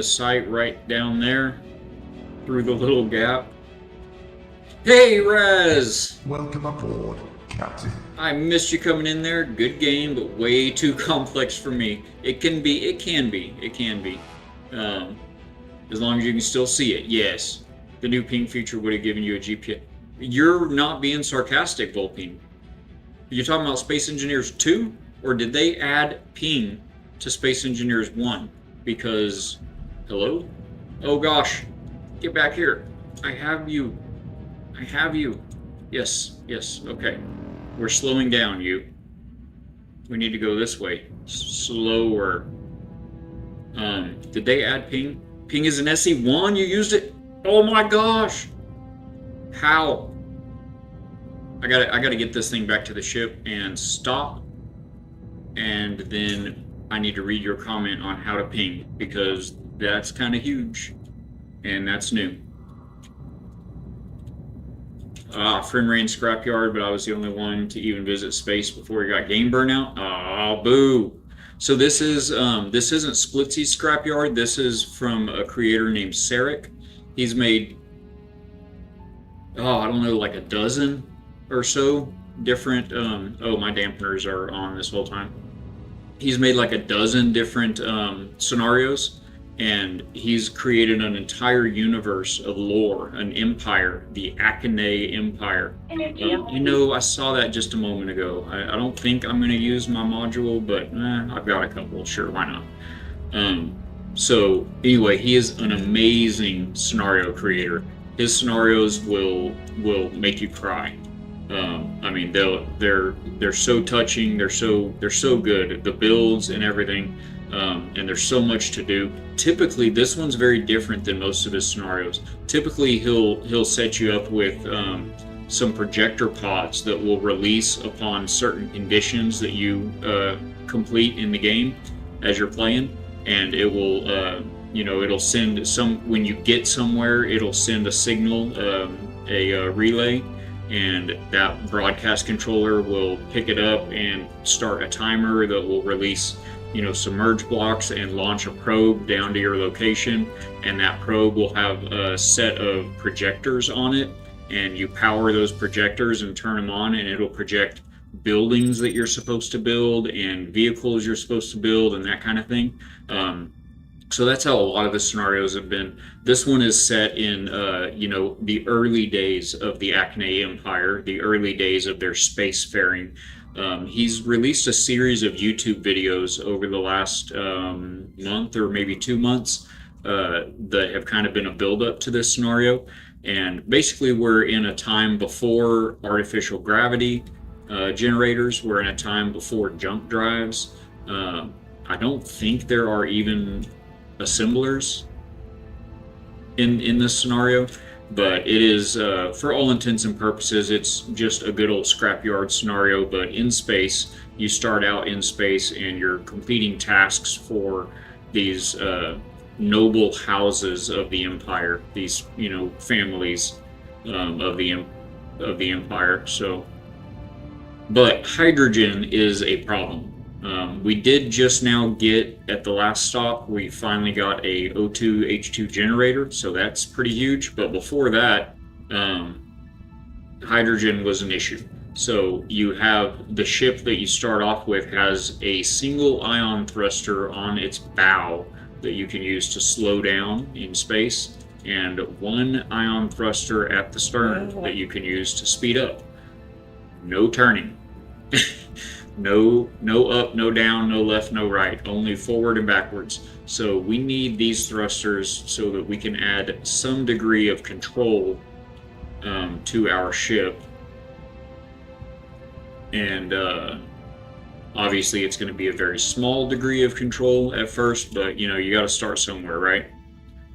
sight right down there through the little gap. Hey, Raz! Welcome aboard, Captain. I missed you coming in there. Good game, but way too complex for me. It can be. As long as you can still see it, yes. The new ping feature would have given you a GPS. You're not being sarcastic, Volpine. Are you talking about Space Engineers 2? Or did they add ping to Space Engineers 1? Because, hello? Oh gosh, get back here. I have you. Yes, okay. We're slowing down, you. We need to go this way. Slower. Did they add ping? Ping is an SE1? You used it? Oh my gosh! How? I gotta get this thing back to the ship and stop. And then I need to read your comment on how to ping, because that's kind of huge. And that's new. Friend ran Scrapyard, but I was the only one to even visit space before he got game burnout. Oh, boo. So this isn't Splitsy's Scrapyard. This is from a creator named Sarekh. He's made, I don't know, like a dozen or so different, my dampeners are on this whole time. He's made like a dozen different scenarios, and he's created an entire universe of lore, an empire, the Akane Empire. I saw that just a moment ago. I don't think I'm going to use my module, but I've got a couple. Sure, why not? So anyway, he is an amazing scenario creator. His scenarios will make you cry. I mean, they're so touching. They're so good. The builds and everything. And there's so much to do. Typically, this one's very different than most of his scenarios. Typically, he'll set you up with some projector pods that will release upon certain conditions that you complete in the game as you're playing, and it will, it'll send when you get somewhere, it'll send a signal, a relay, and that broadcast controller will pick it up and start a timer that will release submerge blocks and launch a probe down to your location, and that probe will have a set of projectors on it, and you power those projectors and turn them on, and it'll project buildings that you're supposed to build and vehicles you're supposed to build and that kind of thing. So that's how a lot of the scenarios have been. This one is set in the early days of the Akane Empire, the early days of their spacefaring. He's released a series of YouTube videos over the last month or maybe 2 months that have kind of been a build-up to this scenario. And basically, we're in a time before artificial gravity generators. We're in a time before jump drives. I don't think there are even assemblers in this scenario, but it is, for all intents and purposes, it's just a good old scrapyard scenario, but in space. You start out in space and you're completing tasks for these noble houses of the empire, these, you know, families of the empire. So, but hydrogen is a problem. We did just now get, at the last stop, we finally got a O2H2 generator, so that's pretty huge. But before that, hydrogen was an issue. So you have the ship that you start off with has a single ion thruster on its bow that you can use to slow down in space, and one ion thruster at the stern that you can use to speed up. No turning. No up, no down, no left, no right, only forward and backwards. So we need these thrusters so that we can add some degree of control to our ship. And obviously it's going to be a very small degree of control at first, but you know, you got to start somewhere, right?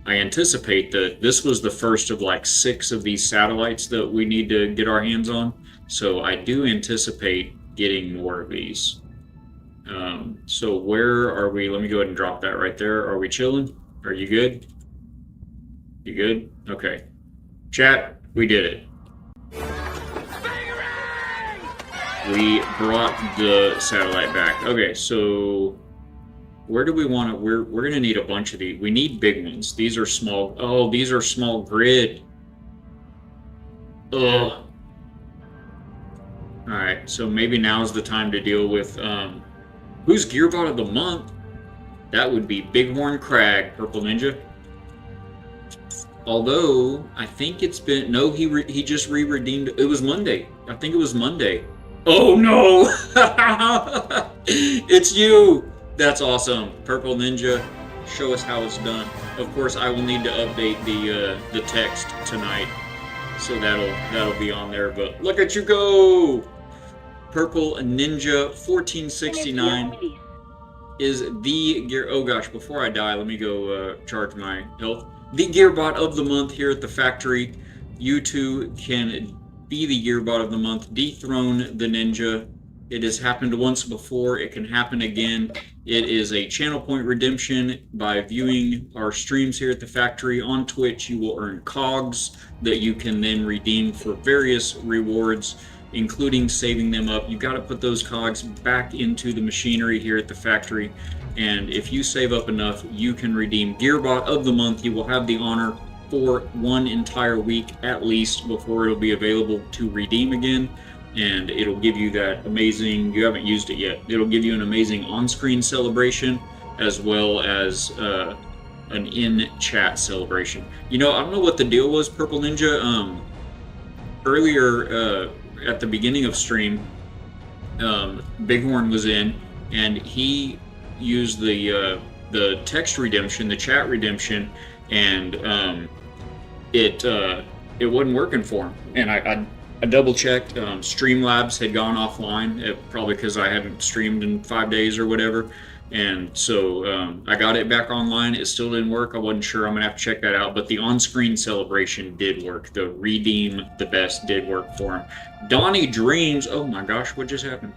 I anticipate that this was the first of like 6 of these satellites that we need to get our hands on. So I do anticipate getting more of these. So where are we? Let me go ahead and drop that right there. Are we chilling? Are you good? You good? Okay. Chat, we did it. We brought the satellite back. Okay, so where do we want to? We're gonna need a bunch of these. We need big ones. These are small. Oh, these are small grid. Ugh. All right, so maybe now's the time to deal with who's Gearbot of the month. That would be Bighorn Crag, Purple Ninja. Although I think it's been he just re-redeemed. It was Monday. I think it was Monday. Oh no! It's you. That's awesome, Purple Ninja. Show us how it's done. Of course, I will need to update the text tonight, so that'll be on there. But look at you go! Purple Ninja 1469 is the gear. Oh gosh, before I die, let me go charge my health. The Gearbot of the month here at the factory. You too can be the Gearbot of the month. Dethrone the ninja. It has happened once before. It can happen again. It is a channel point redemption. By viewing our streams here at the factory on Twitch, you will earn cogs that you can then redeem for various rewards, including saving them up. You've got to put those cogs back into the machinery here at the factory, and if you save up enough, you can redeem Gearbot of the month. You will have the honor for 1 entire week at least before it'll be available to redeem again, and it'll give you that amazing, you haven't used it yet, it'll give you an amazing on-screen celebration as well as an in-chat celebration. You know, I don't know what the deal was, Purple Ninja. Earlier at the beginning of stream, Bighorn was in, and he used the text redemption, the chat redemption, and it wasn't working for him. And I double checked. Streamlabs had gone offline, probably because I hadn't streamed in 5 days or whatever. And so I got it back online. It still didn't work. I wasn't sure. I'm gonna have to check that out. But the on-screen celebration did work. The redeem the best did work for him. Donnie Dreams. Oh my gosh, what just happened?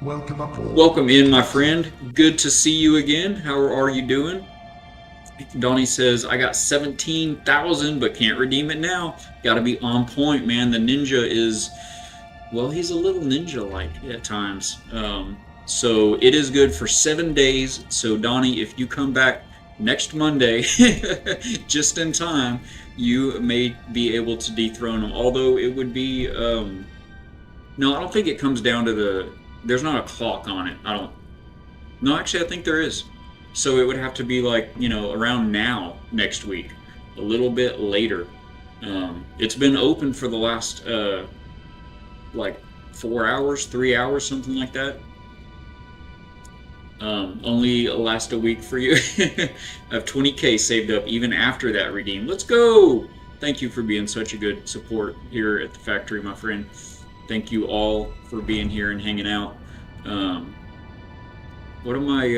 Welcome aboard. Welcome in, my friend. Good to see you again. How are you doing? Donnie says, I got 17,000, but can't redeem it now. Got to be on point, man. The ninja is, well, he's a little ninja-like at times. So it is good for 7 days. So Donnie, if you come back next Monday, just in time, you may be able to dethrone him. Although it would be, no, I don't think it comes down to there's not a clock on it. No, actually, I think there is. So it would have to be like, you know, around now, next week, a little bit later. It's been open for the last, like 4 hours, 3 hours, something like that. Only last a week for you. I have 20K saved up even after that redeem. Let's go! Thank you for being such a good support here at the factory, my friend. Thank you all for being here and hanging out. What am I,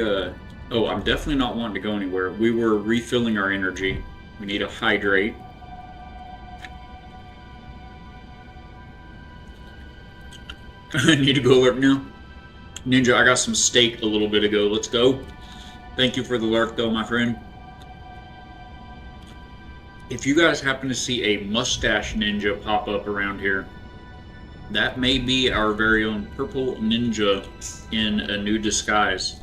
oh, I'm definitely not wanting to go anywhere. We were refilling our energy. We need to hydrate. I need to go work now. Ninja, I got some steak a little bit ago. Let's go. Thank you for the lurk, though, my friend. If you guys happen to see a mustache ninja pop up around here, that may be our very own purple ninja in a new disguise.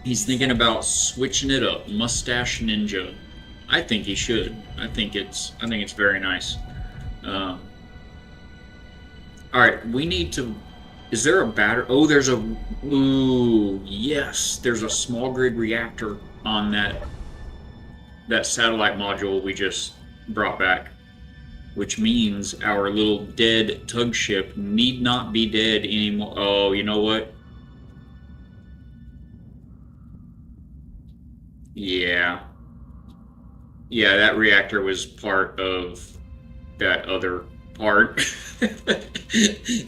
He's thinking about switching it up. Mustache ninja. I think he should. I think it's very nice. All right, we need to. Is there a battery? Oh, there's a. Ooh, yes. There's a small grid reactor on that satellite module we just brought back, which means our little dead tug ship need not be dead anymore. Oh, you know what? Yeah. Yeah, that reactor was part of that other part.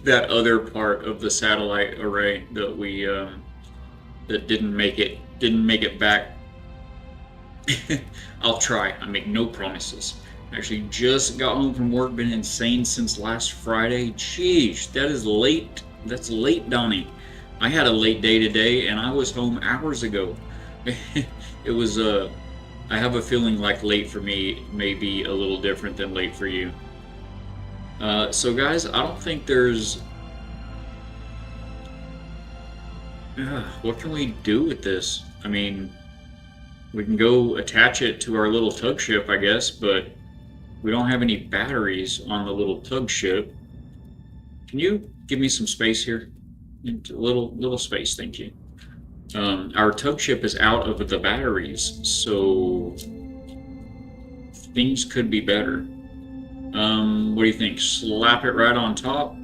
That other part of the satellite array that we that didn't make it back. I'll try. I make no promises. Actually just got home from work, been insane since last Friday. Jeez, that is late. That's late, Donnie. I had a late day today and I was home hours ago. It was I have a feeling like late for me may be a little different than late for you. So guys, I don't think there's... what can we do with this? I mean, we can go attach it to our little tug ship, I guess, but we don't have any batteries on the little tug ship. Can you give me some space here? A little space, thank you. Our tug ship is out of the batteries, so things could be better. What do you think? Slap it right on top?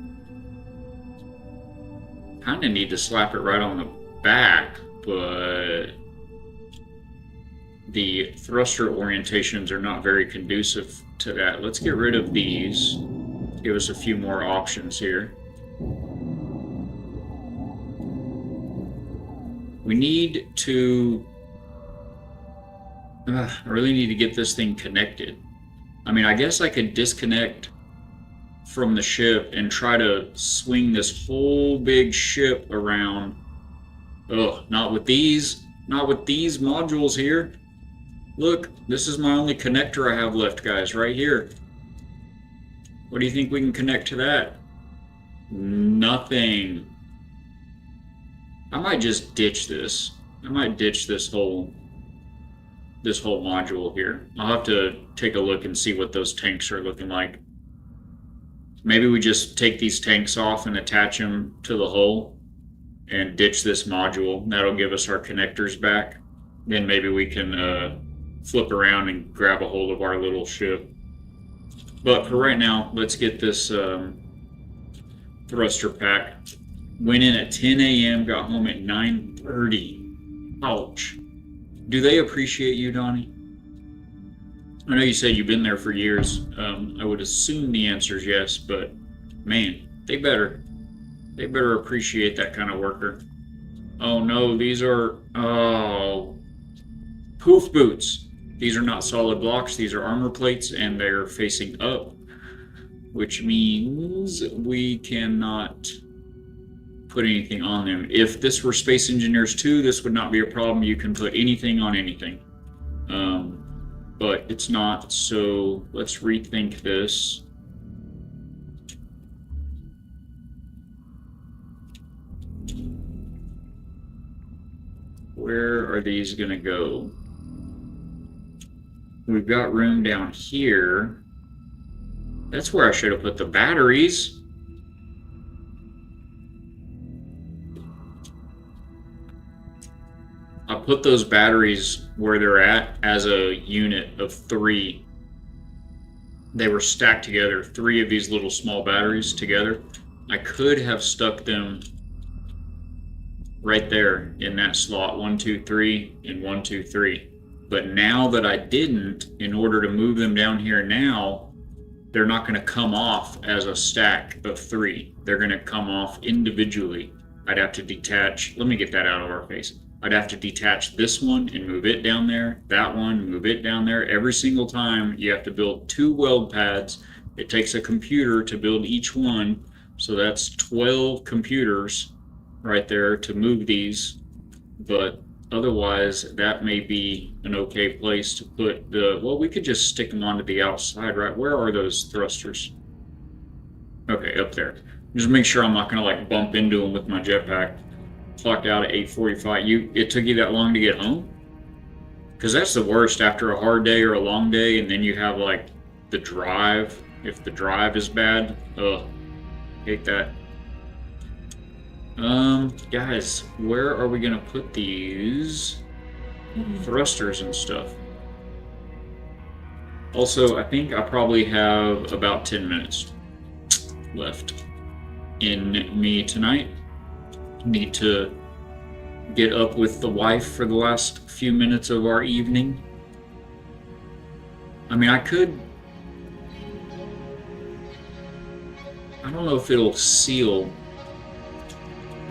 Kinda need to slap it right on the back, but the thruster orientations are not very conducive to that. Let's get rid of these. Give us a few more options here. We need to... I really need to get this thing connected. I mean, I guess I could disconnect from the ship and try to swing this whole big ship around. Ugh, not with these modules here. Look, this is my only connector I have left, guys, right here. What do you think we can connect to that? Nothing. I might just ditch this. I might ditch this whole module here. I'll have to take a look and see what those tanks are looking like. Maybe we just take these tanks off and attach them to the hull and ditch this module. That'll give us our connectors back. Then maybe we can flip around and grab a hold of our little ship. But for right now, let's get this thruster pack. Went in at 10 a.m., got home at 9:30. Ouch. Do they appreciate you, Donnie? I know you said you've been there for years. I would assume the answer is yes, but man, they better appreciate that kind of worker. Oh no, these are poof boots. These are not solid blocks, these are armor plates, and they're facing up, which means we cannot put anything on them. If this were Space Engineers 2, this would not be a problem. You can put anything on anything. But it's not, so let's rethink this. Where are these gonna go? We've got room down here. That's where I should have put the batteries. I put those batteries where they're at as a unit of 3. They were stacked together, 3 of these little small batteries together. I could have stuck them right there in that slot, 1, 2, 3, and 1, 2, 3. But now that I didn't, in order to move them down here now, they're not going to come off as a stack of 3. They're going to come off individually. I'd have to detach. Let me get that out of our face. I'd have to detach this one and move it down there. That one, move it down there. Every single time you have to build 2 weld pads. It takes a computer to build each one. So that's 12 computers right there to move these. But otherwise, that may be an okay place to put the... Well, we could just stick them onto the outside, right? Where are those thrusters? Okay, up there. Just make sure I'm not going to like bump into them with my jetpack. Clocked out at 8:45. It took you that long to get home? Because that's the worst after a hard day or a long day, and then you have like the drive. If the drive is bad, ugh, hate that. Guys, where are we gonna put these thrusters and stuff? Also, I think I probably have about 10 minutes left in me tonight. Need to get up with the wife for the last few minutes of our evening. I mean, I don't know if it'll seal.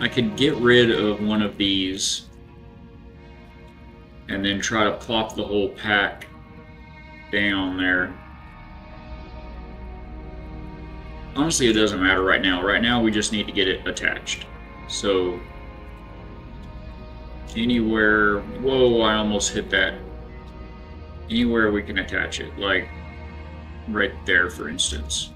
I could get rid of one of these and then try to plop the whole pack down there. Honestly, it doesn't matter right now. Right now, we just need to get it attached. So, anywhere... Whoa, I almost hit that. Anywhere we can attach it. Like, right there, for instance.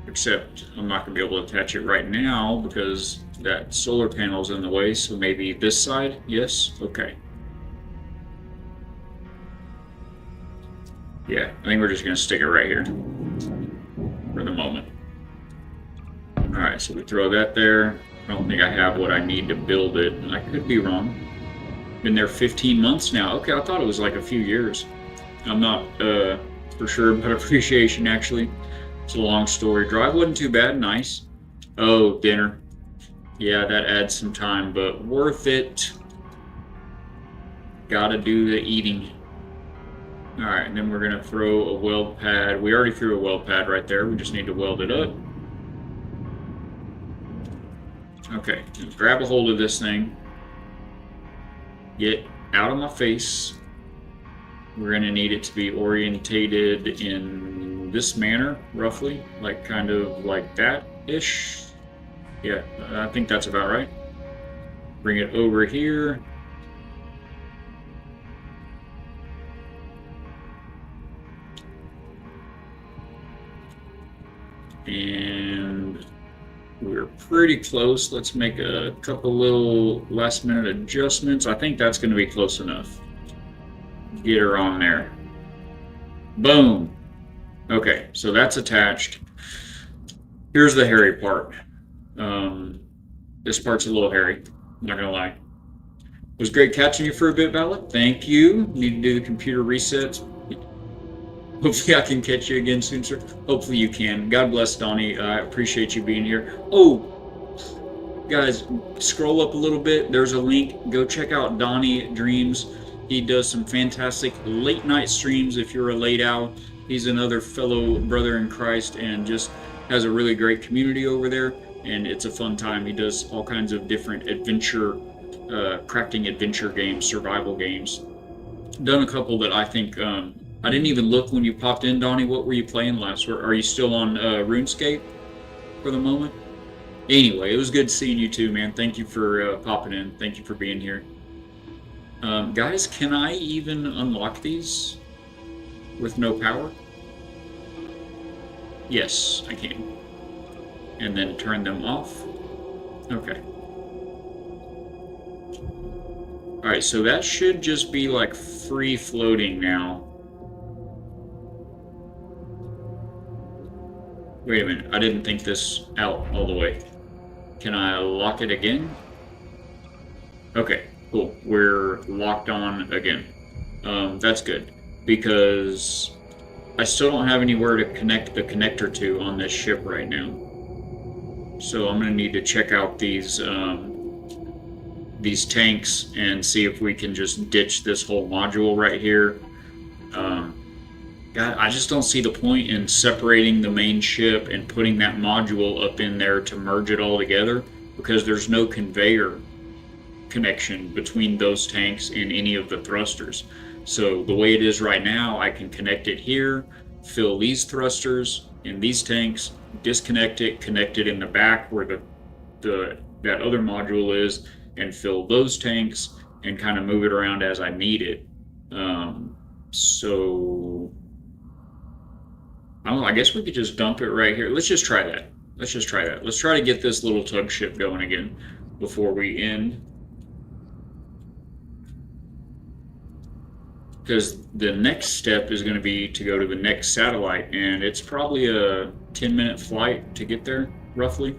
Except, I'm not going to be able to attach it right now because that solar panel's in the way. So maybe this side? Yes? Okay. Yeah, I think we're just going to stick it right here. For the moment. Alright, so we throw that there. I don't think I have what I need to build it. I could be wrong. Been there 15 months now. Okay, I thought it was like a few years. I'm not for sure, but appreciation actually. It's a long story. Drive wasn't too bad, nice. Oh, dinner. Yeah, that adds some time, but worth it. Gotta do the eating. Alright, and then we're gonna throw a weld pad. We already threw a weld pad right there. We just need to weld it up. Okay, grab a hold of this thing. Get out of my face. We're gonna need it to be orientated in this manner, roughly. Like kind of like that-ish. Yeah, I think that's about right. Bring it over here. And we're pretty close. Let's make a couple little last minute adjustments. I think that's going to be close enough. Get her on there. Boom. Okay, so that's attached. Here's the hairy part. This part's a little hairy, I'm not gonna lie. It was great catching you for a bit, Valak. Thank you. Need to do the computer resets. Hopefully I can catch you again soon, sir. Hopefully you can. God bless, Donnie. I appreciate you being here. Oh, guys, scroll up a little bit. There's a link. Go check out Donnie Dreams. He does some fantastic late night streams if you're a late owl. He's another fellow brother in Christ and just has a really great community over there. And it's a fun time. He does all kinds of different adventure, crafting adventure games, survival games. Done a couple that I think... I didn't even look when you popped in, Donnie. What were you playing last? Are you still on RuneScape for the moment? Anyway, it was good seeing you too, man. Thank you for popping in. Thank you for being here. Guys, can I even unlock these with no power? Yes, I can. And then turn them off. Okay. Alright, so that should just be like free floating now. Wait a minute, I didn't think this out all the way. Can I lock it again? Okay, cool. We're locked on again. That's good, because I still don't have anywhere to connect the connector to on this ship right now. So I'm gonna need to check out these tanks and see if we can just ditch this whole module right here. God, I just don't see the point in separating the main ship and putting that module up in there to merge it all together, because there's no conveyor connection between those tanks and any of the thrusters. So the way it is right now, I can connect it here, fill these thrusters in these tanks, disconnect it, connect it in the back where that other module is, and fill those tanks and kind of move it around as I need it. So I don't know, I guess we could just dump it right here. Let's just try that. Let's try to get this little tug ship going again before we end. Because the next step is going to be to go to the next satellite, and it's probably a 10-minute flight to get there, roughly.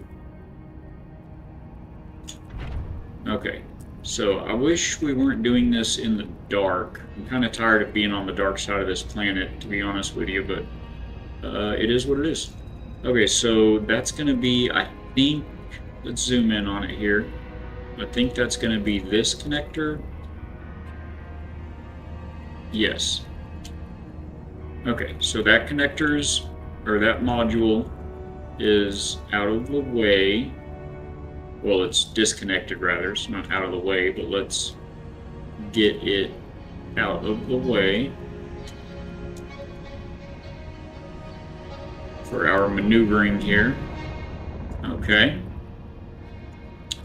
Okay, so I wish we weren't doing this in the dark. I'm kind of tired of being on the dark side of this planet, to be honest with you, but it is what it is. Okay, so that's going to be, I think, let's zoom in on it here. I think that's going to be this connector. Yes. Okay, so that connector's, or that module is out of the way. Well, it's disconnected rather, it's not out of the way, but let's get it out of the way for our maneuvering here. Okay.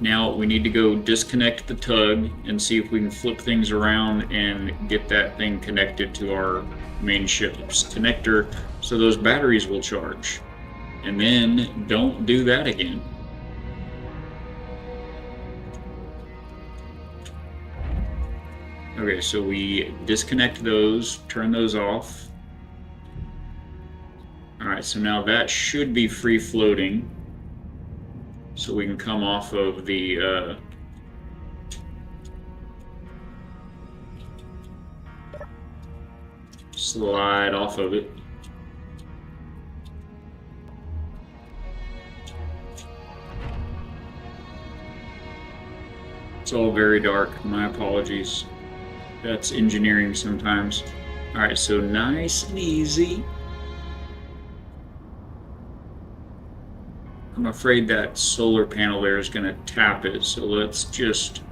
Now we need to go disconnect the tug and see if we can flip things around and get that thing connected to our main ship's connector so those batteries will charge. And then don't do that again. Okay, so we disconnect those, turn those off. Alright, so now that should be free floating. So we can come off of the slide off of it. It's all very dark, my apologies. That's engineering sometimes. Alright, so nice and easy. I'm afraid that solar panel there is going to tap it, so let's just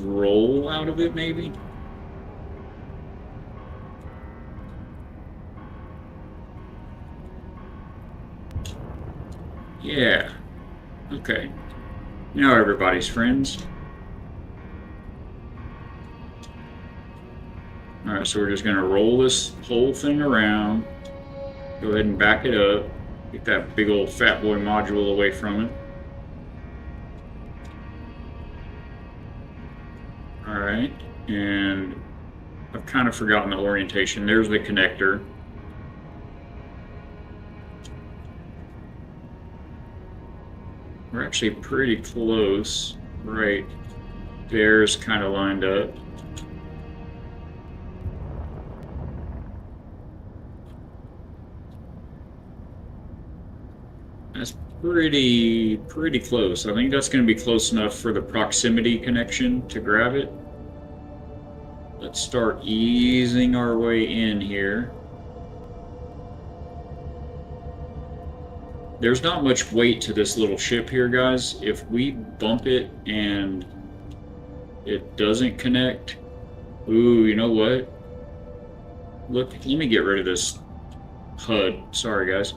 roll out of it maybe. Yeah. Okay. Now everybody's friends. Alright, so we're just going to roll this whole thing around. Go ahead and back it up. Get that big old fat boy module away from it. Alright, and I've kind of forgotten the orientation. There's the connector. We're actually pretty close. Right there's kind of lined up. That's pretty close. I think that's going to be close enough for the proximity connection to grab it. Let's start easing our way in here. There's not much weight to this little ship here, guys. If we bump it and it doesn't connect, ooh, you know what? Look, let me get rid of this HUD. Sorry, guys.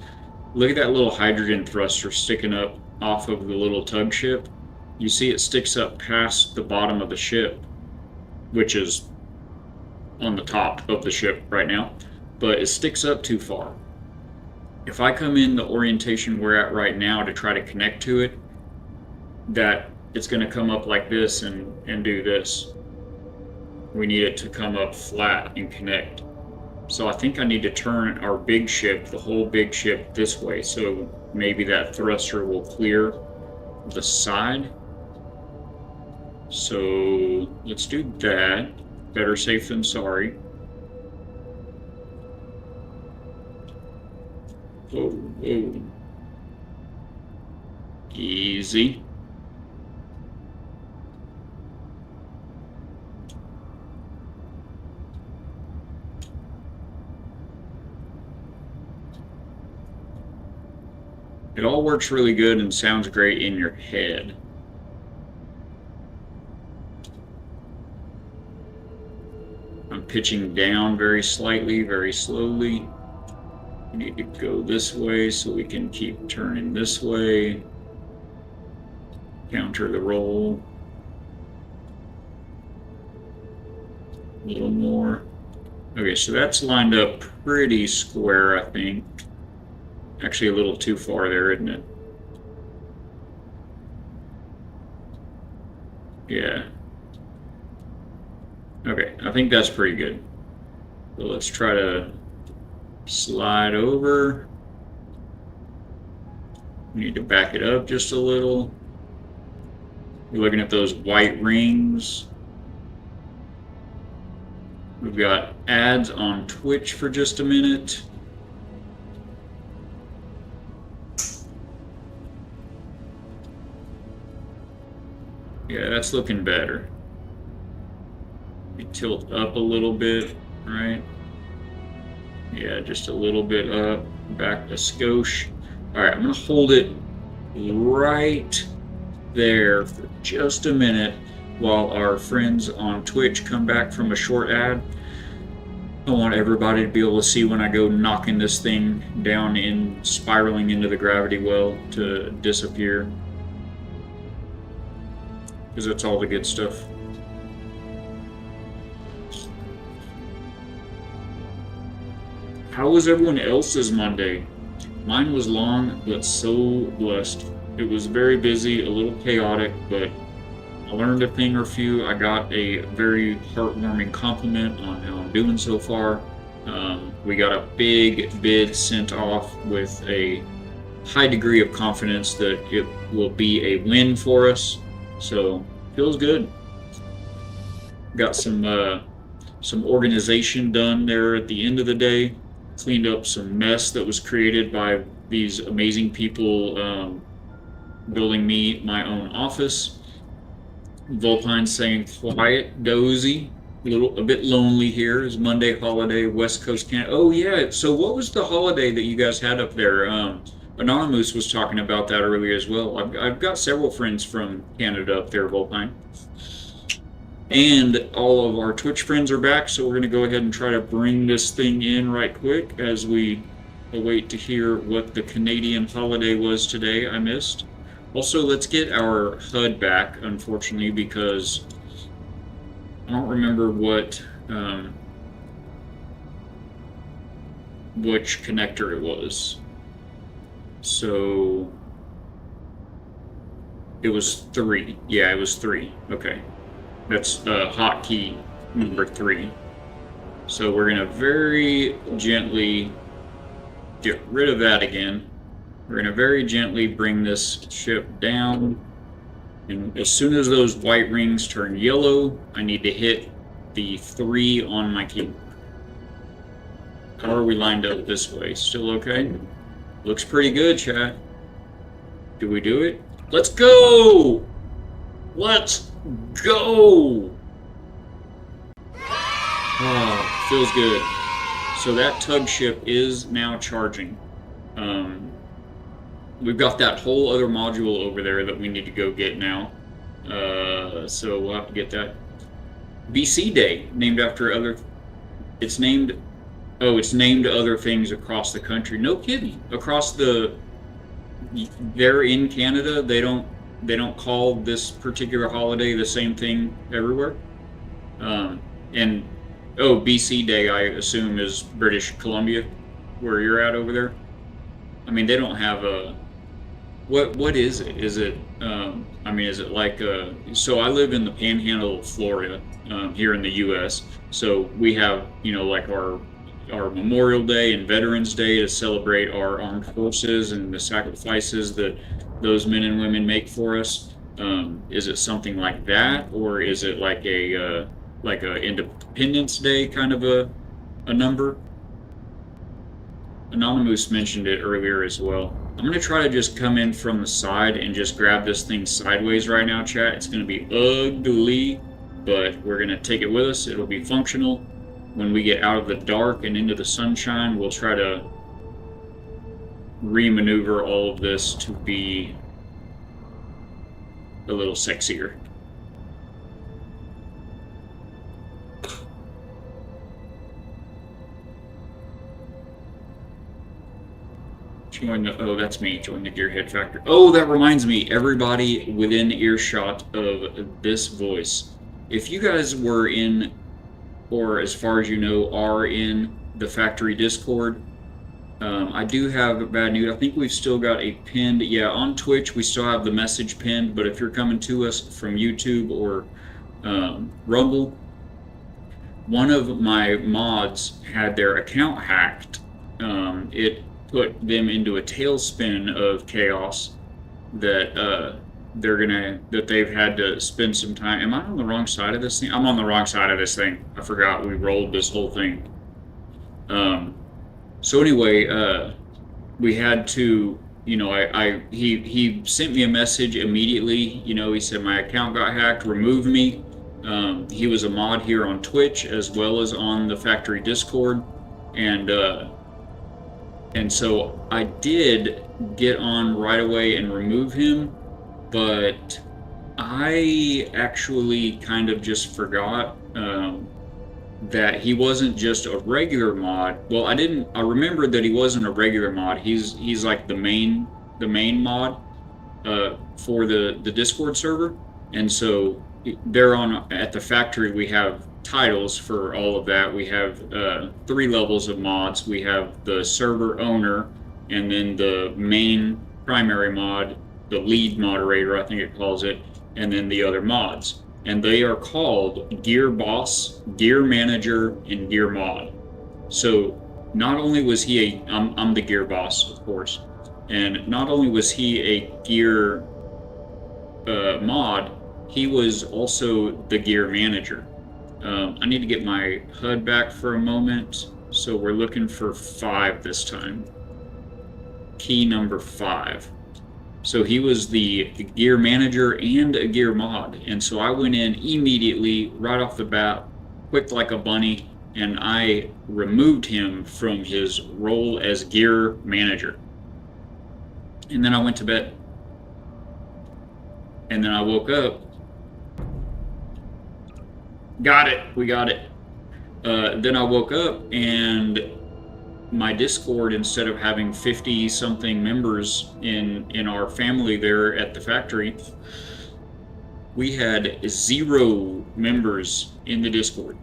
Look at that little hydrogen thruster sticking up off of the little tug ship. You see it sticks up past the bottom of the ship, which is on the top of the ship right now, but it sticks up too far. If I come in the orientation we're at right now to try to connect to it, that it's going to come up like this and do this. We need it to come up flat and connect. So I think I need to turn our big ship, the whole big ship, this way, so maybe that thruster will clear the side. So let's do that. Better safe than sorry. Oh, oh. Easy. It all works really good and sounds great in your head. I'm pitching down very slightly, very slowly. We need to go this way so we can keep turning this way. Counter the roll. A little more. Okay, so that's lined up pretty square, I think. Actually, a little too far there, isn't it? Yeah. Okay, I think that's pretty good. So let's try to slide over. We need to back it up just a little. We're looking at those white rings. We've got ads on Twitch for just a minute. Yeah, that's looking better. We tilt up a little bit, right? Yeah, just a little bit up, back a skosh. All right, I'm gonna hold it right there for just a minute while our friends on Twitch come back from a short ad. I want everybody to be able to see when I go knocking this thing down and spiraling into the gravity well to disappear. Because that's all the good stuff. How was everyone else's Monday? Mine was long, but so blessed. It was very busy, a little chaotic, but I learned a thing or few. I got a very heartwarming compliment on how I'm doing so far. We got a big bid sent off with a high degree of confidence that it will be a win for us. So feels good. Got some organization done there at the end of the day. Cleaned up some mess that was created by these amazing people building me my own office. Vulpine saying quiet, dozy, a bit lonely here. It's Monday holiday, West Coast Canada. Oh yeah, so what was the holiday that you guys had up there? Anonymous was talking about that earlier as well. I've got several friends from Canada up there, Vulpine. And all of our Twitch friends are back, so we're going to go ahead and try to bring this thing in right quick as we await to hear what the Canadian holiday was today I missed. Also, let's get our HUD back, unfortunately, because I don't remember which connector it was. So it was 3. Yeah, it was 3. Okay. That's hotkey number 3. So we're going to very gently get rid of that again. We're going to very gently bring this ship down. And as soon as those white rings turn yellow, I need to hit the 3 on my keyboard. How are we lined up this way? Still okay? Looks pretty good, chat. Do we do it? Let's go! Let's go! Oh, feels good. So that tug ship is now charging. We've got that whole other module over there that we need to go get now. So we'll have to get that. BC Day, named after other... It's named other things across the country. No kidding. Across the... They're in Canada, they don't call this particular holiday the same thing everywhere. BC Day, I assume, is British Columbia, where you're at over there. I mean, they don't have a... What is it? Is it, is it like so I live in the panhandle of Florida, here in the U.S., so we have, like our Memorial Day and Veterans Day to celebrate our armed forces and the sacrifices that those men and women make for us. Is it something like that, or is it like a Independence Day kind of a number? Anonymous mentioned it earlier as well. I'm going to try to just come in from the side and just grab this thing sideways right now, chat. It's going to be ugly, but we're going to take it with us. It'll be functional. When we get out of the dark and into the sunshine, we'll try to re-maneuver all of this to be a little sexier. Oh, that's me. Join the Gearhead Factory. Oh, that reminds me. Everybody within earshot of this voice. If you guys were in, or as far as you know, are in the factory Discord, I do have bad news. I think we've still got a pinned. Yeah, on Twitch, we still have the message pinned. But if you're coming to us from YouTube or Rumble, one of my mods had their account hacked. It put them into a tailspin of chaos that they've had to spend some time. Am I on the wrong side of this thing? I'm on the wrong side of this thing. I forgot we rolled this whole thing. So anyway, we had to, you know, he sent me a message immediately. You know, he said my account got hacked, remove me. He was a mod here on Twitch as well as on the factory Discord, and so I did get on right away and remove him, but I actually kind of just forgot that he wasn't just a regular mod. Well, I remembered that he wasn't a regular mod. He's like the main mod for the Discord server, and so they're on at the factory. We have titles for all of that. We have 3 levels of mods. We have the server owner, and then the main primary mod, the lead moderator, I think it calls it, and then the other mods. And they are called Gear Boss, Gear Manager, and Gear Mod. So not only was he I'm the Gear Boss, of course, and not only was he a Gear mod, he was also the Gear Manager. I need to get my HUD back for a moment. So we're looking for 5 this time. Key number 5. So he was the Gear Manager and a Gear Mod. And so I went in immediately, right off the bat, quick like a bunny, and I removed him from his role as Gear Manager. And then I went to bed. And then I woke up. Got it. We got it. Then I woke up and my Discord, instead of having 50 something members in our family there at the factory, we had 0 members in the Discord.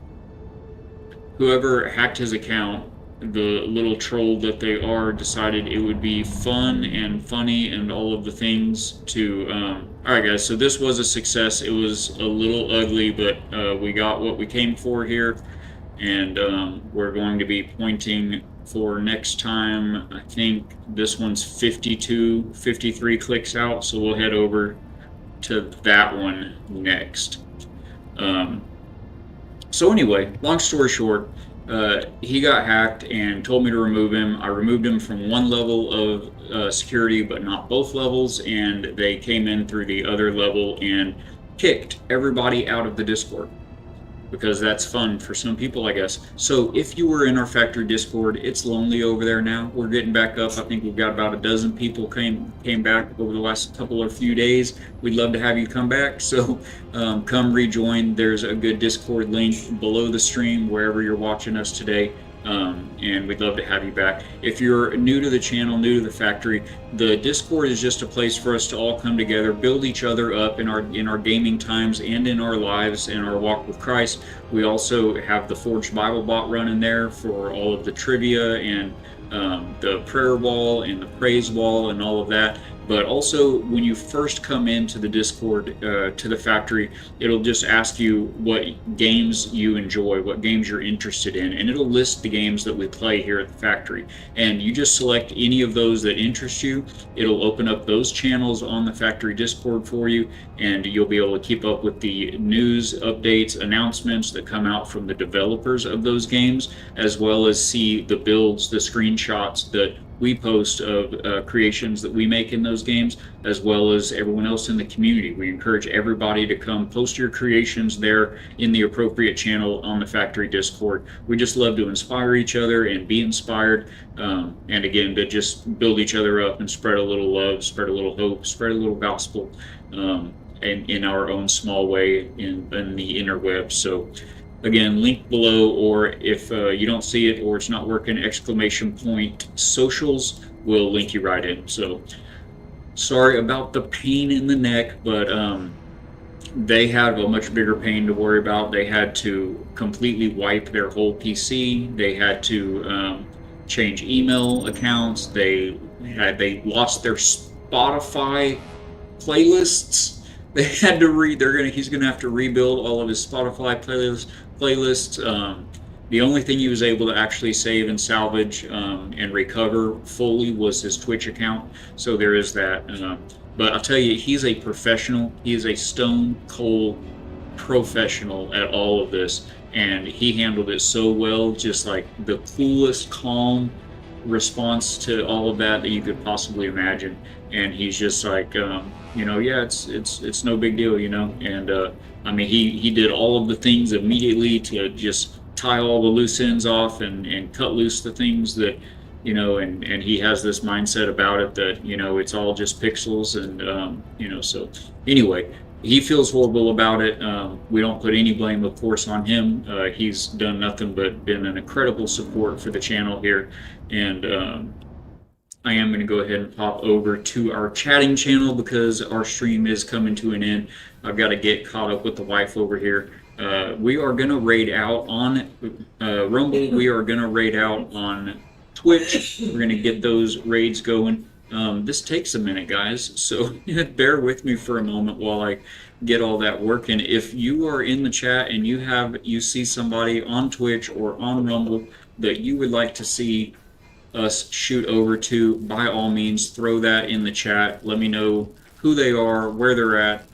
Whoever hacked his account, the little troll that they are, decided it would be fun and funny and all of the things to alright guys, so this was a success. It was a little ugly, but we got what we came for here, and we're going to be pointing for next time. I think this one's 53 clicks out, so we'll head over to that one next. So anyway, long story short, he got hacked and told me to remove him. I removed him from one level of security, but not both levels, and they came in through the other level and kicked everybody out of the Discord, because that's fun for some people, I guess. So if you were in our factory Discord, it's lonely over there now. We're getting back up. I think we've got about a dozen people came back over the last couple or few days. We'd love to have you come back. So come rejoin. There's a good Discord link below the stream wherever you're watching us today. And we'd love to have you back. If you're new to the channel, new to the factory, the Discord is just a place for us to all come together, build each other up in our gaming times and in our lives and our walk with Christ. We also have the Forged Bible bot running there for all of the trivia and the prayer wall and the praise wall and all of that. But also, when you first come into the Discord to the factory, it'll just ask you what games you enjoy, what games you're interested in, and it'll list the games that we play here at the factory. And you just select any of those that interest you. It'll open up those channels on the factory Discord for you, and you'll be able to keep up with the news, updates, announcements that come out from the developers of those games, as well as see the builds, the screenshots that we post of creations that we make in those games, as well as everyone else in the community. We encourage everybody to come post your creations there in the appropriate channel on the factory Discord. We just love to inspire each other and be inspired, and again, to just build each other up and spread a little love, spread a little hope, spread a little gospel, in our own small way in the interwebs. So again, link below, or if you don't see it or it's not working, !socials will link you right in. So sorry about the pain in the neck, but they have a much bigger pain to worry about. They had to completely wipe their whole PC. They had to change email accounts. They lost their Spotify playlists. They had to he's gonna have to rebuild all of his Spotify playlists. The only thing he was able to actually save and salvage and recover fully was his Twitch account. So there is that. But I'll tell you, he's a professional. He is a stone cold professional at all of this, and he handled it so well. Just like the coolest, calm response to all of that you could possibly imagine. And he's just like, yeah, it's no big deal, And I mean, he did all of the things immediately to just tie all the loose ends off and cut loose the things that, and he has this mindset about it that, it's all just pixels, and, so anyway, he feels horrible about it. We don't put any blame, of course, on him. He's done nothing but been an incredible support for the channel here. And I am going to go ahead and pop over to our chatting channel because our stream is coming to an end. I've got to get caught up with the wife over here. We are going to raid out on Rumble. We are going to raid out on Twitch. We're going to get those raids going. This takes a minute, guys, so bear with me for a moment while I get all that working. If you are in the chat and you see somebody on Twitch or on Rumble that you would like to see us shoot over to, by all means throw that in the chat. Let me know who they are, where they're at.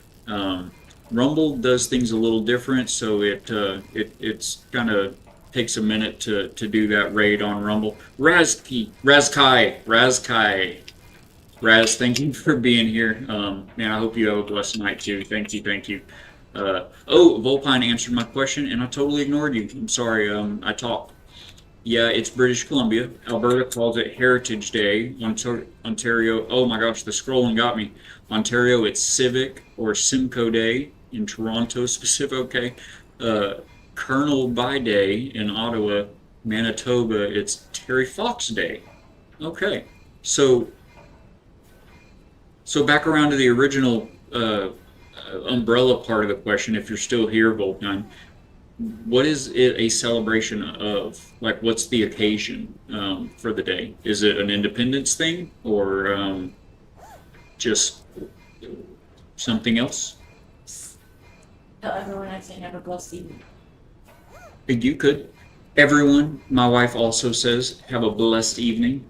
Rumble does things a little different, so it's kind of takes a minute to do that raid on Rumble. Razkai, Raz, thank you for being here. Man, I hope you have a blessed night too. Thank you. Volpine answered my question and I totally ignored you. I'm sorry. I talked. Yeah, it's British Columbia. Alberta calls it Heritage Day. Ontario, oh my gosh, the scrolling got me. Ontario, it's Civic or Simcoe Day. In Toronto, specific, okay. Colonel By Day in Ottawa, Manitoba, it's Terry Fox Day. Okay, so back around to the original umbrella part of the question, if you're still here, Volpine. What is it a celebration of? Like, what's the occasion for the day? Is it an independence thing or just something else? Tell everyone I say have a blessed evening. You could. Everyone, my wife also says, have a blessed evening.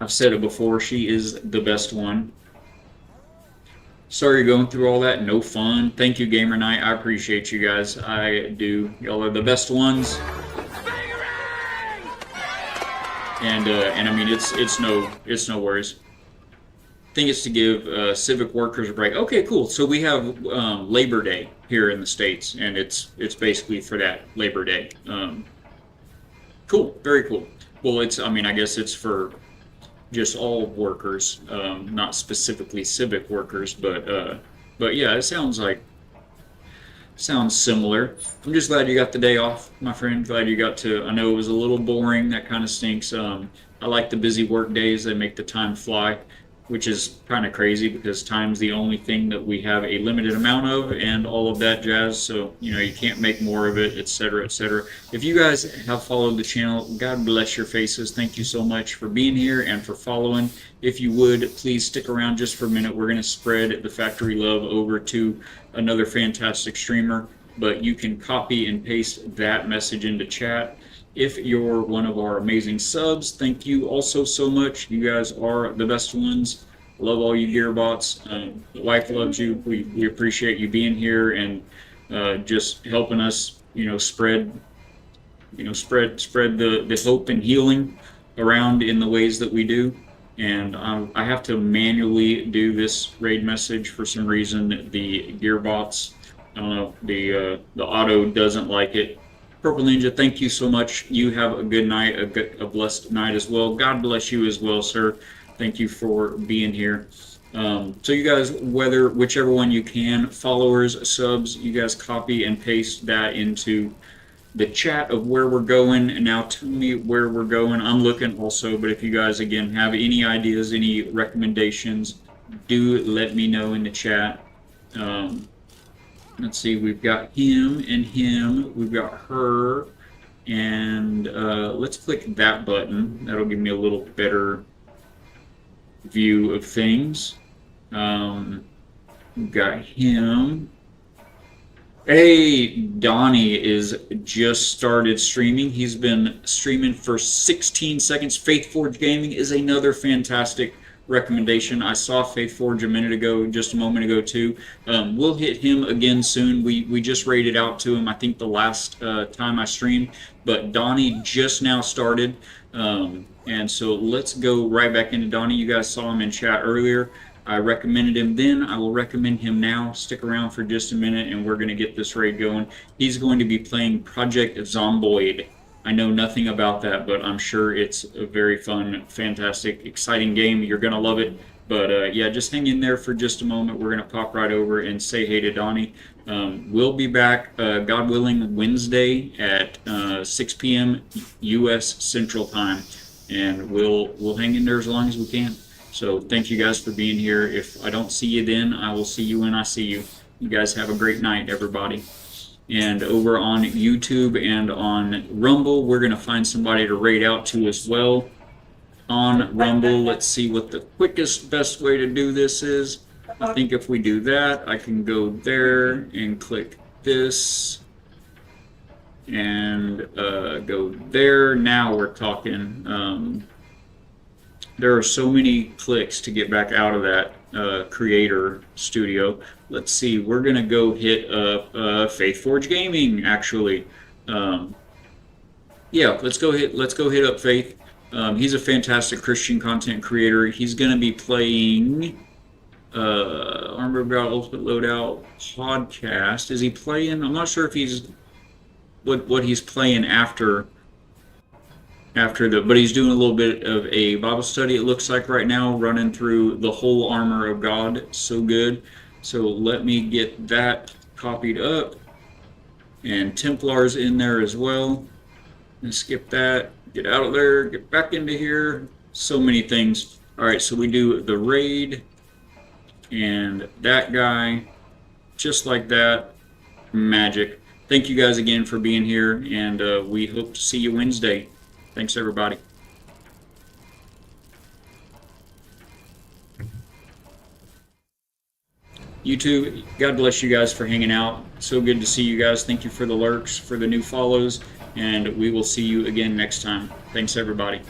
I've said it before, she is the best one. Sorry you're going through all that. No fun. Thank you, Gamer Night. I appreciate you guys. I do. Y'all are the best ones. And I mean, it's no worries. I think it's to give civic workers a break. Okay, cool. So we have Labor Day here in the States, and it's basically for that, Labor Day. Cool. Very cool. Well, I guess it's for just all workers, not specifically civic workers, but yeah, it sounds similar. I'm just glad you got the day off, my friend. Glad you got to. I know it was a little boring. That kind of stinks. I like the busy work days. They make the time fly. which is kind of crazy because time's the only thing that we have a limited amount of and all of that jazz. So, you know, you can't make more of it, etc., etc. If you guys have followed the channel, God bless your faces. Thank you so much for being here and for following. If you would, please stick around just for a minute. We're going to spread the factory love over to another fantastic streamer, but you can copy and paste that message into chat. If you're one of our amazing subs, thank you also so much. You guys are the best ones. Love all you Gearbots. The wife loves you. We appreciate you being here and just helping us, spread the hope and healing around in the ways that we do. And I have to manually do this raid message for some reason. The Gearbots, I don't know, the auto doesn't like it. Purple Ninja, thank you so much. You have a good night, a blessed night as well. God bless you as well, sir. Thank you for being here. So you guys, whichever one you can, followers, subs, you guys copy and paste that into the chat of where we're going. And now tell me where we're going. I'm looking also, but if you guys, again, have any ideas, any recommendations, do let me know in the chat. Let's see, we've got him and him, we've got her, and let's click that button. That'll give me a little better view of things. We've got him. Hey, Donnie is just started streaming. He's been streaming for 16 seconds. Faithforge Gaming is another fantastic recommendation. I saw Faithforge just a moment ago too. We'll hit him again soon. We just rated out to him, I think the last time I streamed, but Donnie just now started, and so let's go right back into Donnie. You guys saw him in chat earlier. I recommended him then. I will recommend him now. Stick around for just a minute and we're going to get this raid going. He's going to be playing Project Zomboid. I know nothing about that, but I'm sure it's a very fun, fantastic, exciting game. You're going to love it. But yeah, just hang in there for just a moment. We're going to pop right over and say hey to Donnie. We'll be back, God willing, Wednesday at 6 p.m. U.S. Central Time. And we'll hang in there as long as we can. So thank you guys for being here. If I don't see you then, I will see you when I see you. You guys have a great night, everybody. And over on YouTube and on Rumble, we're going to find somebody to raid out to as well. On Rumble, let's see what the quickest, best way to do this is. I think if we do that, I can go there and click this. And go there. Now we're talking. There are so many clicks to get back out of that creator studio. Let's see, we're gonna go hit up Faithforge Gaming actually. Yeah, let's go hit up Faith. He's a fantastic Christian content creator. He's gonna be playing Armor of God Ultimate Loadout podcast. Is he playing? I'm not sure if he's what he's playing after but he's doing a little bit of a Bible study, it looks like right now, running through the whole armor of God. So good. So let me get that copied up. And Templar's in there as well. And skip that. Get out of there. Get back into here. So many things. Alright, so we do the raid. And that guy. Just like that. Magic. Thank you guys again for being here. And we hope to see you Wednesday. Thanks, everybody. YouTube, God bless you guys for hanging out. So good to see you guys. Thank you for the lurks, for the new follows, and we will see you again next time. Thanks, everybody.